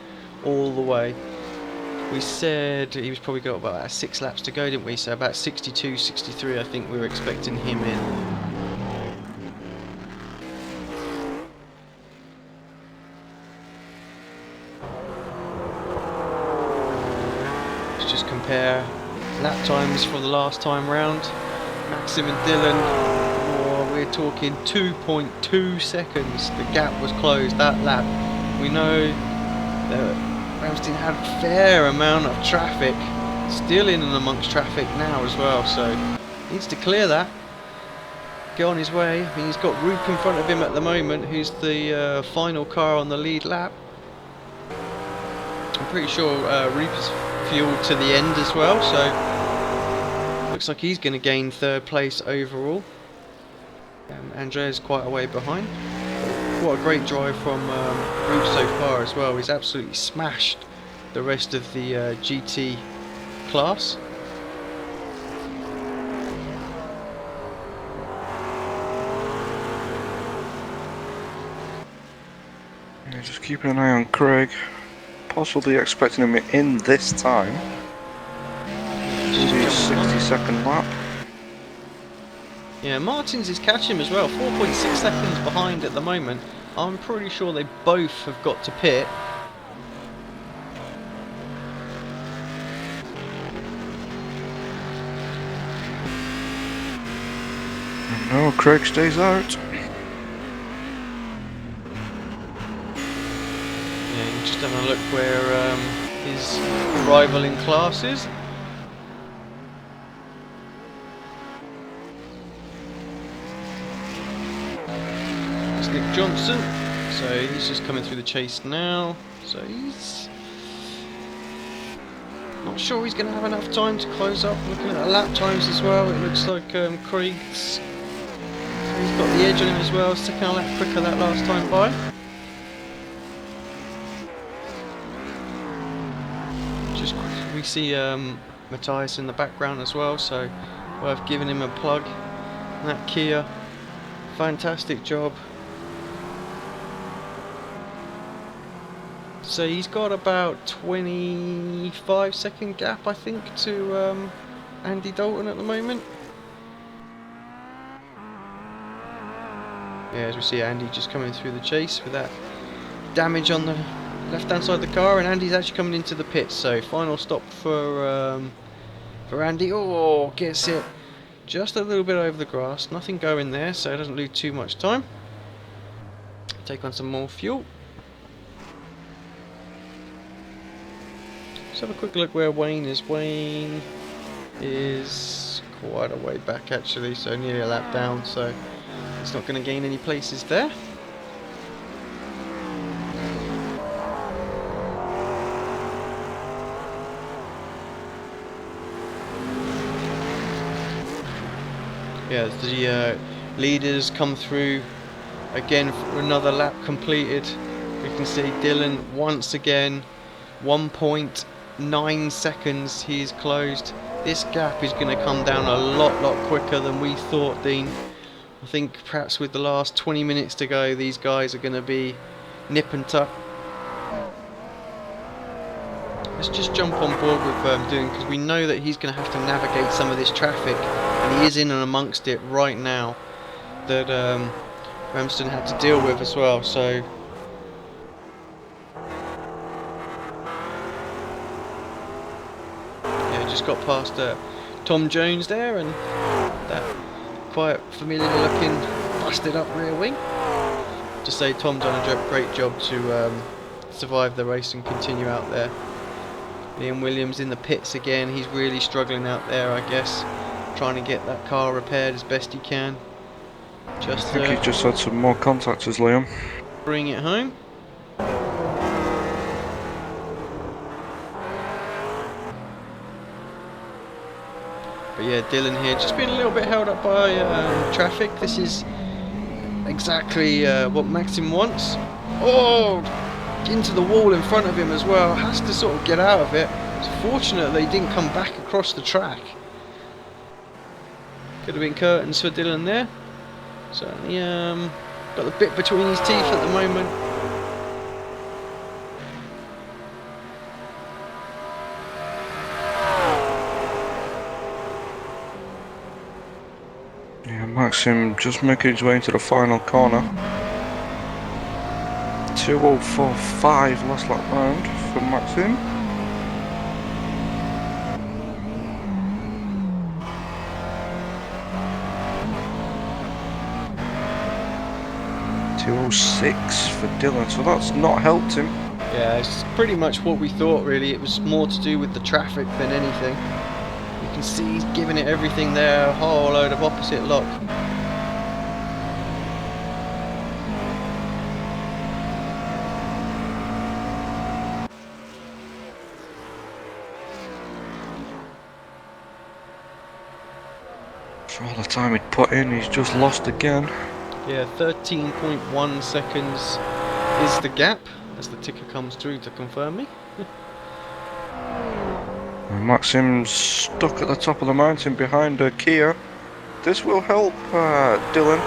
all the way. We said he was probably got about 6 laps to go, didn't we? So about 62, 63 I think we were expecting him in. Let's just compare lap times from the last time round. Maxim and Dylan. We're talking 2.2 seconds. The gap was closed that lap. We know that Ramsden had a fair amount of traffic, still in and amongst traffic now as well, so needs to clear that, get on his way. I mean, he's got Roop in front of him at the moment, who's the final car on the lead lap. I'm pretty sure Roop is fueled to the end as well, so looks like he's going to gain 3rd place overall. Andrea's quite a way behind. What a great drive from Roop so far as well. He's absolutely smashed the rest of the GT class. Yeah, just keeping an eye on Craig. Possibly expecting him in this time. This will be his 62nd lap. Yeah, Martins is catching him as well, 4.6 seconds behind at the moment. I'm pretty sure they both have got to pit. No, Craig stays out. Yeah, just having a look where his rival in class is. Nick Johnson, so he's just coming through the chase now, so he's not sure he's going to have enough time to close up. Looking at the lap times as well, it looks like Craig's he's got the edge on him as well, 2nd lap quicker that last time by. Just we see Matthias in the background as well, so worth giving him a plug. That Kia, fantastic job. So he's got about 25-second gap, I think, to Andy Dalton at the moment. Yeah, as we see Andy just coming through the chase with that damage on the left-hand side of the car, and Andy's actually coming into the pits. So final stop for Andy. Oh, gets it just a little bit over the grass. Nothing going there, so it doesn't lose too much time. Take on some more fuel. Let's have a quick look where Wayne is. Wayne is quite a way back actually, so nearly a lap down, so it's not going to gain any places there. Yeah, the leaders come through again for another lap completed. We can see Dylan once again 1.9 seconds he's closed. This gap is going to come down a lot quicker than we thought, Dean. I think perhaps with the last 20 minutes to go, these guys are going to be nip and tuck. Let's just jump on board with Dylan, because we know that he's going to have to navigate some of this traffic, and he is in and amongst it right now, that Ramsden had to deal with as well. So just got past Tom Jones there, and that quite familiar looking busted up rear wing. Just say Tom done a great job to survive the race and continue out there. Liam Williams in the pits again. He's really struggling out there, I guess, trying to get that car repaired as best he can. Just I think he just had some more contactors, Liam. Bring it home. But yeah, Dylan here just being a little bit held up by traffic. This is exactly what Maxim wants. Oh, into the wall in front of him as well. Has to sort of get out of it. It's fortunate that he didn't come back across the track. Could have been curtains for Dylan there. Certainly got the bit between his teeth at the moment. Yeah, Maxim just making his way into the final corner. 2:04.5 last lap round for Maxim. .206 for Dylan, so that's not helped him. Yeah, it's pretty much what we thought really. It was more to do with the traffic than anything. You can see he's giving it everything there, a whole load of opposite lock. For all the time he'd put in, he's just lost again. Yeah, 13.1 seconds is the gap, as the ticker comes through to confirm me. And Maxim's stuck at the top of the mountain behind a Kia. This will help Dylan.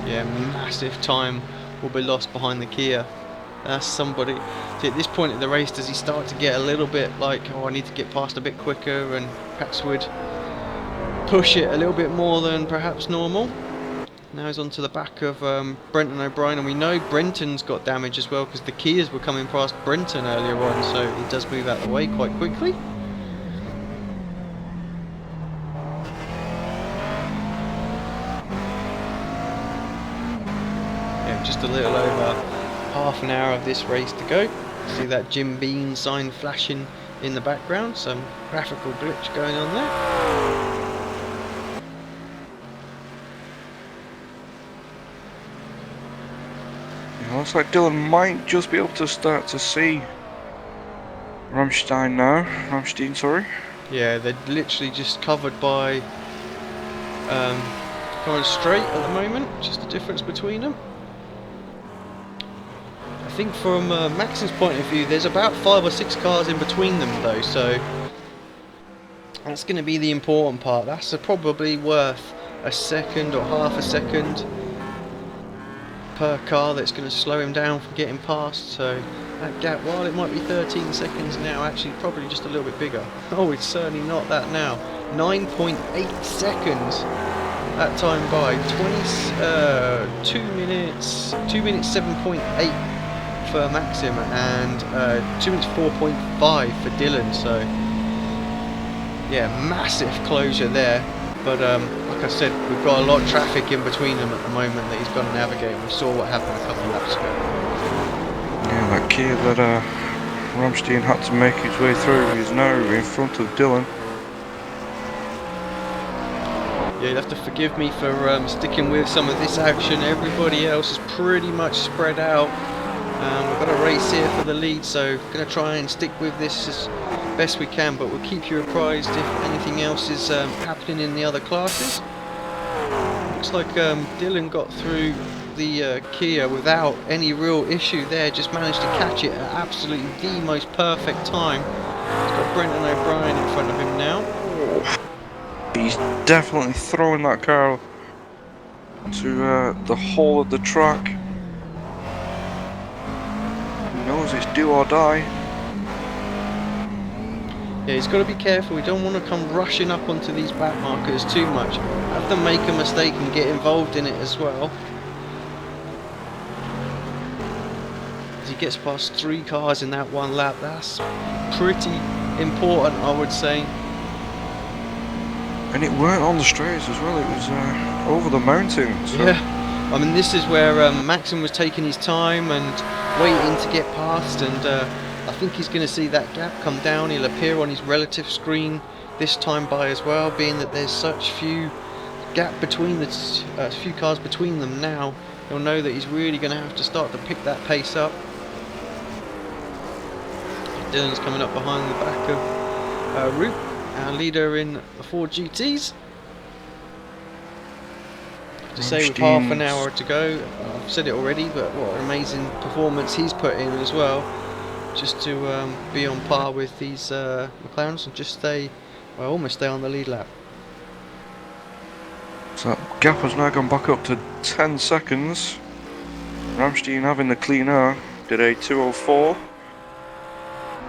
Yeah, massive time will be lost behind the Kia. That's somebody. See, at this point in the race, does he start to get a little bit like, oh, I need to get past a bit quicker, and perhaps would push it a little bit more than perhaps normal? Now he's onto the back of Brenton O'Brien, and we know Brenton's got damage as well because the Kias were coming past Brenton earlier on, so he does move out of the way quite quickly. Yeah, just a little over half an hour of this race to go. See that Jim Beam sign flashing in the background, some graphical glitch going on there. Looks like Dylan might just be able to start to see Ramstein, sorry. Yeah, they're literally just covered by going straight at the moment, just the difference between them. I think from Max's point of view, there's about 5 or 6 cars in between them though, so that's going to be the important part. That's probably worth a second or half a second per car that's going to slow him down from getting past. So that gap, while it might be 13 seconds now, actually probably just a little bit bigger. Oh, it's certainly not that now. 9.8 seconds that time by 2 minutes 7.8 for Maxim, and 2 minutes 4.5 for Dylan. So yeah, massive closure there. But like I said, we've got a lot of traffic in between them at the moment that he's got to navigate. We saw what happened a couple of laps ago. Yeah, that Kia that Ramstein had to make his way through is now in front of Dylan. Yeah, you'll have to forgive me for sticking with some of this action. Everybody else is pretty much spread out. We've got a race here for the lead, so going to try and stick with this as best we can, but we'll keep you apprised if anything else is happening in the other classes. Looks like Dylan got through the Kia without any real issue there, just managed to catch it at absolutely the most perfect time. He's got Brenton O'Brien in front of him now. He's definitely throwing that car to the whole of the track. He knows it's do or die. Yeah, he's got to be careful. We don't want to come rushing up onto these back markers too much. Have them make a mistake and get involved in it as well. As he gets past 3 cars in that one lap, that's pretty important, I would say. And it weren't on the straights as well, it was over the mountain. So. Yeah, I mean, this is where Maxim was taking his time and waiting to get past, and I think he's going to see that gap come down. He'll appear on his relative screen this time by as well, being that there's such few gap between the few cars between them now. He'll know that he's really going to have to start to pick that pace up. Dylan's coming up behind the back of Root, our leader in the Ford GTs. To say with half an Ramstein's- hour to go, I've said it already, but what an amazing performance he's put in as well. Just to be on par with these McLarens and just stay, well, almost stay on the lead lap. So that gap has now gone back up to 10 seconds. Ramstein having the clean air did a 2:04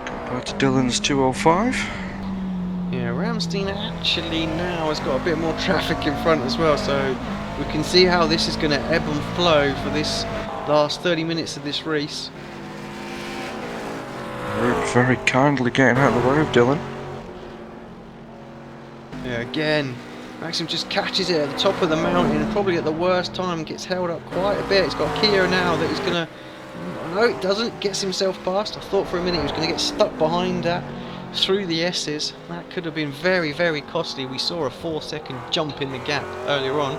compared to Dylan's 2:05. Yeah, Ramstein actually now has got a bit more traffic in front as well, so we can see how this is going to ebb and flow for this last 30 minutes of this race. We're very kindly getting out of the way of Dylan. Yeah, again, Maxim just catches it at the top of the mountain, probably at the worst time, gets held up quite a bit. He's got Kia now that he's going to... No, it doesn't, gets himself past. I thought for a minute he was going to get stuck behind that through the S's. That could have been very, very costly. We saw a 4-second jump in the gap earlier on.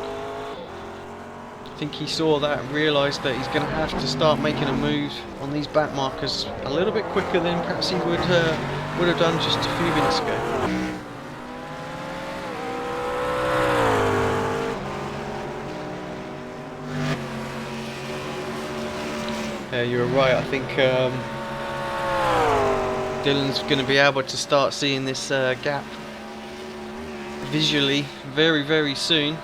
I think he saw that and realised that he's going to have to start making a move on these back markers a little bit quicker than perhaps he would have done just a few minutes ago. Yeah, you were right. I think Dylan's going to be able to start seeing this gap visually very, very soon.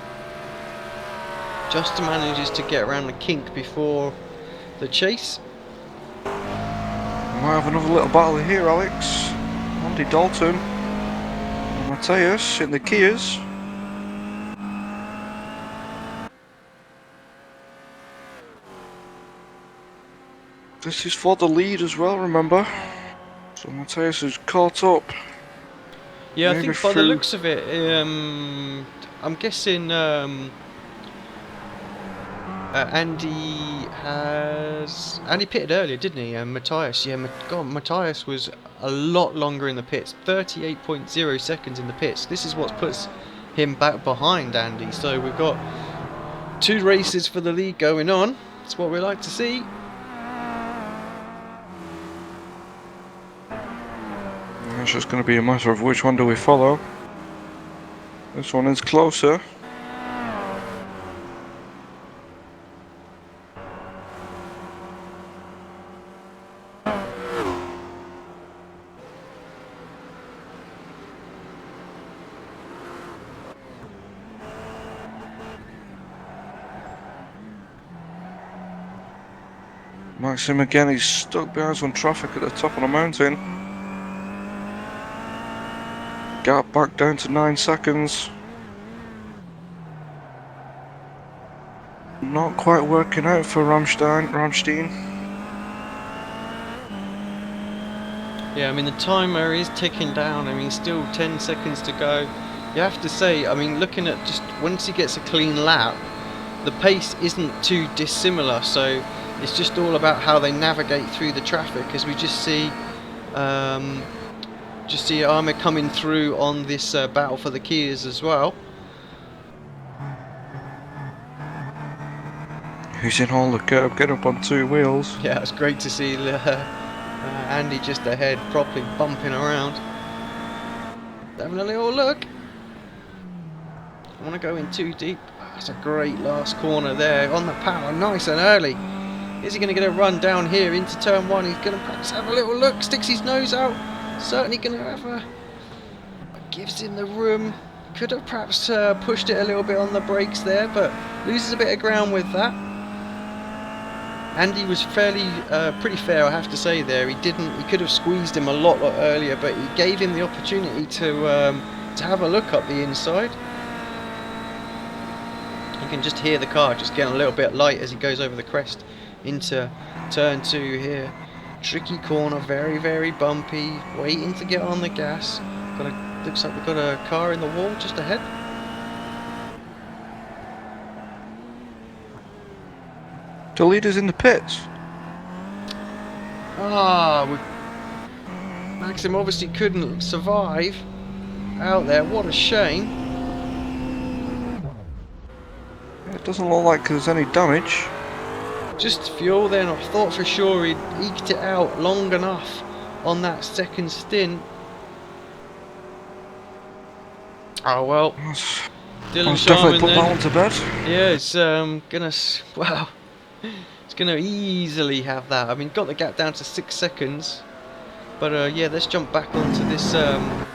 Just manages to get around the kink before the chase. We might have another little battle here, Alex. Andy Dalton and Matthias in the Kias. This is for the lead as well, remember? So Matthias is caught up. Yeah, I Maybe think by the through- looks of it, I'm guessing Andy pitted earlier, didn't he? And Matthias, yeah, God, Matthias was a lot longer in the pits, 38.0 seconds in the pits. This is what puts him back behind Andy. So we've got 2 races for the lead going on. That's what we like to see. It's just going to be a matter of which one do we follow. This one is closer. Maxim again, he's stuck behind some traffic at the top of the mountain. Gap back down to 9 seconds. Not quite working out for Ramstein. Yeah, I mean the timer is ticking down. I mean still 10 seconds to go. You have to say, I mean looking at just once he gets a clean lap, the pace isn't too dissimilar, so it's just all about how they navigate through the traffic, as we just see Armour coming through on this battle for the Kias as well. He's in all the curb, get up on 2 wheels. Yeah, it's great to see Andy just ahead, properly bumping around. Having a little look. I want to go in too deep. That's a great last corner there on the power, nice and early. Is he going to get a run down here into turn 1? He's going to perhaps have a little look, sticks his nose out. Certainly going to have a... Gives him the room. Could have perhaps pushed it a little bit on the brakes there, but loses a bit of ground with that. Andy was fairly, pretty fair, I have to say there. He could have squeezed him a lot earlier, but he gave him the opportunity to have a look up the inside. You can just hear the car just getting a little bit light as he goes over the crest into turn 2 here. Tricky corner, very, very bumpy, waiting to get on the gas. Looks like we've got a car in the wall just ahead. The leader's in the pits. Maxim obviously couldn't survive out there. What a shame. It doesn't look like there's any damage. Just fuel then. I thought for sure he'd eked it out long enough on that second stint. Oh well. Dylan Let's definitely Sharman put that then. one to bed. Yeah, it's well, it's gonna easily have that. I mean, got the gap down to 6 seconds. But yeah, let's jump back onto this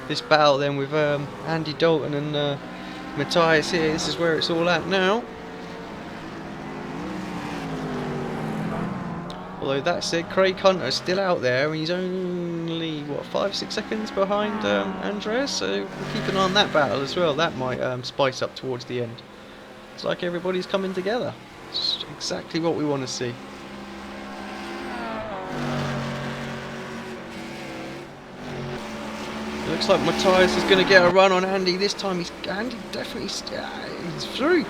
this battle then with Andy Dalton and Matthias here. This is where it's all at now. Although that said, Craig Hunter's still out there, and he's only what 5-6 seconds behind Andreas. So we'll keep an eye on that battle as well. That might spice up towards the end. It's like everybody's coming together. It's exactly what we want to see. Looks like Matthias is going to get a run on Andy this time. Andy definitely he's through.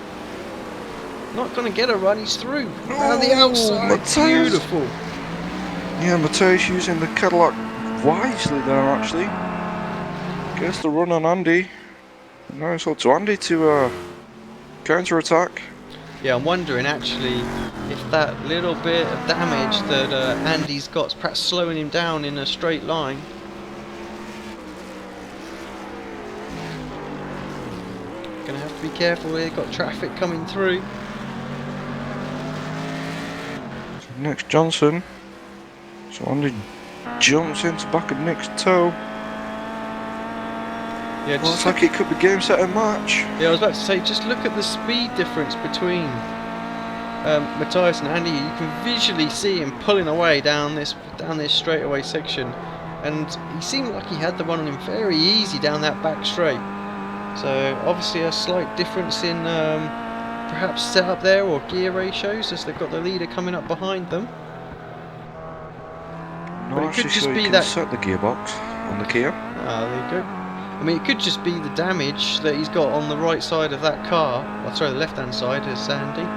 Not going to get a run. He's through. Around the outside. Matthias. Beautiful. Yeah, Matthias using the Cadillac wisely there actually. Gets the run on Andy. Now it's up to Andy to counter attack. Yeah, I'm wondering actually if that little bit of damage that Andy's got is perhaps slowing him down in a straight line. Gonna have to be careful here, got traffic coming through. So Nick Johnson. So Andy jumps into back of Nick's toe. Yeah, Looks like it could be game, set and match. Yeah, I was about to say, just look at the speed difference between Matthias and Andy. You can visually see him pulling away down this straightaway section, and he seemed like he had the run on him very easy down that back straight. So obviously a slight difference in perhaps setup there or gear ratios, as they've got the leader coming up behind them. No, But it actually, could just so you be can that. set the gearbox on the Kia. Ah, there you go. I mean, it could just be the damage that he's got on the right side of that car. Oh, sorry, the left-hand side as Andy.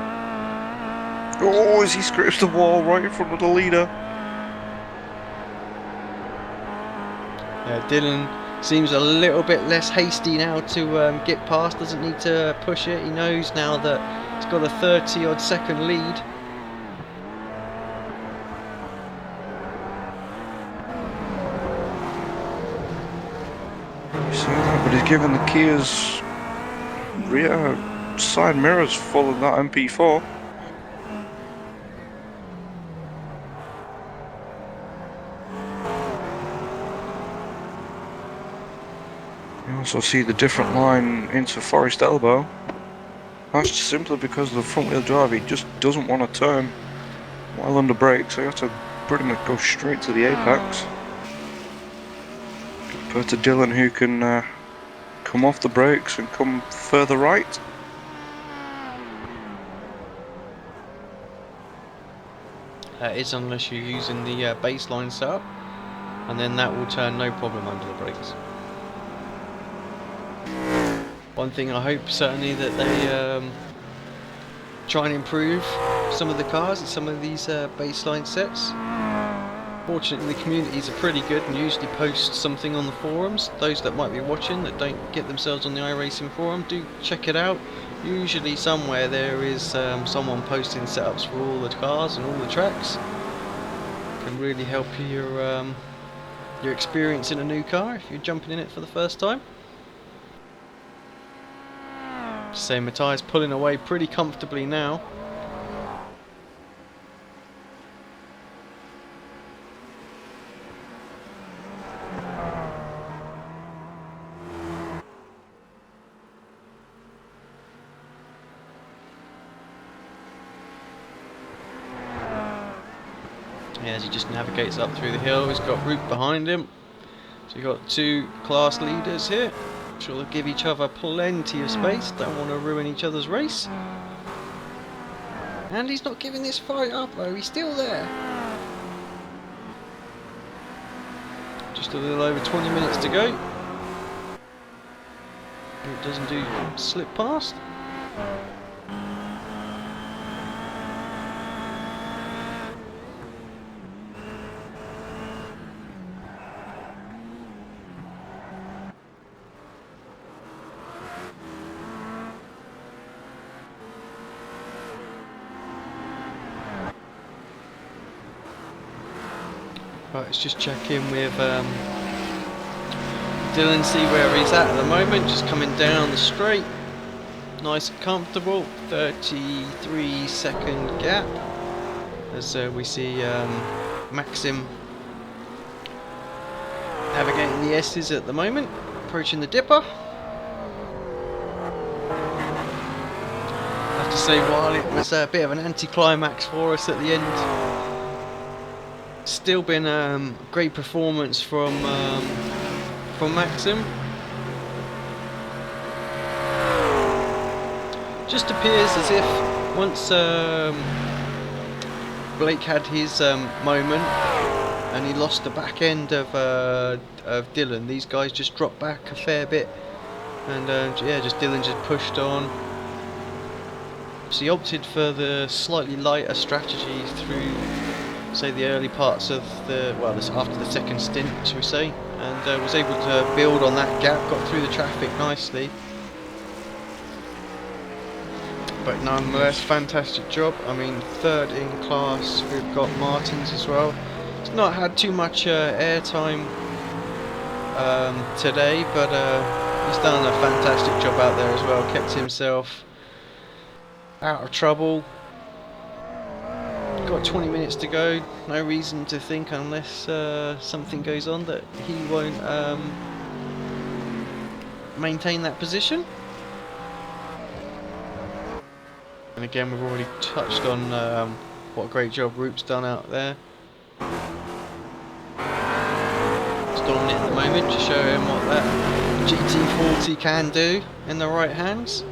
Oh, as he scrapes the wall right in front of the leader. Yeah, Dylan seems a little bit less hasty now to get past. Doesn't need to push it. He knows now that he's got a 30-odd second lead. You see that? But he's given the Kia's rear side mirrors full of that MP4. You also see the different line into Forest Elbow. That's simply because of the front wheel drive. He just doesn't want to turn while under brake, so you have to pretty much go straight to the apex. Compared to Dylan, who can come off the brakes and come further right. That is unless you're using the baseline setup, and then that will turn no problem under the brakes. One thing I hope certainly that they try and improve some of the cars and some of these baseline sets. Fortunately, the communities are pretty good and usually post something on the forums. Those that might be watching that don't get themselves on the iRacing forum, do check it out. Usually somewhere there is someone posting setups for all the cars and all the tracks. Can really help your experience in a new car if you're jumping in it for the first time. So Matthias pulling away pretty comfortably now. Yeah, as he just navigates up through the hill, he's got Root behind him. So you've got two class leaders here. Sure, they'll give each other plenty of space. Don't want to ruin each other's race. And he's not giving this fight up though. He's still there. Just a little over 20 minutes to go. It doesn't do slip past. Right, let's just check in with Dylan, see where he's at the moment. Just coming down the straight. nice and comfortable. 33-second gap as we see Maxim navigating the S's at the moment, approaching the dipper. I have to say, while it was a bit of an anticlimax for us at the end, still been great performance from Maxim. Just appears as if once Blake had his moment and he lost the back end of Dylan, these guys just dropped back a fair bit, and yeah, just Dylan just pushed on. So he opted for the slightly lighter strategy through, say, the early parts of the, well, this after the second stint, shall we say, and was able to build on that gap, got through the traffic nicely. But nonetheless, fantastic job. I mean, third in class. We've got Martins as well. He's not had too much airtime today, but he's done a fantastic job out there as well. Kept himself out of trouble. Got 20 minutes to go. No reason to think, unless something goes on, that he won't maintain that position. And again, we've already touched on what a great job Roop's done out there. Storming it at the moment to show him what that GT40 can do in the right hands.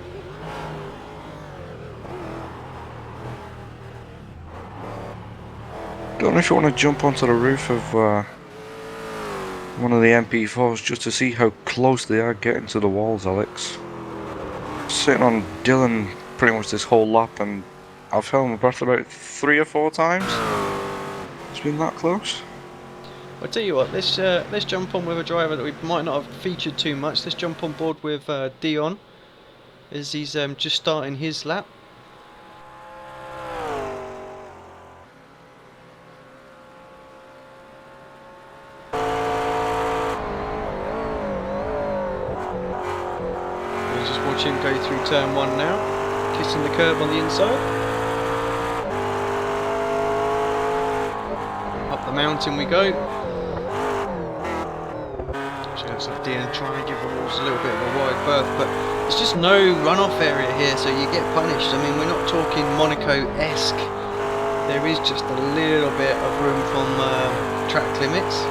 Don't know if you want to jump onto the roof of one of the MP4s just to see how close they are getting to the walls, Alex. Sitting on Dylan pretty much this whole lap, and I've held my breath about 3 or 4 times. It's been that close. I'll tell you what, let's jump on with a driver that we might not have featured too much. Let's jump on board with Dion, as he's just starting his lap. We'll just watch him go through turn 1 now, kissing the curb on the inside. Up the mountain we go. Shows off Dion trying to give the walls a little bit of a wide berth, but there's just no runoff area here, so you get punished. I mean, we're not talking Monaco-esque. There is just a little bit of room from track limits,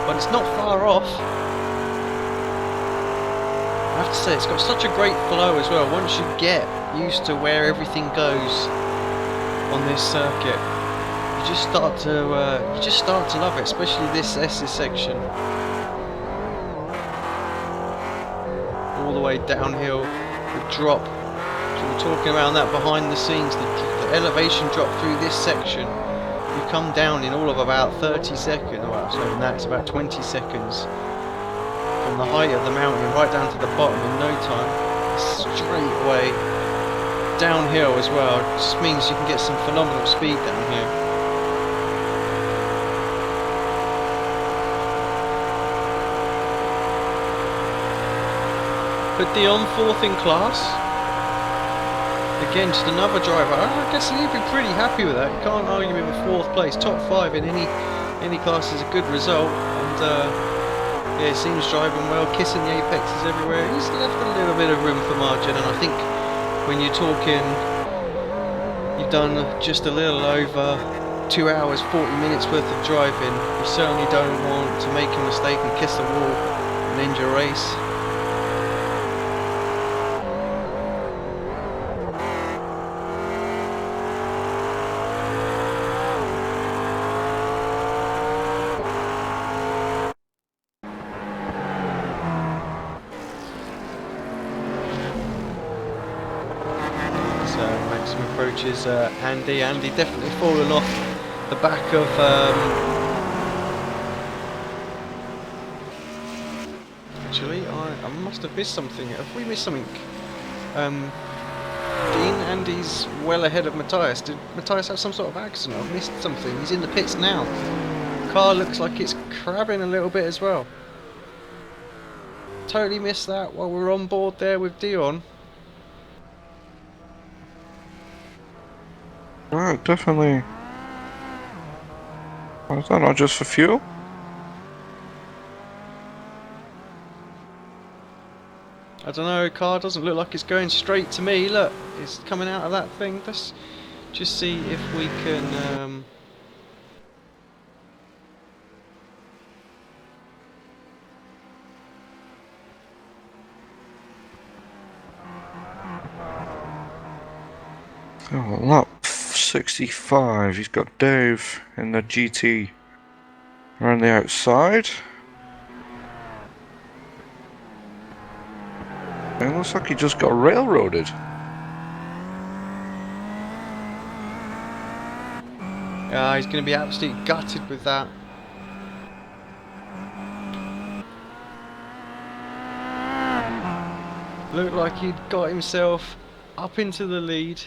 but it's not far off. I have to say, it's got such a great flow as well. Once you get used to where everything goes on this circuit, you just start to love it, especially this S's section. All the way downhill, the drop. So we're talking about that behind the scenes, the elevation drop through this section. You come down in all of about 30 seconds. Well, so that's about 20 seconds. From the height of the mountain right down to the bottom in no time, straight away downhill as well. It just means you can get some phenomenal speed down here. But Dion, 4th in class. Again, just another driver. I guess he'd be pretty happy with that. You can't argue with a 4th place. Top 5 in any class is a good result. And yeah, he seems driving well, kissing the apexes everywhere. He's left a little bit of room for margin, and I think when you're talking, you've done just a little over 2 hours, 40 minutes worth of driving, you certainly don't want to make a mistake and kiss the wall and end your race. Approaches Andy. Andy definitely fallen off the back of actually I must have missed something. Have we missed something? Dean, Andy's well ahead of Matthias. Did Matthias have some sort of accident? I've missed something. He's in the pits now. Car looks like it's crabbing a little bit as well. totally missed that while we were on board there with Dion. Right, definitely. Was that not just for fuel? I don't know, car doesn't look like it's going straight to me. Look, it's coming out of that thing. Let's just see if we can... Oh, lap 65. He's got Dave in the GT around the outside. It looks like he just got railroaded. Yeah, he's going to be absolutely gutted with that. Looked like he'd got himself up into the lead.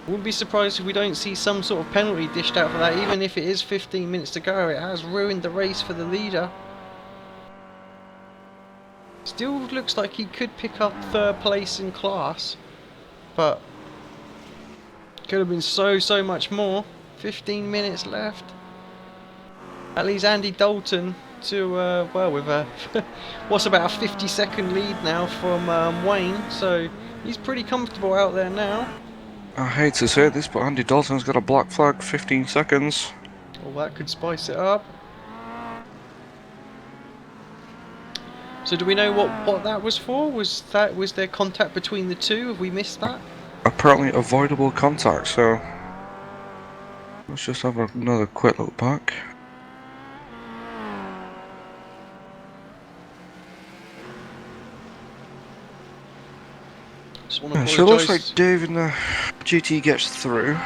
Wouldn't be surprised if we don't see some sort of penalty dished out for that, even if it is 15 minutes to go. It has ruined the race for the leader. Still looks like he could pick up third place in class, but could have been so much more. 15 minutes left. That leaves Andy Dalton to, well, with a what's about a 50-second lead now from Wayne, so he's pretty comfortable out there now. I hate to say this, but Andy Dalton's got a black flag, 15 seconds. Well, that could spice it up. So do we know what that was for? Was there contact between the two? Have we missed that? Apparently avoidable contact, so let's just have another quick look back. Yeah, so it looks like Dave in the GT gets through.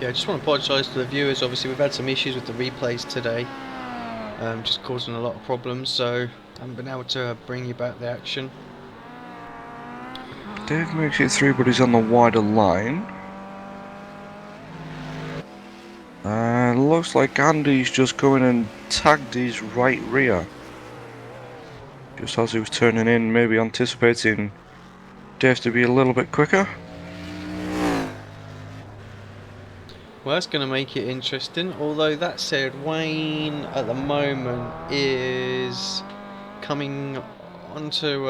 Yeah, I just want to apologise to the viewers. Obviously, we've had some issues with the replays today, just causing a lot of problems, so I haven't been able to bring you back the action. Dave makes it through, but he's on the wider line. Looks like Andy's just going and tagged his right rear. Just as he was turning in, maybe anticipating Dave to be a little bit quicker. Well, that's going to make it interesting. Although that said, Wayne at the moment is coming onto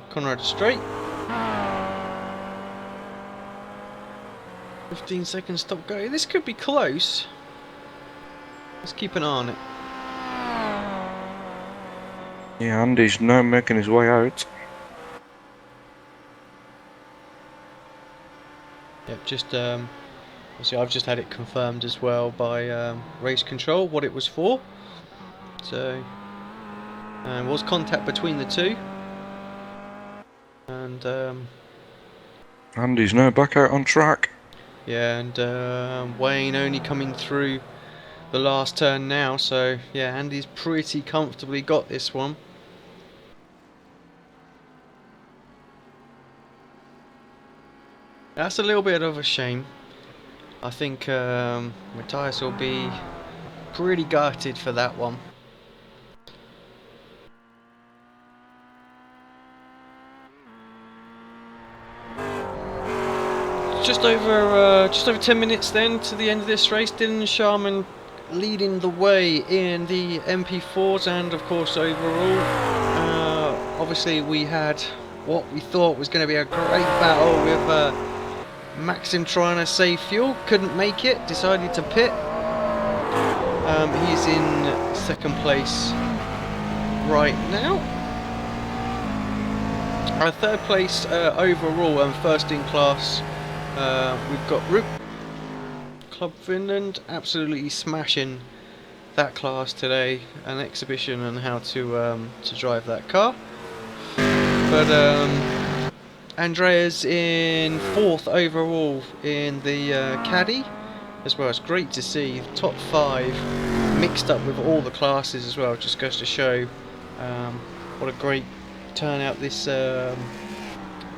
Conrad Straight. 15 seconds stop go. This could be close. Let's keep an eye on it. Yeah, Andy's now making his way out. Yep, just obviously I've just had it confirmed as well by race control what it was for. So was contact between the two, and Andy's now back out on track. yeah, and Wayne only coming through the last turn now, so yeah, Andy's pretty comfortably got this one. That's a little bit of a shame. I think Matthias will be pretty gutted for that one. Just over 10 minutes then to the end of this race. Dylan Sharman leading the way in the MP4s, and of course overall. Obviously we had what we thought was going to be a great battle with Maxim trying to save fuel, couldn't make it, decided to pit. He's in second place right now. Third place overall and first in class. We've got Club Finland absolutely smashing that class today, an exhibition on how to drive that car. But Andrea's in fourth overall in the Caddy as well. It's great to see top 5 mixed up with all the classes as well. It just goes to show what a great turnout this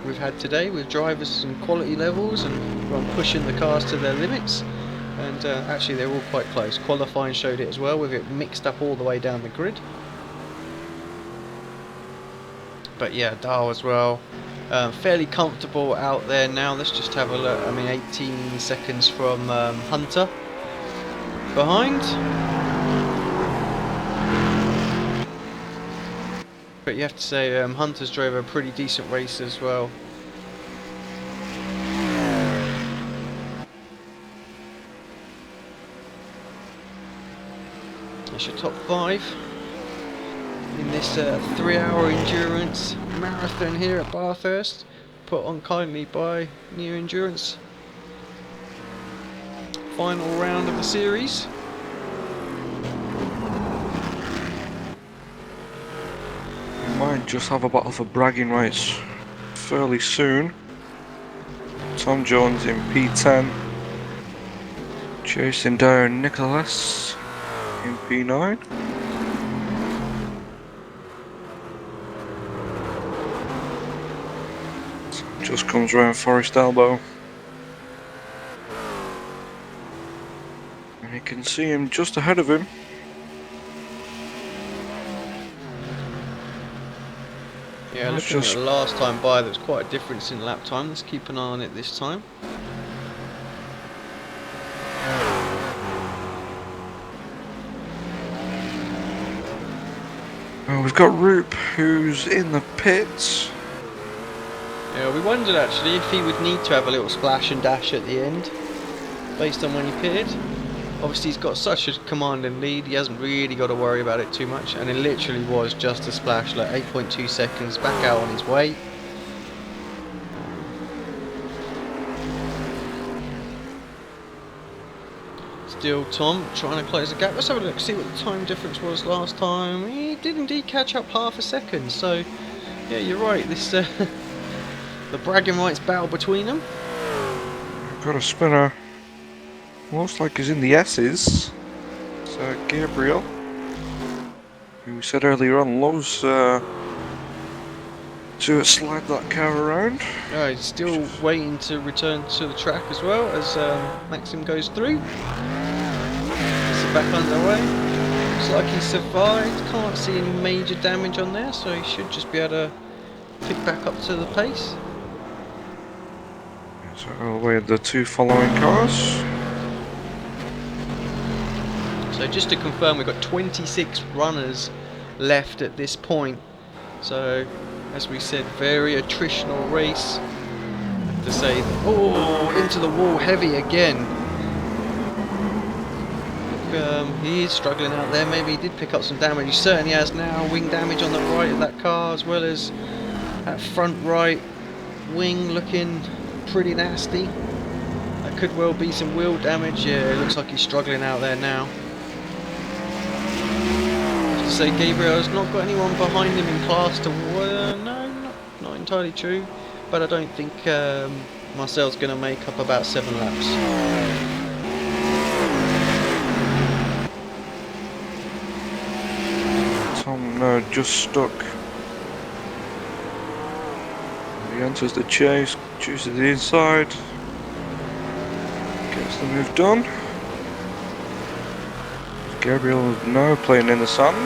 we've had today with drivers and quality levels, and everyone pushing the cars to their limits. and actually they're all quite close. Qualifying showed it as well, with it mixed up all the way down the grid. But yeah, Dahl as well. Fairly comfortable out there now. Let's just have a look. I mean, 18 seconds from Hunter behind. But you have to say Hunter's drove a pretty decent race as well. That's your top 5 in this 3-hour endurance marathon here at Bathurst, put on kindly by New Endurance. Final round of the series. We might just have a battle for bragging rights fairly soon. Tom Jones in P10, chasing down Nicholas in P9. Just comes around Forest Elbow, and you can see him just ahead of him. Yeah, That's looking just at the last time by, there was quite a difference in lap time. Let's keep an eye on it this time. well, we've got Roop, who's in the pits. Yeah, we wondered actually if he would need to have a little splash and dash at the end, based on when he pitted. Obviously he's got such a commanding lead, he hasn't really got to worry about it too much, and it literally was just a splash, like 8.2 seconds, back out on his way. Still Tom trying to close the gap. Let's have a look, see what the time difference was last time. He did indeed catch up half a second, so yeah, you're right, this the bragging rights battle between them. Got a spinner. Looks like he's in the S's. So Gabriel, who we said earlier on, loves to slide that car around. Oh, he's still waiting to return to the track as well as Maxim goes through. It's back underway. Looks like he survived. Can't see any major damage on there, so he should just be able to pick back up to the pace. So away the two following cars. So just to confirm, we've got 26 runners left at this point. So, as we said, very attritional race. To say, oh, into the wall heavy again. He is struggling out there. Maybe he did pick up some damage. He certainly has now. Wing damage on the right of that car, as well as that front right wing looking pretty nasty. That could well be some wheel damage. Yeah, it looks like he's struggling out there now. To say Gabriel has not got anyone behind him in class to no, not entirely true, but I don't think Marcel's going to make up about 7 laps. Tom just stuck. He enters the chase, chooses the inside, gets the move done. Gabriel is now playing in the sand.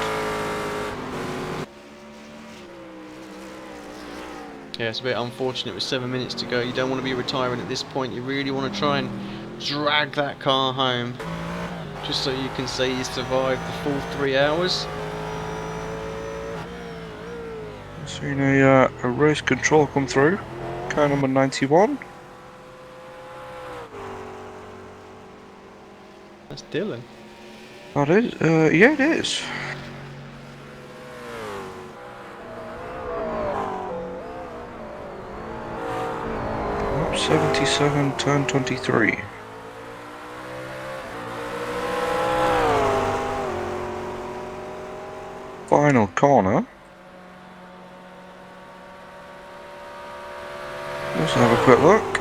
Yeah, it's a bit unfortunate with 7 minutes to go. You don't want to be retiring at this point. You really want to try and drag that car home, just so you can say you survived the full 3 hours. Seen a race control come through. Car number 91. That's Dylan. That is, yeah, it is. Lap 77, turn 23. Final corner. Let's have a quick look.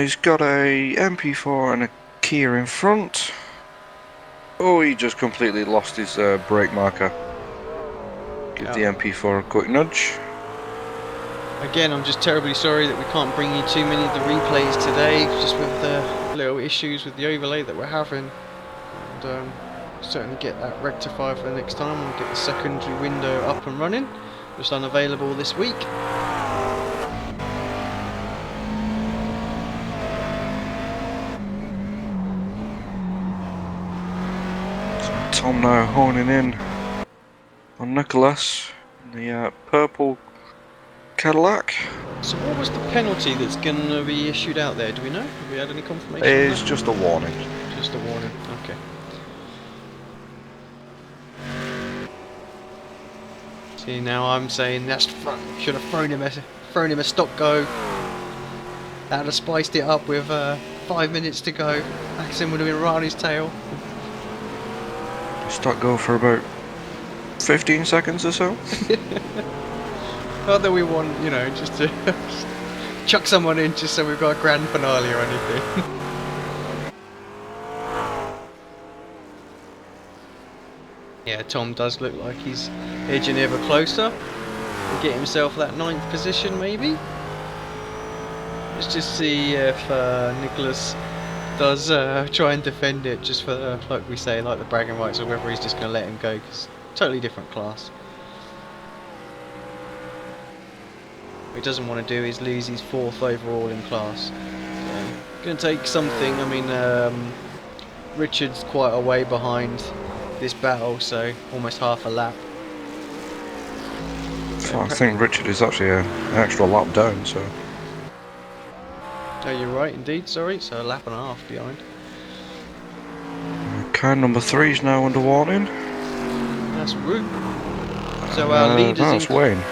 He's got a MP4 and a Kia in front. Oh, he just completely lost his brake marker. Give the MP4 a quick nudge. Again, I'm just terribly sorry that we can't bring you too many of the replays today, just with the little issues with the overlay that we're having. And certainly get that rectified for the next time. We'll get the secondary window up and running. Just unavailable this week. Tom now honing in on Nicholas in the purple Cadillac. So what was the penalty that's going to be issued out there? Do we know? Have we had any confirmation? It's just a warning. Just a warning. Okay. See, now I'm saying should have thrown him a stop go. That would have spiced it up with 5 minutes to go. Maxim would have been right on his tail. Stop go for about 15 seconds or so. Not that we want, you know, just to chuck someone in just so we've got a grand finale or anything. Yeah, Tom does look like he's edging ever closer. To get himself that 9th position, maybe. Let's just see if Nicholas does try and defend it, just for, like we say, like the bragging rights, or whether he's just going to let him go, because totally different class. What he doesn't want to do is lose his 4th overall in class. So, going to take something. I mean, Richard's quite a way behind this battle, so almost half a lap. So I think Richard is actually an extra lap down, so... Oh, you're right, indeed, sorry, so a lap and a half behind. Car number 3 is now under warning. That's Root. So our leaders that's Wayne.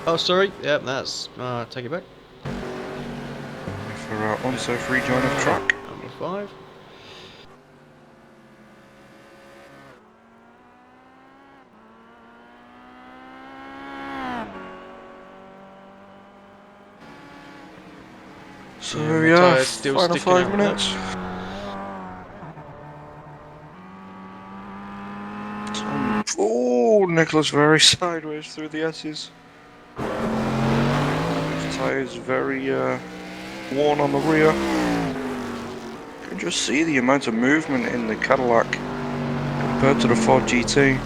Oh, sorry, yep, that's... take it back. For unsafe rejoin of track. Number 5. So Yeah, yeah, tyres still final sticking 5 out minutes. Oh, Nicholas very sideways through the S's. His tyres very worn on the rear. You can just see the amount of movement in the Cadillac compared to the Ford GT.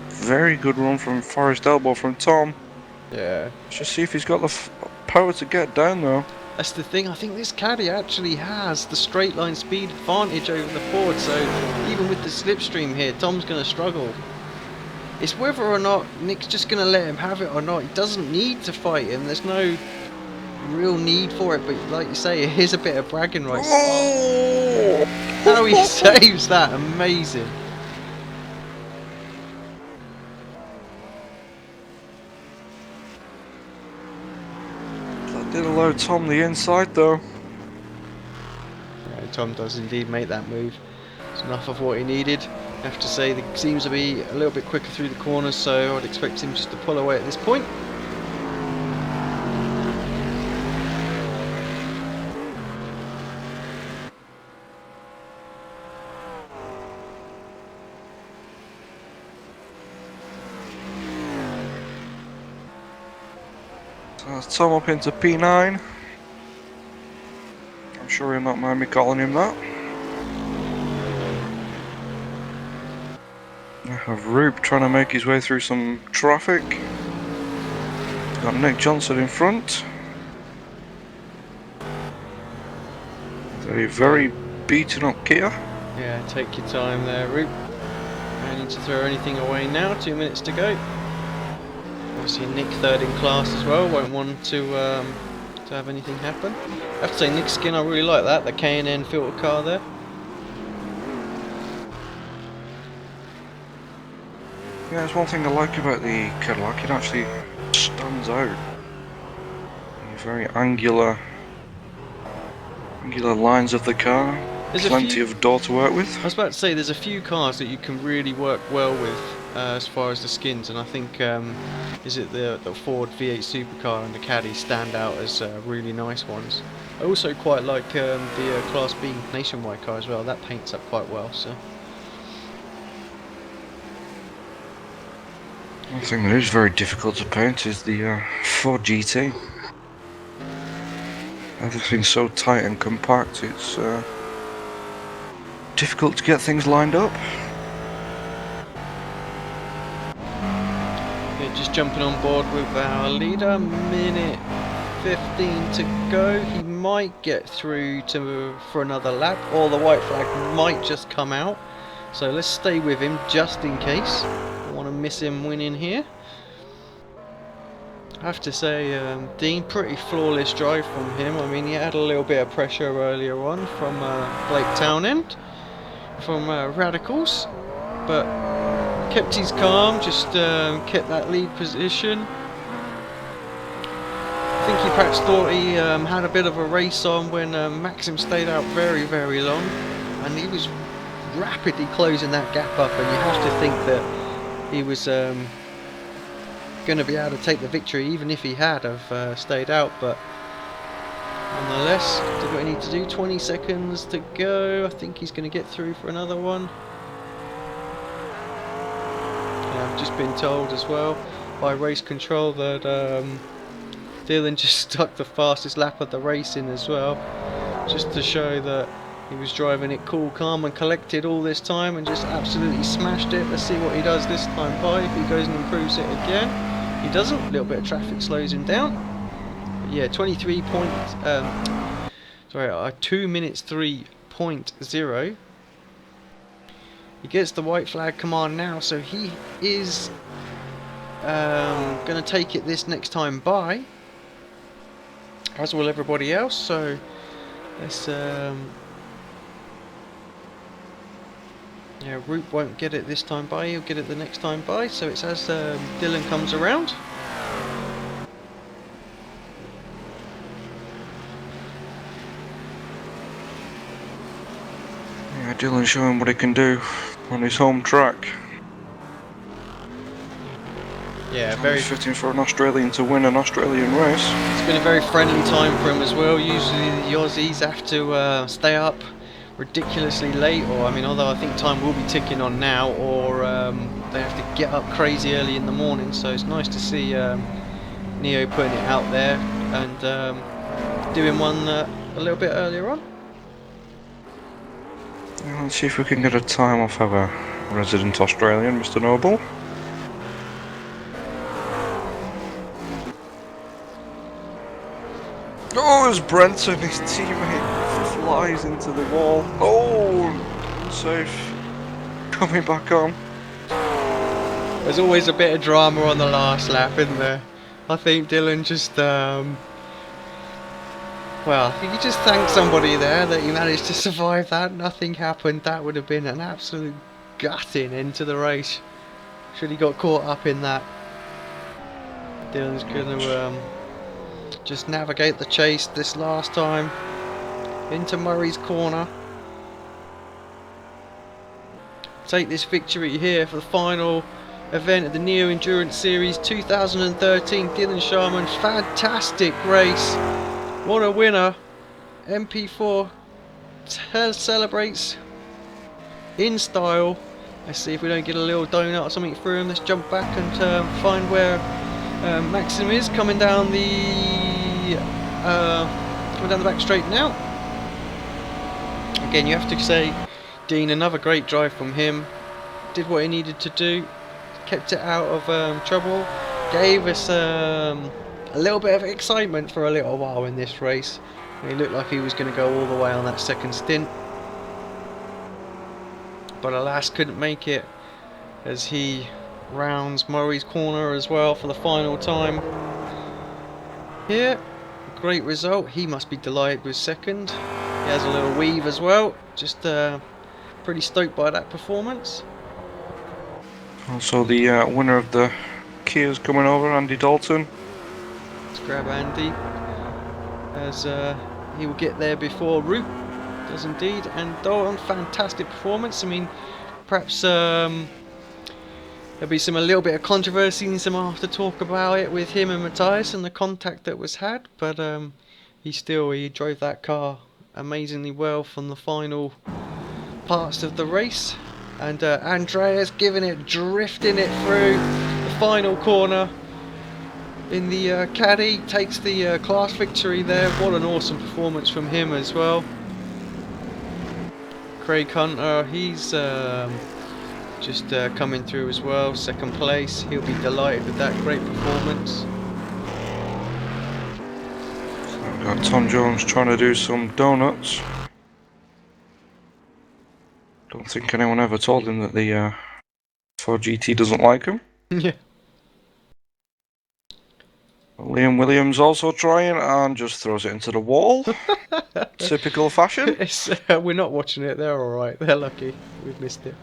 Very good run from Forest Elbow from Tom. Yeah. Let's just see if he's got the power to get down though. That's the thing, I think this Caddy actually has the straight line speed advantage over the Ford, so even with the slipstream here, Tom's going to struggle. It's whether or not Nick's just going to let him have it or not. He doesn't need to fight him, there's no real need for it, but like you say, it is a bit of bragging rights. Oh! How he saves that, amazing. Did allow Tom the inside though. Yeah, Tom does indeed make that move. It's enough of what he needed. I have to say, he seems to be a little bit quicker through the corners, so I'd expect him just to pull away at this point. So that's Tom up into P9. I'm sure he'll not mind me calling him that. I have Rube trying to make his way through some traffic. Got Nick Johnson in front. A very beaten up Kia. Yeah, take your time there, Roop. No need to throw anything away now, 2 minutes to go. Obviously Nick 3rd in class as well, won't want to have anything happen. I have to say, Nick's skin, I really like that, the K&N filter car there. Yeah, there's one thing I like about the Cadillac, it actually stands out. Very angular lines of the car. There's Plenty of door to work with. I was about to say, there's a few cars that you can really work well with as far as the skins, and I think is it the Ford V8 Supercar and the Caddy stand out as really nice ones. I also quite like the Class B Nationwide car as well. That paints up quite well. So One thing that is very difficult to paint is the Ford GT. Everything's so tight and compact, it's difficult to get things lined up. Yeah, just jumping on board with our leader, minute 15 to go. He might get through for another lap, or the white flag might just come out. So let's stay with him just in case. I want to miss him winning here. I have to say, Dean, pretty flawless drive from him. I mean, he had a little bit of pressure earlier on from Blake Townend, from Radicals, but kept his calm, just kept that lead position. I think he perhaps thought he had a bit of a race on when Maxim stayed out very, very long, and he was rapidly closing that gap up, and you have to think that he was going to be able to take the victory even if he had have stayed out, but nonetheless did what he needed to do. 20 seconds to go. I think he's going to get through for another one. I've just been told as well by race control that Dylan just stuck the fastest lap of the race in as well, just to show that he was driving it cool, calm and collected all this time and just absolutely smashed it. Let's see what he does this time by, if he goes and improves it again. He doesn't, a little bit of traffic slows him down. But yeah, 2 minutes 3.0. He gets the white flag command now, so he is going to take it this next time by, as will everybody else. So let's yeah, Root won't get it this time by, he'll get it the next time by, so it's as Dylan comes around. Yeah, Dylan's showing what he can do on his home track. Yeah, very fitting for an Australian to win an Australian race. It's been a very friendly time for him as well. Usually the Aussies have to stay up ridiculously late, or I mean, although I think time will be ticking on now, or they have to get up crazy early in the morning, so it's nice to see Neo putting it out there and doing one a little bit earlier on. Let's see if we can get a time off our resident Australian, Mr. Noble. Oh, it's Brenton, his teammate, flies into the wall. Oh, unsafe. Coming back on. There's always a bit of drama on the last lap, isn't there? I think Dylan just, well, I think he just thanked somebody there that he managed to survive that. Nothing happened. That would have been an absolute gutting end to the race. Should he got caught up in that. Dylan's going to just navigate the chase this last time into Murray's corner. Take this victory here for the final event of the Neo Endurance Series 2013. Dylan Sharman, fantastic race. What a winner. MP4 celebrates in style. Let's see if we don't get a little donut or something through him. Let's jump back and find where Maxim is coming down the back straight now. Again, you have to say, Dean, another great drive from him. Did what he needed to do, kept it out of trouble, gave us a little bit of excitement for a little while in this race. He looked like he was going to go all the way on that second stint, but alas couldn't make it, as he rounds Murray's corner as well for the final time. Here, great result. He must be delighted with second. He has a little weave as well. Just pretty stoked by that performance. Also the winner of the Kia's coming over, Andy Dalton. Let's grab Andy, as he will get there before Root does indeed. And Dalton, fantastic performance. I mean, perhaps there'll be a little bit of controversy and some after talk about it with him and Matthias and the contact that was had, but he drove that car amazingly well from the final parts of the race. And Andreas giving it, drifting it through the final corner in the Caddy, takes the class victory there. What an awesome performance from him as well. Craig Hunter, he's just coming through as well, second place. He'll be delighted with that great performance. So we've got Tom Jones trying to do some donuts. Don't think anyone ever told him that the Ford GT doesn't like him. Yeah. Liam Williams also trying and just throws it into the wall. Typical fashion. We're not watching it, they're alright, they're lucky. We've missed it.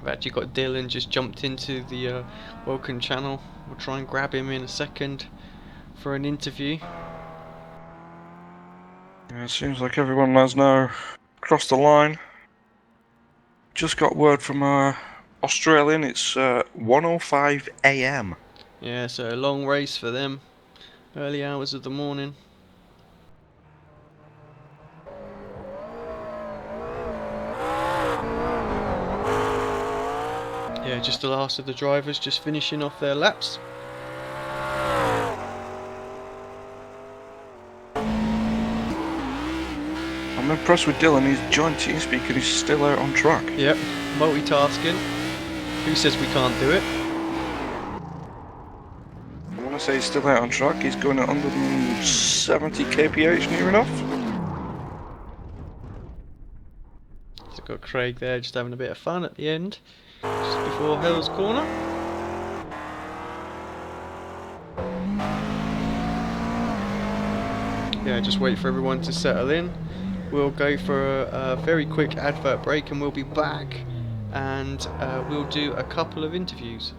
I've actually got Dylan just jumped into the Welcome channel. We'll try and grab him in a second for an interview. Yeah, it seems like everyone has now crossed the line. Just got word from Australian, it's 1:05 AM. Yeah, so a long race for them. Early hours of the morning. Yeah, just the last of the drivers just finishing off their laps. I'm impressed with Dylan, he's joined TeamSpeak and he's still out on track. Yep, multitasking. Who says we can't do it? When I say he's still out on track, he's going at 170 kph near enough. So got Craig there just having a bit of fun at the end, just before Hell's Corner. Yeah, just wait for everyone to settle in. We'll go for a very quick advert break and we'll be back, and we'll do a couple of interviews.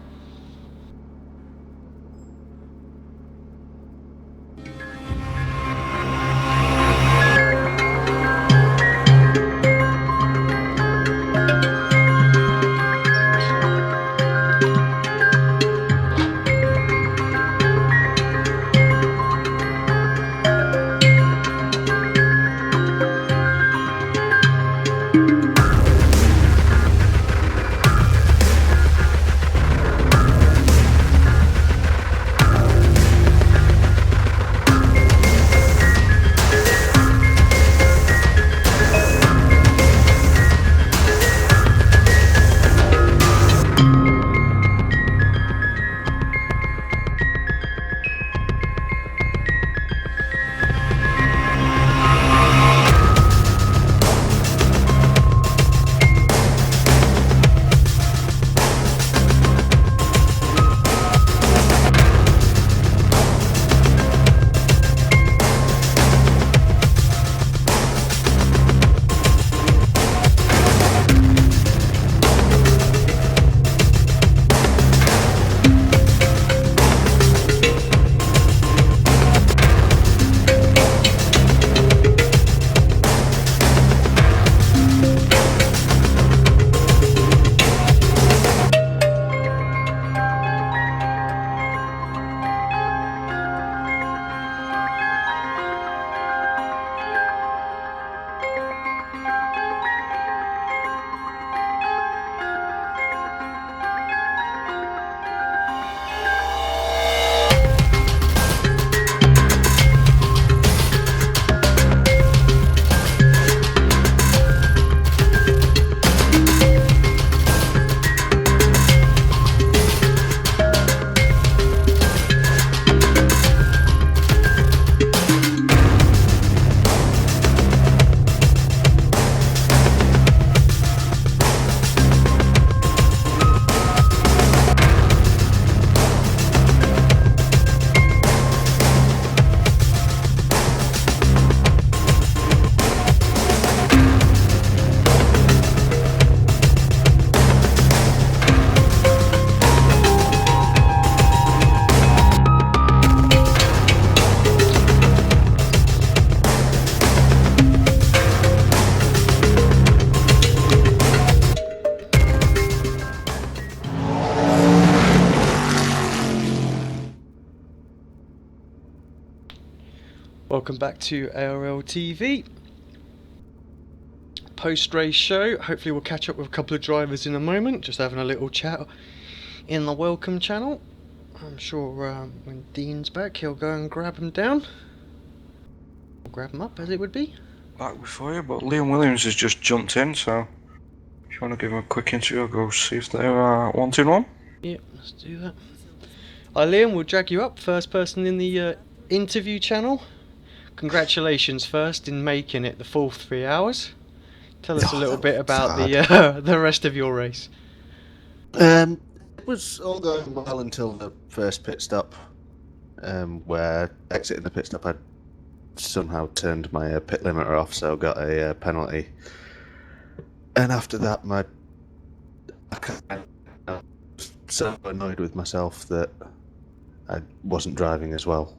Welcome back to ARL-TV. post-race show. Hopefully we'll catch up with a couple of drivers in a moment, just having a little chat in the welcome channel. I'm sure when Dean's back he'll go and grab him down. Or grab him up, as it would be. Back before you, but Liam Williams has just jumped in, so if you want to give him a quick interview, I'll go see if they're wanting one. Yep, let's do that. Hi Liam, we'll drag you up, first person in the interview channel. Congratulations first in making it the full 3 hours. Tell us a little bit about the rest of your race. It was all going well until the first pit stop, where exiting the pit stop I'd somehow turned my pit limiter off, so got a penalty. And after that, I was so annoyed with myself that I wasn't driving as well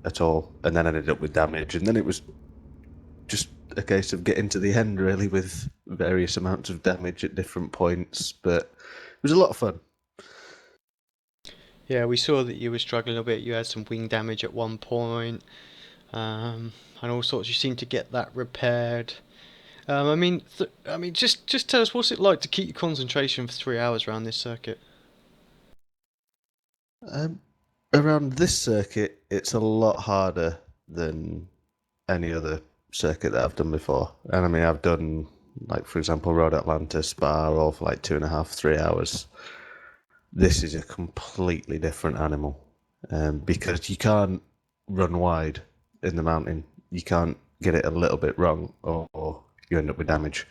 at all, and then I ended up with damage, and then it was just a case of getting to the end really with various amounts of damage at different points, but it was a lot of fun. Yeah, we saw that you were struggling a bit. You had some wing damage at one point, and all sorts. You seemed to get that repaired. Just tell us, what's it like to keep your concentration for 3 hours around this circuit? Around this circuit, it's a lot harder than any other circuit that I've done before. And I mean, I've done, like, for example, Road Atlanta, Spa, all for like 2.5, 3 hours. This is a completely different animal, because you can't run wide in the mountain. You can't get it a little bit wrong, or you end up with damage.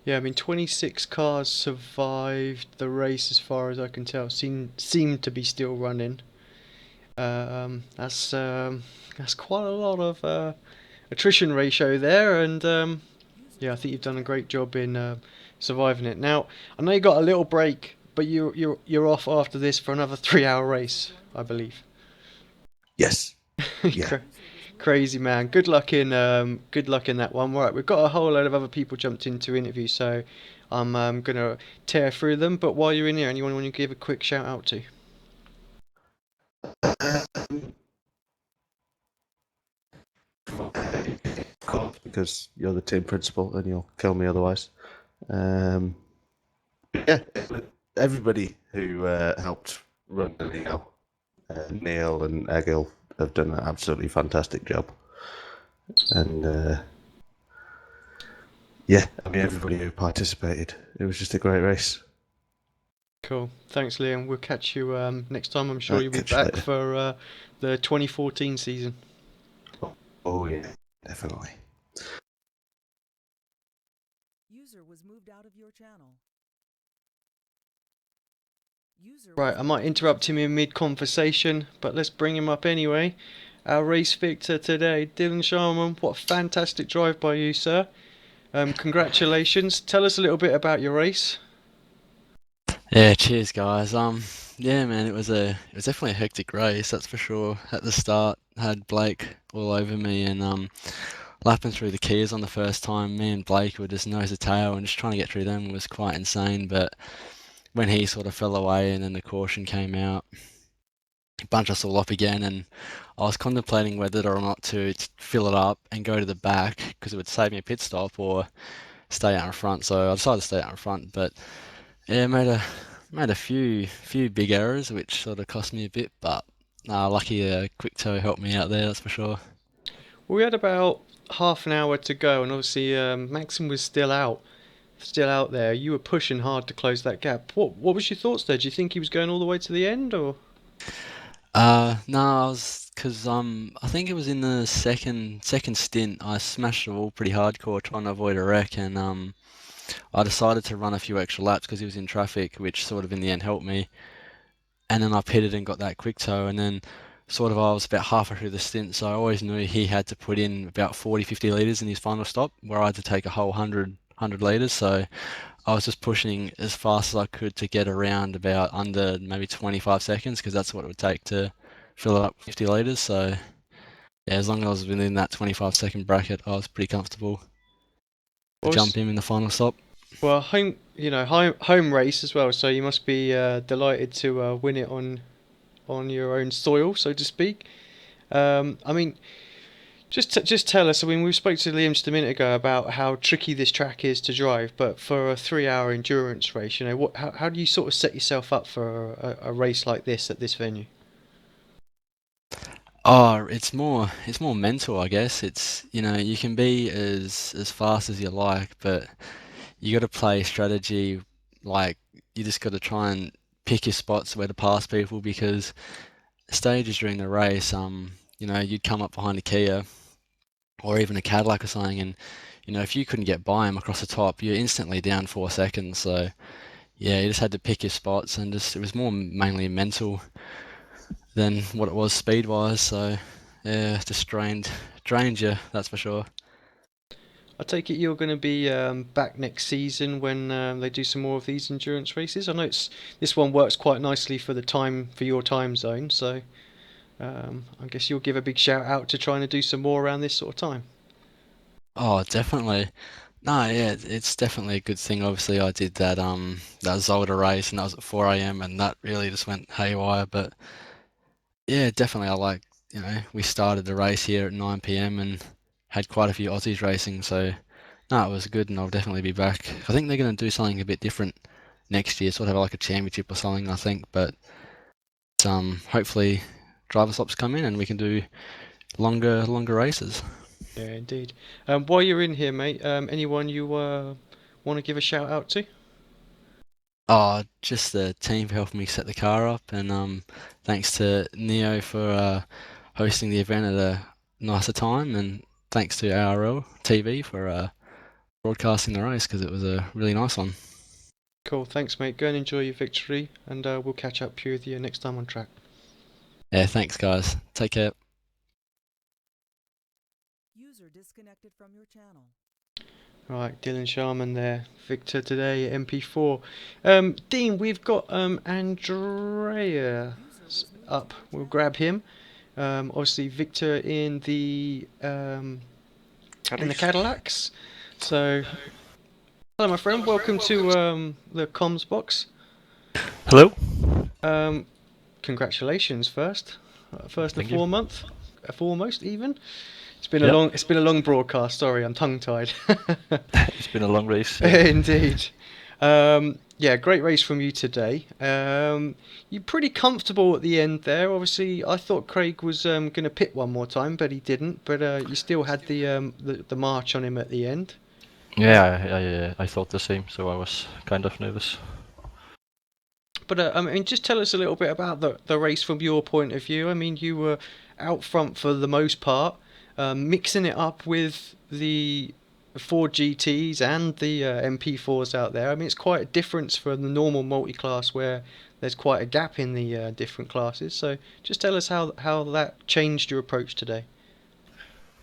Yeah, I mean, 26 cars survived the race, as far as I can tell. Seem to be still running. That's quite a lot of attrition ratio there, and yeah, I think you've done a great job in surviving it. Now, I know you got a little break, but you're off after this for another 3-hour race, I believe. Yes. Yeah. Crazy man. Good luck in that one. Right, we've got a whole load of other people jumped into interview, so I'm gonna tear through them. But while you're in here, anyone want to give a quick shout out to? Because you're the team principal and you'll kill me otherwise. Yeah, everybody who helped run the Neil, Neil and Egil have done an absolutely fantastic job. And yeah, I mean, everybody who participated, it was just a great race. Cool. Thanks, Liam. We'll catch you next time. I'm sure you'll be back for the 2014 season. Oh yeah, definitely. User was moved out of your channel. Right, I might interrupt him in mid-conversation, but let's bring him up anyway. Our race victor today, Dylan Sharman. What a fantastic drive by you, sir. Congratulations. Tell us a little bit about your race. Yeah, cheers guys. Yeah man, it was definitely a hectic race, that's for sure. At the start, had Blake all over me and lapping through the Kias on the first time. Me and Blake were just nose to tail and just trying to get through them was quite insane, but when he sort of fell away and then the caution came out, it bunched us all up again, and I was contemplating whether or not to fill it up and go to the back because it would save me a pit stop, or stay out in front. So I decided to stay out in front, but yeah, made a few big errors which sort of cost me a bit, but lucky quick toe helped me out there, that's for sure. Well, we had about half an hour to go, and obviously Maxim was still out there. You were pushing hard to close that gap. What was your thoughts there? Do you think he was going all the way to the end, or? No, because I think it was in the second stint I smashed the wall pretty hardcore trying to avoid a wreck, and I decided to run a few extra laps because he was in traffic, which sort of in the end helped me. And then I pitted and got that quick toe, and then sort of I was about halfway through the stint, so I always knew he had to put in about 40-50 litres in his final stop, where I had to take a whole 100 litres. So I was just pushing as fast as I could to get around about under maybe 25 seconds, because that's what it would take to fill it up 50 litres. So yeah, as long as I was within that 25-second bracket, I was pretty comfortable to jump him in the final stop. Well, home race as well, so you must be delighted to win it on your own soil, so to speak. I mean, Just tell us. I mean, we spoke to Liam just a minute ago about how tricky this track is to drive, but for a 3-hour endurance race, how do you sort of set yourself up for a race like this at this venue? Oh, it's more mental, I guess. It's you can be as fast as you like, but you got to play strategy. Like you just got to try and pick your spots where to pass people because stages during the race, you'd come up behind a Kia or even a Cadillac or something, and if you couldn't get by them across the top, you're instantly down 4 seconds. So yeah, you just had to pick your spots, and just it was more mainly mental than what it was speed wise. So yeah, just drained you, that's for sure. I take it you're going to be back next season when they do some more of these endurance races. I know this one works quite nicely for your time zone, so I guess you'll give a big shout out to trying to do some more around this sort of time. Oh, definitely. No, yeah, it's definitely a good thing. Obviously, I did that Zolder race, and that was at 4 a.m. and that really just went haywire. But yeah, definitely, we started the race here at 9 p.m. and had quite a few Aussies racing. So no, it was good, and I'll definitely be back. I think they're going to do something a bit different next year, sort of have like a championship or something, I think. But hopefully, driver stops come in and we can do longer races. Yeah, indeed. While you're in here, mate, anyone you want to give a shout out to? Oh, just the team for helping me set the car up, and thanks to Neo for hosting the event at a nicer time, and thanks to ARL-TV for broadcasting the race because it was a really nice one. Cool, thanks, mate. Go and enjoy your victory, and we'll catch up with you next time on track. Yeah, thanks, guys. Take care. User disconnected from your channel. Right, Dylan Sharman there. Victor today, MP4. Dean, we've got Andrea up. We'll grab him. Obviously, Victor in the Cadillacs. So, hello, my friend. Welcome to the comms box. Hello. Congratulations first and Thank you. foremost even. It's been a long broadcast. Sorry, I'm tongue-tied. It's been a long race. Indeed. Yeah, great race from you today. You're pretty comfortable at the end there. Obviously, I thought Craig was going to pit one more time, but he didn't. But you still had the march on him at the end. Yeah, I thought the same, so I was kind of nervous. But I mean, just tell us a little bit about the race from your point of view. I mean, you were out front for the most part, mixing it up with the Ford GTs and the MP4s out there. I mean, it's quite a difference from the normal multi-class where there's quite a gap in the different classes. So just tell us how that changed your approach today.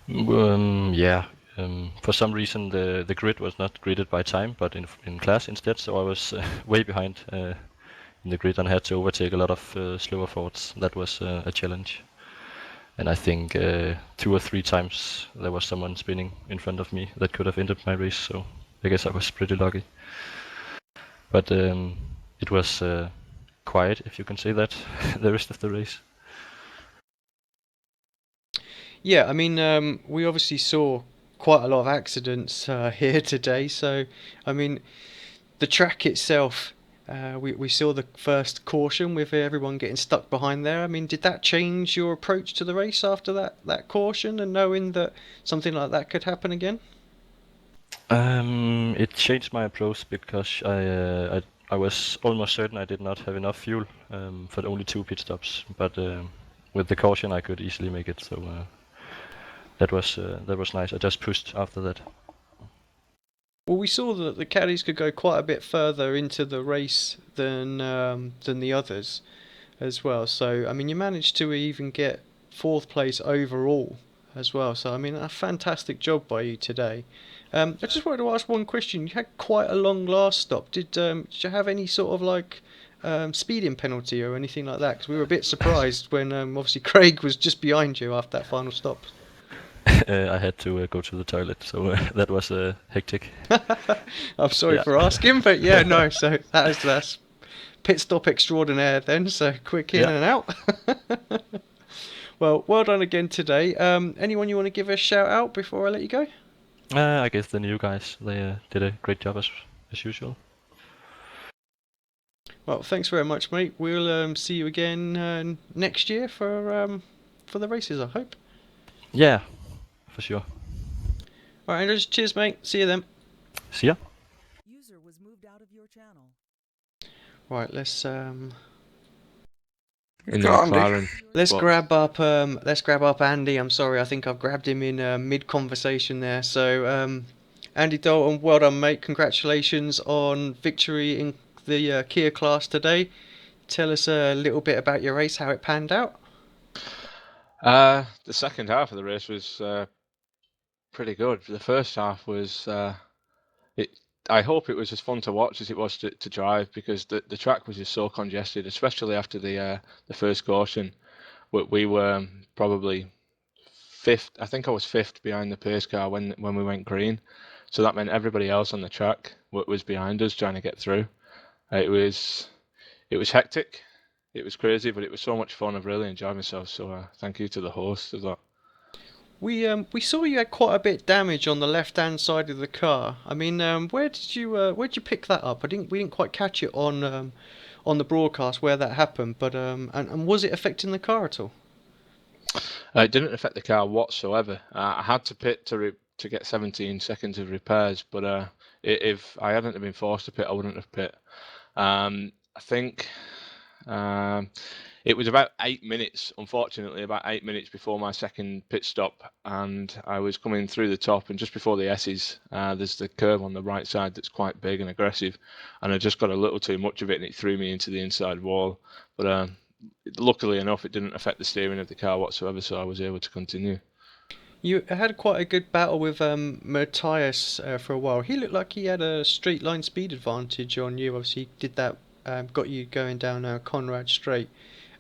For some reason the grid was not gridded by time, but in class instead. So I was way behind in the grid and had to overtake a lot of slower Fords. That was a challenge. And I think 2 or 3 times there was someone spinning in front of me that could have ended my race. So I guess I was pretty lucky. But it was quiet, if you can say that, the rest of the race. Yeah, I mean, we obviously saw quite a lot of accidents here today. So, I mean, the track itself, we saw the first caution with everyone getting stuck behind there. I mean, did that change your approach to the race after that caution and knowing that something like that could happen again? It changed my approach because I was almost certain I did not have enough fuel for only 2 pit stops. But with the caution, I could easily make it. So that was nice. I just pushed after that. Well, we saw that the caddies could go quite a bit further into the race than the others as well. So, I mean, you managed to even get 4th place overall as well. So, I mean, a fantastic job by you today. I just wanted to ask one question. You had quite a long last stop. Did you have any sort of like speeding penalty or anything like that? Because we were a bit surprised when obviously Craig was just behind you after that final stop. I had to go to the toilet, so that was hectic. I'm sorry for asking, but yeah, no. So that's pit stop extraordinaire then. So quick in and out. Well, well done again today. Anyone you want to give a shout out before I let you go? I guess the new guys, they did a great job as usual. Well, thanks very much, mate. We'll see you again next year for the races, I hope. Yeah, for sure. All right, Andrews. Cheers, mate. See you then. See ya. User was moved out of your channel. Right, let's In in the the McLaren. let's grab up Andy. I'm sorry, I think I've grabbed him in mid conversation there. So Andy Dalton, well done, mate. Congratulations on victory in the Kia class today. Tell us a little bit about your race, how it panned out. The second half of the race was pretty good. The first half was I hope it was as fun to watch as it was to drive, because the track was just so congested, especially after the first caution. We were probably fifth. I think I was fifth behind the pace car when we went green, so that meant everybody else on the track was behind us trying to get through. It was hectic. It was crazy, but it was so much fun. I've really enjoyed myself. So thank you to the host of that. We saw you had quite a bit of damage on the left-hand side of the car. I mean, where'd you pick that up? We didn't quite catch it on the broadcast where that happened, but and was it affecting the car at all? It didn't affect the car whatsoever. I had to pit to get 17 seconds of repairs, but if I hadn't have been forced to pit, I wouldn't have pit. I think it was about 8 minutes, unfortunately, about 8 minutes before my second pit stop, and I was coming through the top, and just before the S's, there's the curve on the right side that's quite big and aggressive, and I just got a little too much of it, and it threw me into the inside wall. But luckily enough, it didn't affect the steering of the car whatsoever, so I was able to continue. You had quite a good battle with Matthias for a while. He looked like he had a straight line speed advantage on you. Obviously, he did that, got you going down Conrad Straight.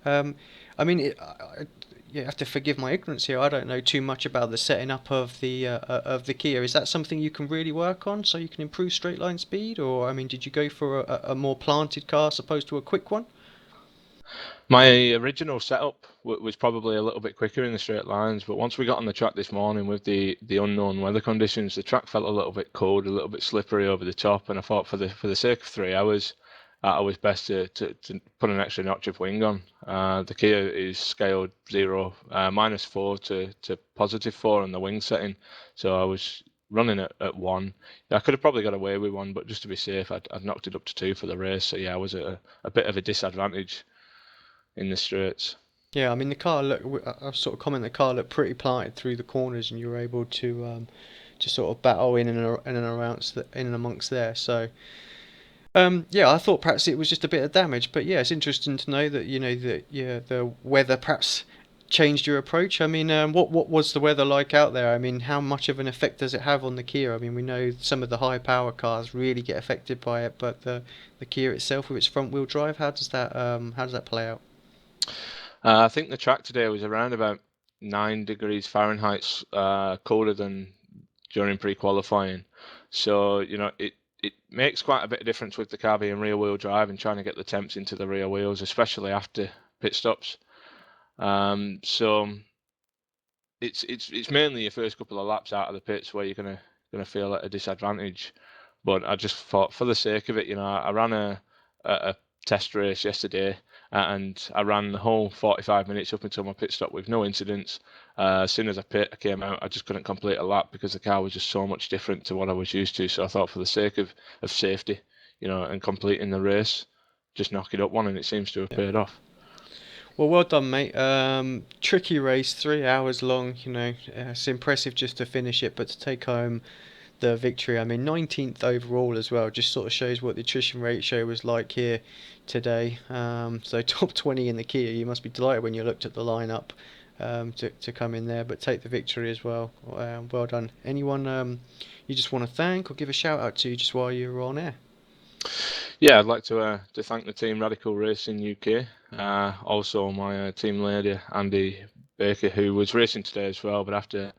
I mean, you have to forgive my ignorance here. I don't know too much about the setting up of the Kia. Is that something you can really work on so you can improve straight line speed? Or, I mean, did you go for a more planted car as opposed to a quick one? My original setup was probably a little bit quicker in the straight lines, but once we got on the track this morning with the unknown weather conditions, the track felt a little bit cold, a little bit slippery over the top, and I thought for the sake of 3 hours, it was best to put an extra notch of wing on. The Kia is scaled 0, -4 to +4 on the wing setting, so I was running at 1. I could have probably got away with 1, but just to be safe, I'd knocked it up to 2 for the race. So yeah, I was at a bit of a disadvantage in the straights. Yeah, I mean the car I sort of comment the car looked pretty planted through the corners, and you were able to sort of battle in and amongst there. So yeah, I thought perhaps it was just a bit of damage, but yeah, it's interesting to know that the weather perhaps changed your approach. I mean, what was the weather like out there? I mean, how much of an effect does it have on the Kia? I mean, we know some of the high power cars really get affected by it, but the Kia itself with its front wheel drive, how does that play out? I think the track today was around about 9 degrees Fahrenheit colder than during pre-qualifying. So, it makes quite a bit of difference with the car being rear-wheel drive and trying to get the temps into the rear wheels, especially after pit stops. So it's mainly your first couple of laps out of the pits where you're gonna feel at a disadvantage. But I just thought, for the sake of it, I ran a test race yesterday, and I ran the whole 45 minutes up until my pit stop with no incidents. As soon as I came out, I just couldn't complete a lap because the car was just so much different to what I was used to. So I thought, for the sake of safety, and completing the race, just knock it up one, and it seems to have paid off. Well done, mate. Tricky race, 3 hours long. It's impressive just to finish it, but to take home the victory. I mean, 19th overall as well. Just sort of shows what the attrition ratio was like here today. So top 20 in the Kia. You must be delighted when you looked at the lineup to come in there, but take the victory as well. Well done. Anyone you just want to thank or give a shout out to just while you're on air? Yeah, I'd like to thank the team Radical Racing UK. Also my team leader Andy Baker, who was racing today as well, but after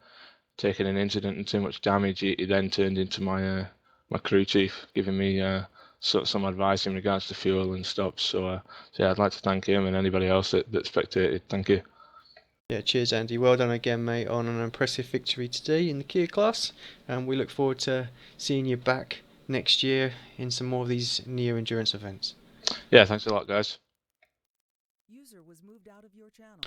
taking an incident and too much damage, he then turned into my crew chief, giving me some advice in regards to fuel and stops. So yeah, I'd like to thank him and anybody else that spectated. Thank you. Yeah, cheers, Andy. Well done again, mate, on an impressive victory today in the Kia class. And we look forward to seeing you back next year in some more of these near endurance events. Yeah, thanks a lot, guys. User was moved out of your channel.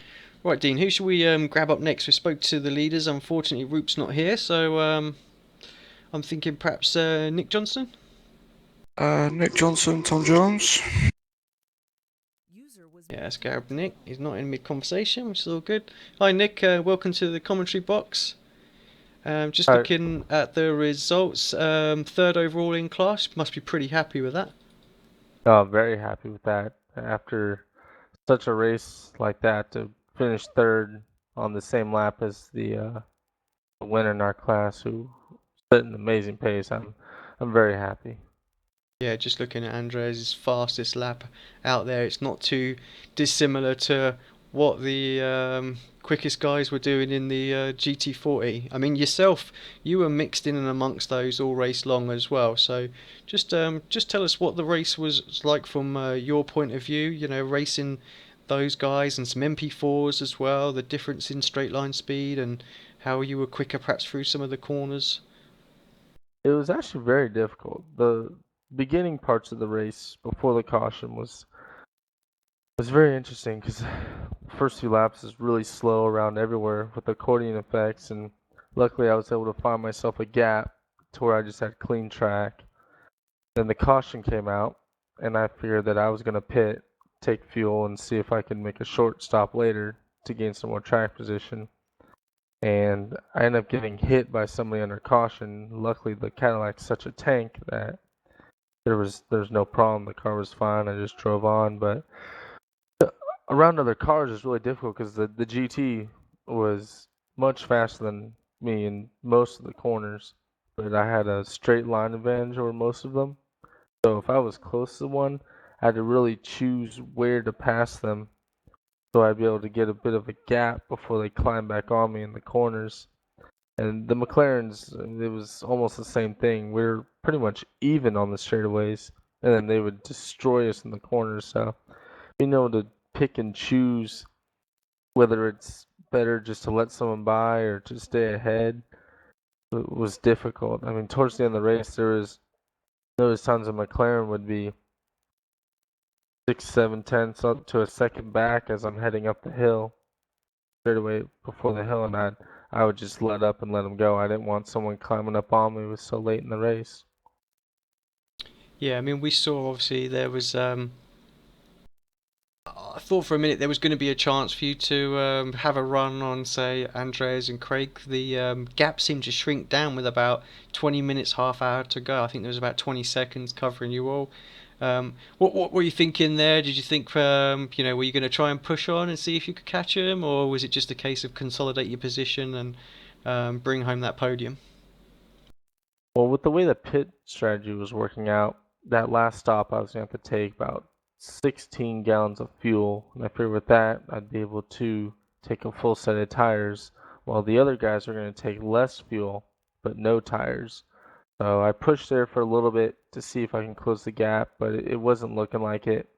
Right, Dean, who should we grab up next? We spoke to the leaders. Unfortunately, Roop's not here, so I'm thinking perhaps Nick Johnson. Nick Johnson, Tom Jones. Yeah, let's grab Nick. He's not in mid-conversation, which is all good. Hi, Nick. Welcome to the commentary box. Just looking at the results. Third overall in class. Must be pretty happy with that. Oh, very happy with that. After such a race like that, to finish third on the same lap as the winner in our class, who set an amazing pace. I'm very happy. Yeah, just looking at Andres' fastest lap out there, it's not too dissimilar to what the quickest guys were doing in the GT40. I mean, yourself, you were mixed in and amongst those all race long as well. So just tell us what the race was like from your point of view. You know, racing those guys and some MP4s as well. The difference in straight line speed and how you were quicker perhaps through some of the corners. It was actually very difficult. The beginning parts of the race before the caution was very interesting because the first few laps is really slow around everywhere with accordion effects, and luckily I was able to find myself a gap to where I just had clean track. Then the caution came out, and I figured that I was going to pit, take fuel, and see if I could make a short stop later to gain some more track position. And I ended up getting hit by somebody under caution. Luckily, the Cadillac's such a tank that there's no problem. The car was fine. I just drove on. But around other cars is really difficult because the GT was much faster than me in most of the corners. But I had a straight line advantage over most of them. So if I was close to one, I had to really choose where to pass them so I'd be able to get a bit of a gap before they climb back on me in the corners. And the McLarens, it was almost the same thing. We were pretty much even on the straightaways, and then they would destroy us in the corners. So being able to pick and choose whether it's better just to let someone by or to stay ahead was difficult. I mean, towards the end of the race, there was times a McLaren would be 6, 7 tenths up to a second back as I'm heading up the hill, straight away before the hill, and I would just let up and let them go. I didn't want someone climbing up on me. It was so late in the race. Yeah, I mean, we saw obviously there was. I thought for a minute there was going to be a chance for you to have a run on, say, Andres and Craig. The gap seemed to shrink down with about 20 minutes, half hour to go. I think there was about 20 seconds covering you all. What were you thinking there? Did you think, were you going to try and push on and see if you could catch him, or was it just a case of consolidate your position and bring home that podium? Well, with the way the pit strategy was working out, that last stop I was going to have to take about 16 gallons of fuel, and I figured with that I'd be able to take a full set of tires, while the other guys are going to take less fuel but no tires. So I pushed there for a little bit to see if I can close the gap, but it wasn't looking like it.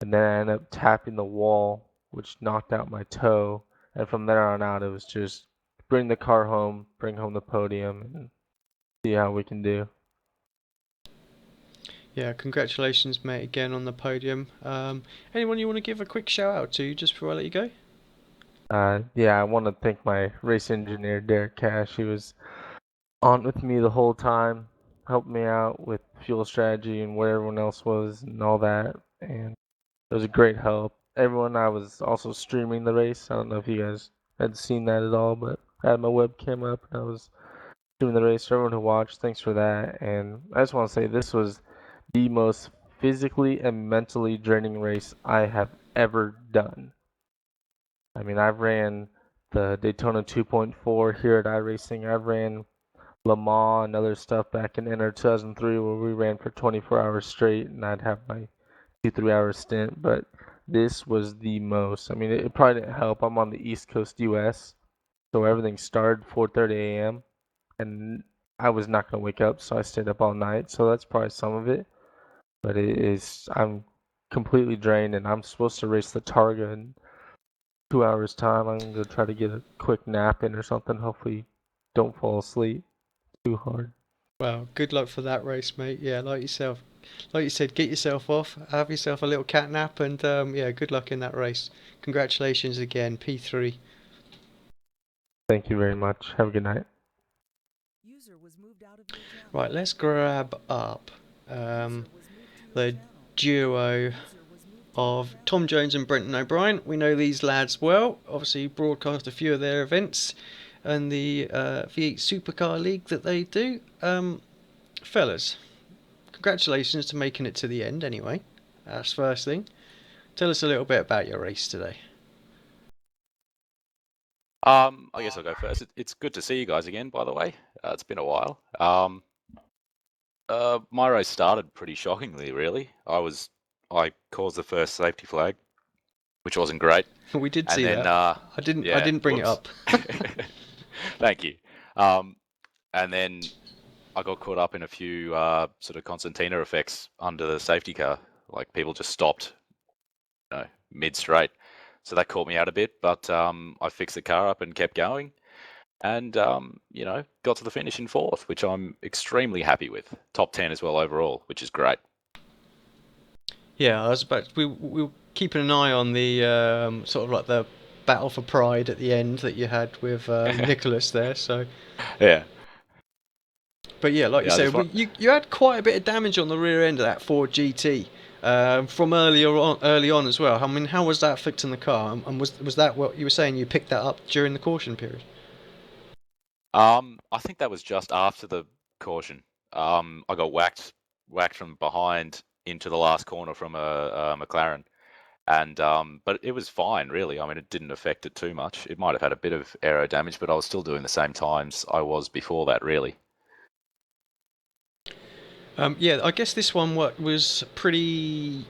And then I ended up tapping the wall, which knocked out my toe. And from there on out, it was just bring the car home, bring home the podium, and see how we can do. Yeah, congratulations, mate, again on the podium. Anyone you want to give a quick shout out to just before I let you go? Yeah, I want to thank my race engineer, Derek Cash. He was on with me the whole time, helped me out with fuel strategy and where everyone else was and all that, and it was a great help. Everyone, I was also streaming the race. I don't know if you guys had seen that at all, but I had my webcam up and I was streaming the race. For everyone who watched, thanks for that. And I just want to say this was the most physically and mentally draining race I have ever done. I mean, I've ran the Daytona 2.4 here at iRacing. I've ran Le Mans and other stuff back in NR 2003 where we ran for 24 hours straight and I'd have my 2-3 hour stint, but this was the most. I mean, it probably didn't help. I'm on the East Coast US, so everything started 4:30 a.m. and I was not going to wake up, so I stayed up all night, so that's probably some of it. But I'm completely drained, and I'm supposed to race the Targa in 2 hours time, I'm going to try to get a quick nap in or something. Hopefully don't fall asleep too hard. Well, good luck for that race, mate. Yeah, like you said, get yourself off, have yourself a little cat nap, and yeah, good luck in that race. Congratulations again, P3. Thank you very much. Have a good night. User was moved out of your channel. Right, let's grab up the duo of Tom Jones and Brenton O'Brien. We know these lads well. Obviously, broadcast a few of their events and the V8 Supercar League that they do. Fellas, congratulations to making it to the end anyway. That's first thing. Tell us a little bit about your race today. I guess I'll go first. It's good to see you guys again, by the way. It's been a while. My race started pretty shockingly, really. I caused the first safety flag, which wasn't great. We did And see then, that. I didn't bring it up. Thank you. And then I got caught up in a few sort of concertina effects under the safety car. Like people just stopped, mid-straight. So that caught me out a bit, but I fixed the car up and kept going, and got to the finish in 4th, which I'm extremely happy with. Top 10 as well overall, which is great. Yeah, we were keeping an eye on the sort of like the battle for pride at the end that you had with Nicholas there. So yeah. But yeah, like you said, you had quite a bit of damage on the rear end of that Ford GT. From early on as well. I mean, how was that affecting the car? And was that what you were saying? You picked that up during the caution period? I think that was just after the caution. I got whacked from behind into the last corner from a McLaren, and but it was fine, really. I mean, it didn't affect it too much. It might have had a bit of aero damage, but I was still doing the same times I was before that, really. Yeah, I guess this one was pretty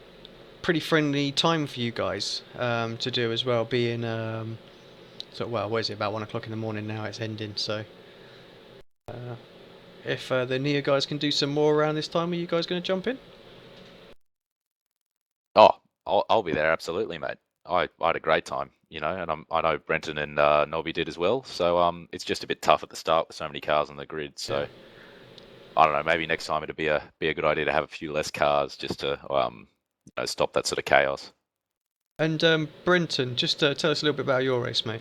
friendly time for you guys to do as well. Being what is it, about 1 o'clock in the morning now? It's ending. So if the Nia guys can do some more around this time, are you guys going to jump in? Oh, I'll be there, absolutely, mate. I had a great time, and I know Brenton and Nobby did as well. So it's just a bit tough at the start with so many cars on the grid. So. Yeah. I don't know. Maybe next time it'd be a good idea to have a few less cars just to stop that sort of chaos. And Brenton, just tell us a little bit about your race, mate.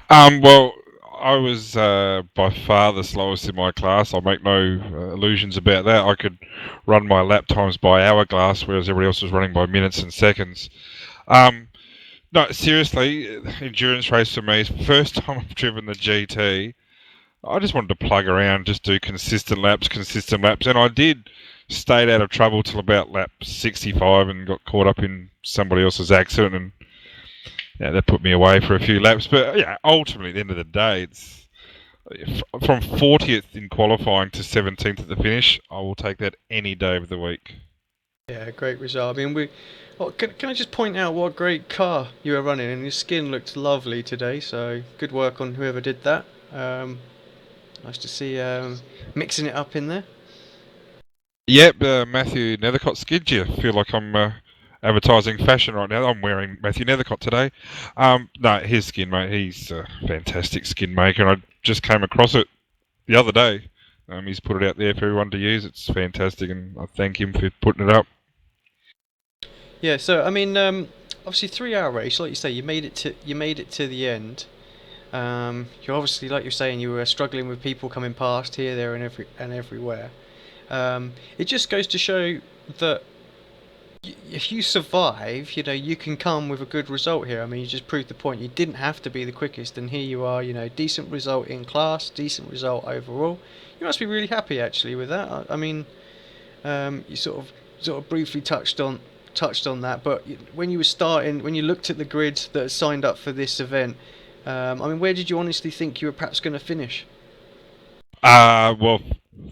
Well, I was by far the slowest in my class. I'll make no illusions about that. I could run my lap times by hourglass, whereas everybody else was running by minutes and seconds. No, seriously, endurance race for me. First time I've driven the GT. I just wanted to plug around, just do consistent laps, and I did. Stayed out of trouble till about lap 65 and got caught up in somebody else's accident, and that put me away for a few laps. But yeah, ultimately, at the end of the day, it's from 40th in qualifying to 17th at the finish. I will take that any day of the week. Yeah, great result. I mean, can I just point out what a great car you were running, and your skin looked lovely today. So good work on whoever did that. Nice to see mixing it up in there. Yep, Matthew Nethercott skid you. I feel like I'm advertising fashion right now. I'm wearing Matthew Nethercott today. No, his skin, mate. He's a fantastic skin maker, and I just came across it the other day. He's put it out there for everyone to use. It's fantastic, and I thank him for putting it up. Yeah, so I mean, obviously 3-hour race, like you say, you made it to the end. You obviously, like you're saying, you were struggling with people coming past here, there, and everywhere. It just goes to show that if you survive, you can come with a good result here. I mean, you just proved the point. You didn't have to be the quickest, and here you are. Decent result in class, decent result overall. You must be really happy actually with that. I mean, you sort of briefly touched on that, but when you looked at the grid that had signed up for this event. I mean, where did you honestly think you were perhaps going to finish? Well,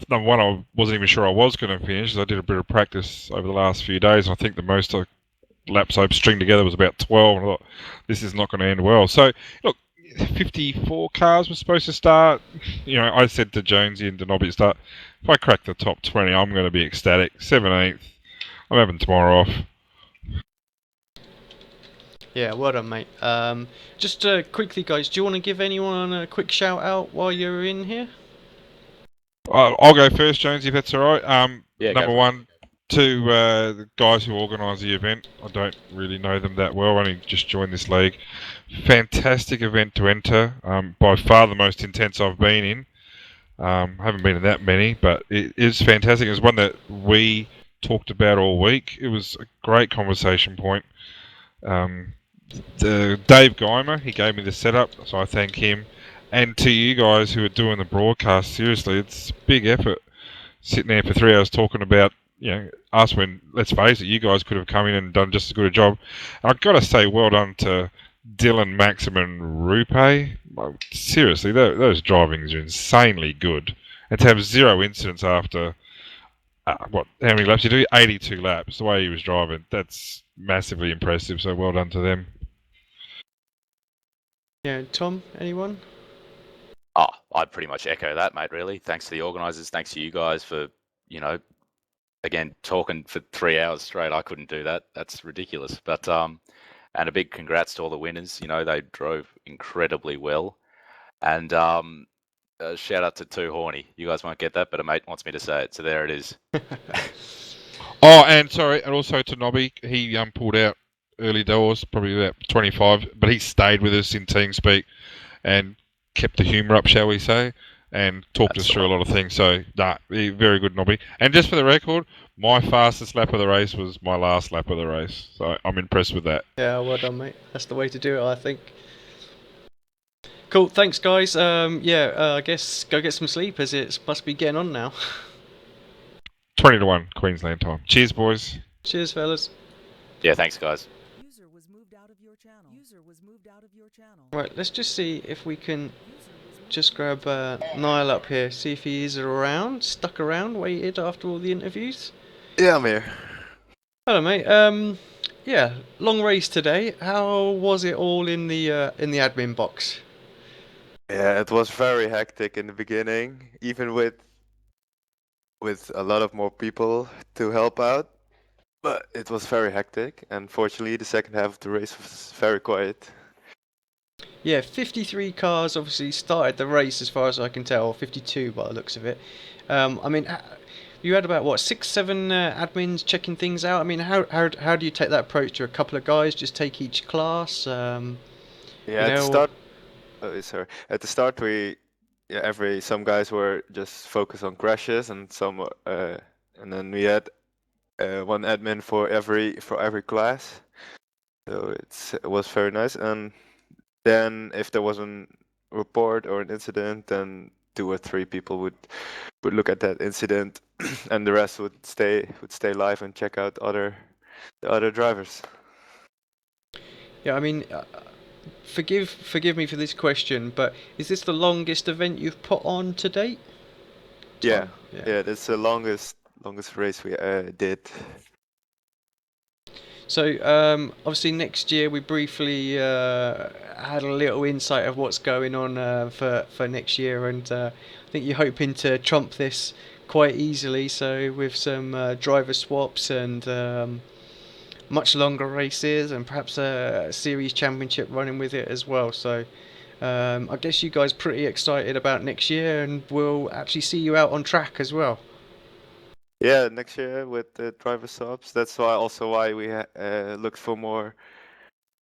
number one, I wasn't even sure I was going to finish. I did a bit of practice over the last few days, and I think the most laps I've stringed together was about 12, and I thought, this is not going to end well. So, look, 54 cars were supposed to start. I said to Jonesy and to Nobby to start, if I crack the top 20, I'm going to be ecstatic. 17th, I'm having tomorrow off. Yeah, well done, mate. Just quickly, guys, do you want to give anyone a quick shout out while you're in here? I'll go first, Jones, if that's all right. Yeah, go Number for it. one, to the guys who organise the event. I don't really know them that well. I only just joined this league. Fantastic event to enter. By far the most intense I've been in. Haven't been in that many, but it is fantastic. It was one that we talked about all week. It was a great conversation point. The Dave Geimer, he gave me the setup, so I thank him. And to you guys who are doing the broadcast, seriously, it's a big effort sitting there for 3 hours talking about, us when, let's face it, you guys could have come in and done just as good a job. And I've got to say, well done to Dylan, Maxim, and Rupe. Seriously, those drivings are insanely good. And to have 0 incidents after, how many laps did he do? 82 laps, the way he was driving. That's massively impressive, so well done to them. Yeah, Tom, anyone? Oh, I'd pretty much echo that, mate, really. Thanks to the organisers, thanks to you guys for, again, talking for 3 hours straight. I couldn't do that. That's ridiculous. But, and a big congrats to all the winners. They drove incredibly well. And shout out to Too Horny. You guys won't get that, but a mate wants me to say it, so there it is. Oh, and also to Nobby, he pulled out early doors, probably about 25, but he stayed with us in TeamSpeak and kept the humour up, shall we say, and talked us through a lot of things. So, very good, Nobby. And just for the record, my fastest lap of the race was my last lap of the race, so I'm impressed with that. Yeah, well done, mate. That's the way to do it, I think. Cool, thanks, guys. I guess go get some sleep, as it must be getting on now. 20 to 1, Queensland time. Cheers, boys. Cheers, fellas. Yeah, thanks, guys. User was moved out of your channel. User was moved out of your channel. Right, let's just see if we can just grab Niall up here, see if he is around, stuck around, waited after all the interviews. Yeah, I'm here. Hello, mate. Yeah, long race today. How was it all in the admin box? Yeah, it was very hectic in the beginning, even with a lot of more people to help out. But it was very hectic, and fortunately the second half of the race was very quiet. Yeah, 53 cars obviously started the race as far as I can tell, or 52 by the looks of it. You had about, 6-7 admins checking things out? I mean, how do you take that approach? Do a couple of guys just take each class? At the start... Oh, sorry. At the start, some guys were just focused on crashes, and and then we had one admin for every class. So it was very nice. And then if there was a report or an incident, then 2 or 3 people would look at that incident, and the rest would stay live and check out the other drivers. Yeah, I mean, forgive me for this question, but is this the longest event you've put on to date? Yeah, that's the longest race we did. So obviously next year we briefly had a little insight of what's going on for next year, and I think you're hoping to trump this quite easily. So with some driver swaps and much longer races, and perhaps a series championship running with it as well. So I guess you guys pretty excited about next year, and we'll actually see you out on track as well. Yeah, next year with the driver swaps. That's why we looked for more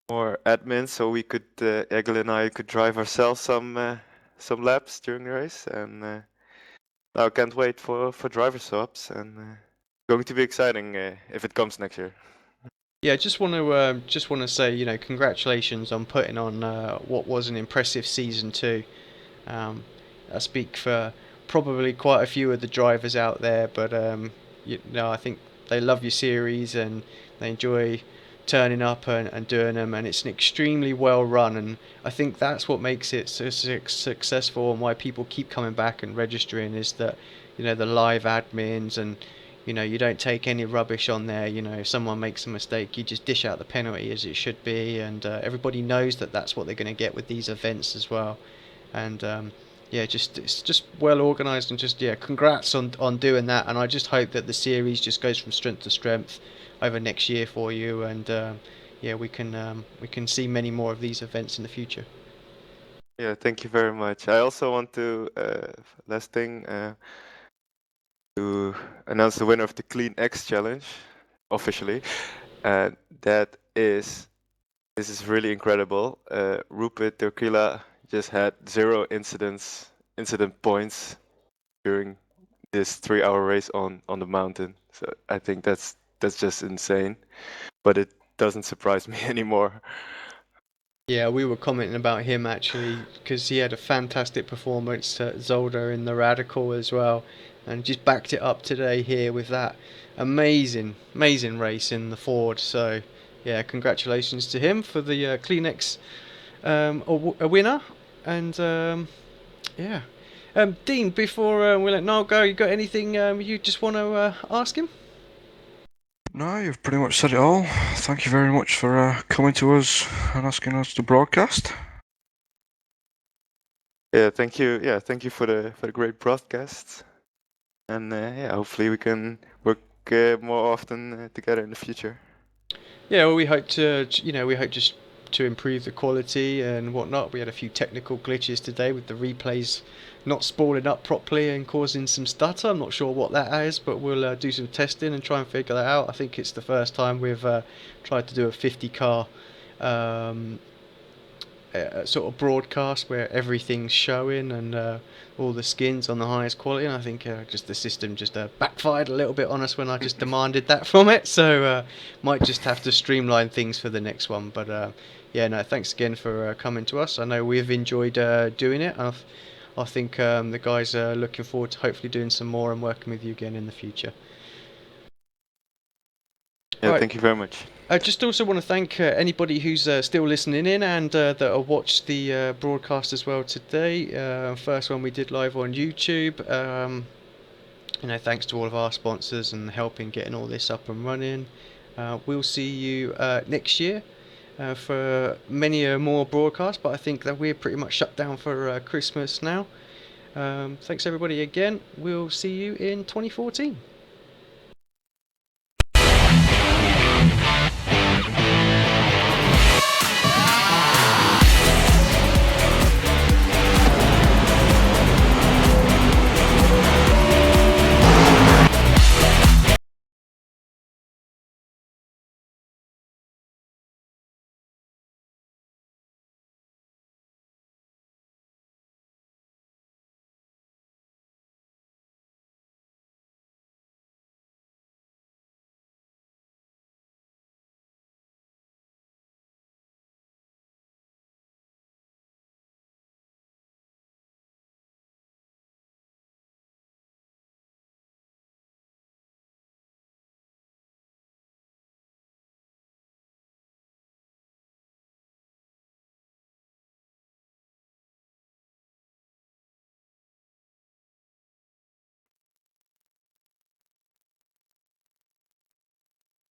admins, so we could Egil and I could drive ourselves some laps during the race, and now I can't wait for driver swaps, and going to be exciting if it comes next year. Yeah, just want to say, congratulations on putting on what was an impressive season 2. I speak for probably quite a few of the drivers out there, but I think they love your series and they enjoy turning up and doing them, and it's an extremely well run, and I think that's what makes it so successful, and why people keep coming back and registering, is that the live admins, and you don't take any rubbish on there. If someone makes a mistake, you just dish out the penalty as it should be, and everybody knows that that's what they're going to get with these events as well. And it's just well organised, and just congrats on doing that. And I just hope that the series just goes from strength to strength over next year for you, and yeah, we can see many more of these events in the future. Yeah, thank you very much. I also want to last thing to announce the winner of the Clean X Challenge officially. This is really incredible. Rupert Tequila just had 0 incident points during this 3-hour race on the mountain. So I think that's just insane. But it doesn't surprise me anymore. Yeah, we were commenting about him actually because he had a fantastic performance at Zolder in the Radical as well, and just backed it up today here with that amazing race in the Ford. So yeah, congratulations to him for the Kleenex a winner. And yeah, Dean, before we let Niall go, you got anything you just want to ask him? No, you've pretty much said it all. Thank you very much for coming to us and asking us to broadcast. Yeah, thank you. Yeah, thank you for the great broadcast. And yeah, hopefully we can work more often together in the future. Yeah, well, we hope just to improve the quality and whatnot. We had a few technical glitches today with the replays not spooling up properly and causing some stutter. I'm not sure what that is, but we'll do some testing and try and figure that out. I think it's the first time we've tried to do a 50 car sort of broadcast where everything's showing and all the skins on the highest quality, and I think just the system just backfired a little bit on us when I just demanded that from it, so might just have to streamline things for the next one. But yeah, no, thanks again for coming to us. I know we've enjoyed doing it. I think the guys are looking forward to hopefully doing some more and working with you again in the future. Yeah, Right. Thank you very much. I just also want to thank anybody who's still listening in and that have watched the broadcast as well today. First one we did live on YouTube. Thanks to all of our sponsors and helping getting all this up and running. We'll see you next year for many more broadcasts, but I think that we're pretty much shut down for Christmas now. Thanks everybody again. We'll see you in 2014.